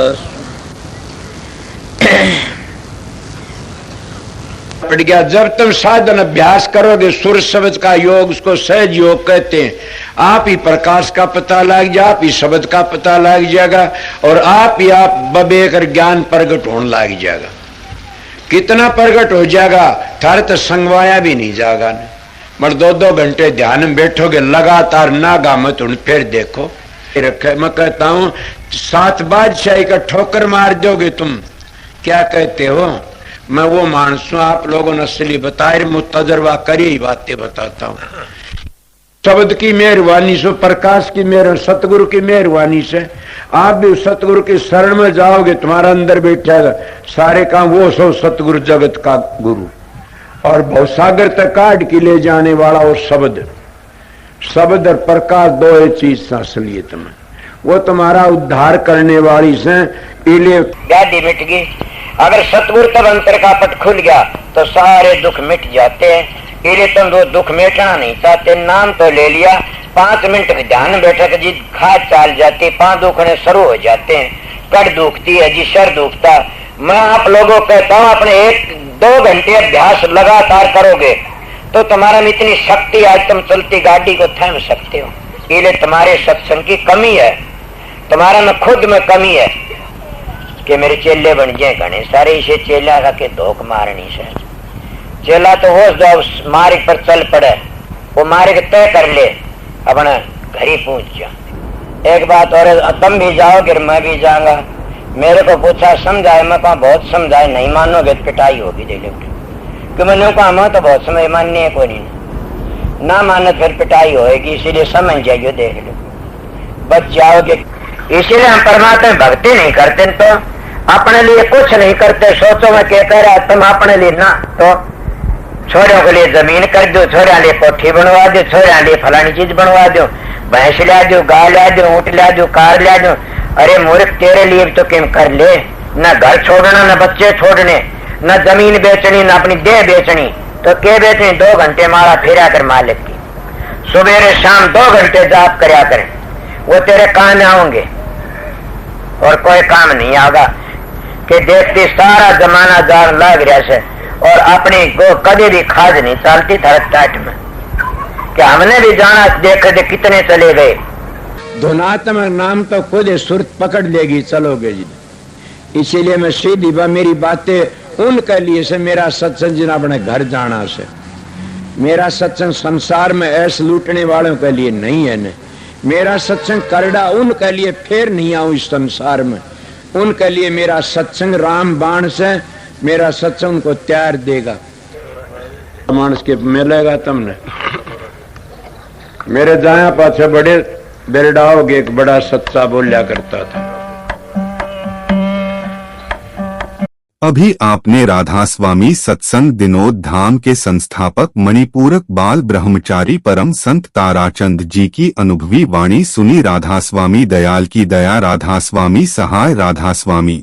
पड़ गया। जब तुम साधन अभ्यास करोगे, सुर शब्द का योग, उसको सहज योग कहते हैं। आप ही प्रकाश का पता लग जाए, आप ही शब्द का पता लग जाएगा, और आप ही आप बबेकर ज्ञान प्रगट होने लग जाएगा। कितना प्रगट हो जाएगा, थारे तो संगवाया भी नहीं जाएगा। मगर 2-2 घंटे ध्यान में बैठोगे लगातार, नागा मत उन फिर देखो रखे। मैं कहता हूं 7 बादशाही का ठोकर मार दोगे तुम। क्या कहते हो? मैं वो मानस हूं, आप लोगों ने असली बताए, मैं तजर्बा करी ही बातें बताता हूं। शब्द की मेहरबानी से, प्रकाश की मेहर, सतगुरु की मेहरबानी से आप भी सतगुरु की शरण में जाओगे, तुम्हारा अंदर बैठा सारे काम वो सो सतगुरु जगत का गुरु, और भवसागर तक काट के ले जाने वाला वो शब्द, शब्द और प्रकाश दो ही चीज असलियत में, वो तुम्हारा उद्धार करने वाली से। इले गाड़ी मिट गई, अगर सतगुरु तब अंतर का पट खुल गया तो सारे दुख मिट जाते हैं। इले तुम वो दुख मिटना नहीं चाहते, नाम तो ले लिया, 5 मिनट के ध्यान बैठक जी खाद चाल जाती, 5 दुखने शुरू हो जाते हैं, कड़ दुखती है जी, सर दुखता। मैं आप लोगों को कहता हूँ अपने 1-2 घंटे अभ्यास लगातार करोगे तो तुम्हारा में इतनी शक्ति, आज तुम चलती गाड़ी को थाम सकते हो। इले तुम्हारे सत्संग की कमी है, तुम्हारा में खुद में कमी है कि मेरे चेले बन जाए घने सारे, इसे चेला का के धोख मारनी से। चेला तो होश जाओ मार्ग पर चल पड़े, वो मार्ग तय कर ले, अपना घर ही पहुंच जा। एक बात और, तुम भी जाओगे मैं भी जाऊंगा। मेरे को पूछा समझाए, मैं कहा बहुत समझाए, नहीं मानोगे तो पिटाई होगी दे लोगे, कि मैंने कहा मैं तो बहुत समय मानने है कोई नहीं, ना मानो फिर पिटाई होगी, इसीलिए समझ जाइए, देख लो बच जाओगे। इसीलिए हम परमात्मा भक्ति नहीं करते तो अपने लिए कुछ नहीं करते। सोचो मैं क्या कह रहा, तुम अपने लिए ना तो छोरों के लिए जमीन कर दो, छोरा लिए कोठी बनवा दो, छोरा लिए फलानी चीज बनवा दो, भैंस ला दो, गाय ला दो, ऊँट ला दो, कार ला दो। अरे मूर्ख, तेरे लिए तो किम कर ले, न घर छोड़ना, न बच्चे छोड़ने, न जमीन बेचनी, न अपनी देह बेचनी, तो क्या बेचनी? 2 घंटे मारा फेरा कर मालिक की, सुबह शाम 2 घंटे जाप करया करें, वो तेरे काम आओगे और कोई काम नहीं आगा। कि देखती सारा जमाना जान लग रहा से और अपनी को कभी भी खाद नहीं चलती थरक टाट में, कि हमने भी जाना, देख दे कितने चले गए। धुनात्मक नाम तो खुद सुरत पकड़ लेगी, चलोगे जी। इसीलिए मैं सीधी मेरी बातें उनके लिए से, मेरा सत्संग जिन अपने घर जाना से, मेरा सत्संग संसार में ऐसे लूटने वालों के लिए नहीं है न, मेरा सत्संग करड़ा उनके लिए फिर नहीं आऊं इस संसार में, उनके लिए मेरा सत्संग राम बाण से, मेरा सत्संग उनको त्यार देगा। मानस के मिलेगा तुमने, मेरे जाया पाछे बड़े बेरडाओगे, एक बड़ा सच्चा बोलिया करता था। अभी आपने राधा स्वामी सत्संग दिनोद धाम के संस्थापक मणिपूरक बाल ब्रह्मचारी परम संत ताराचंद जी की अनुभवी वाणी सुनी। राधा स्वामी दयाल की दया, राधा स्वामी सहाय, राधा स्वामी।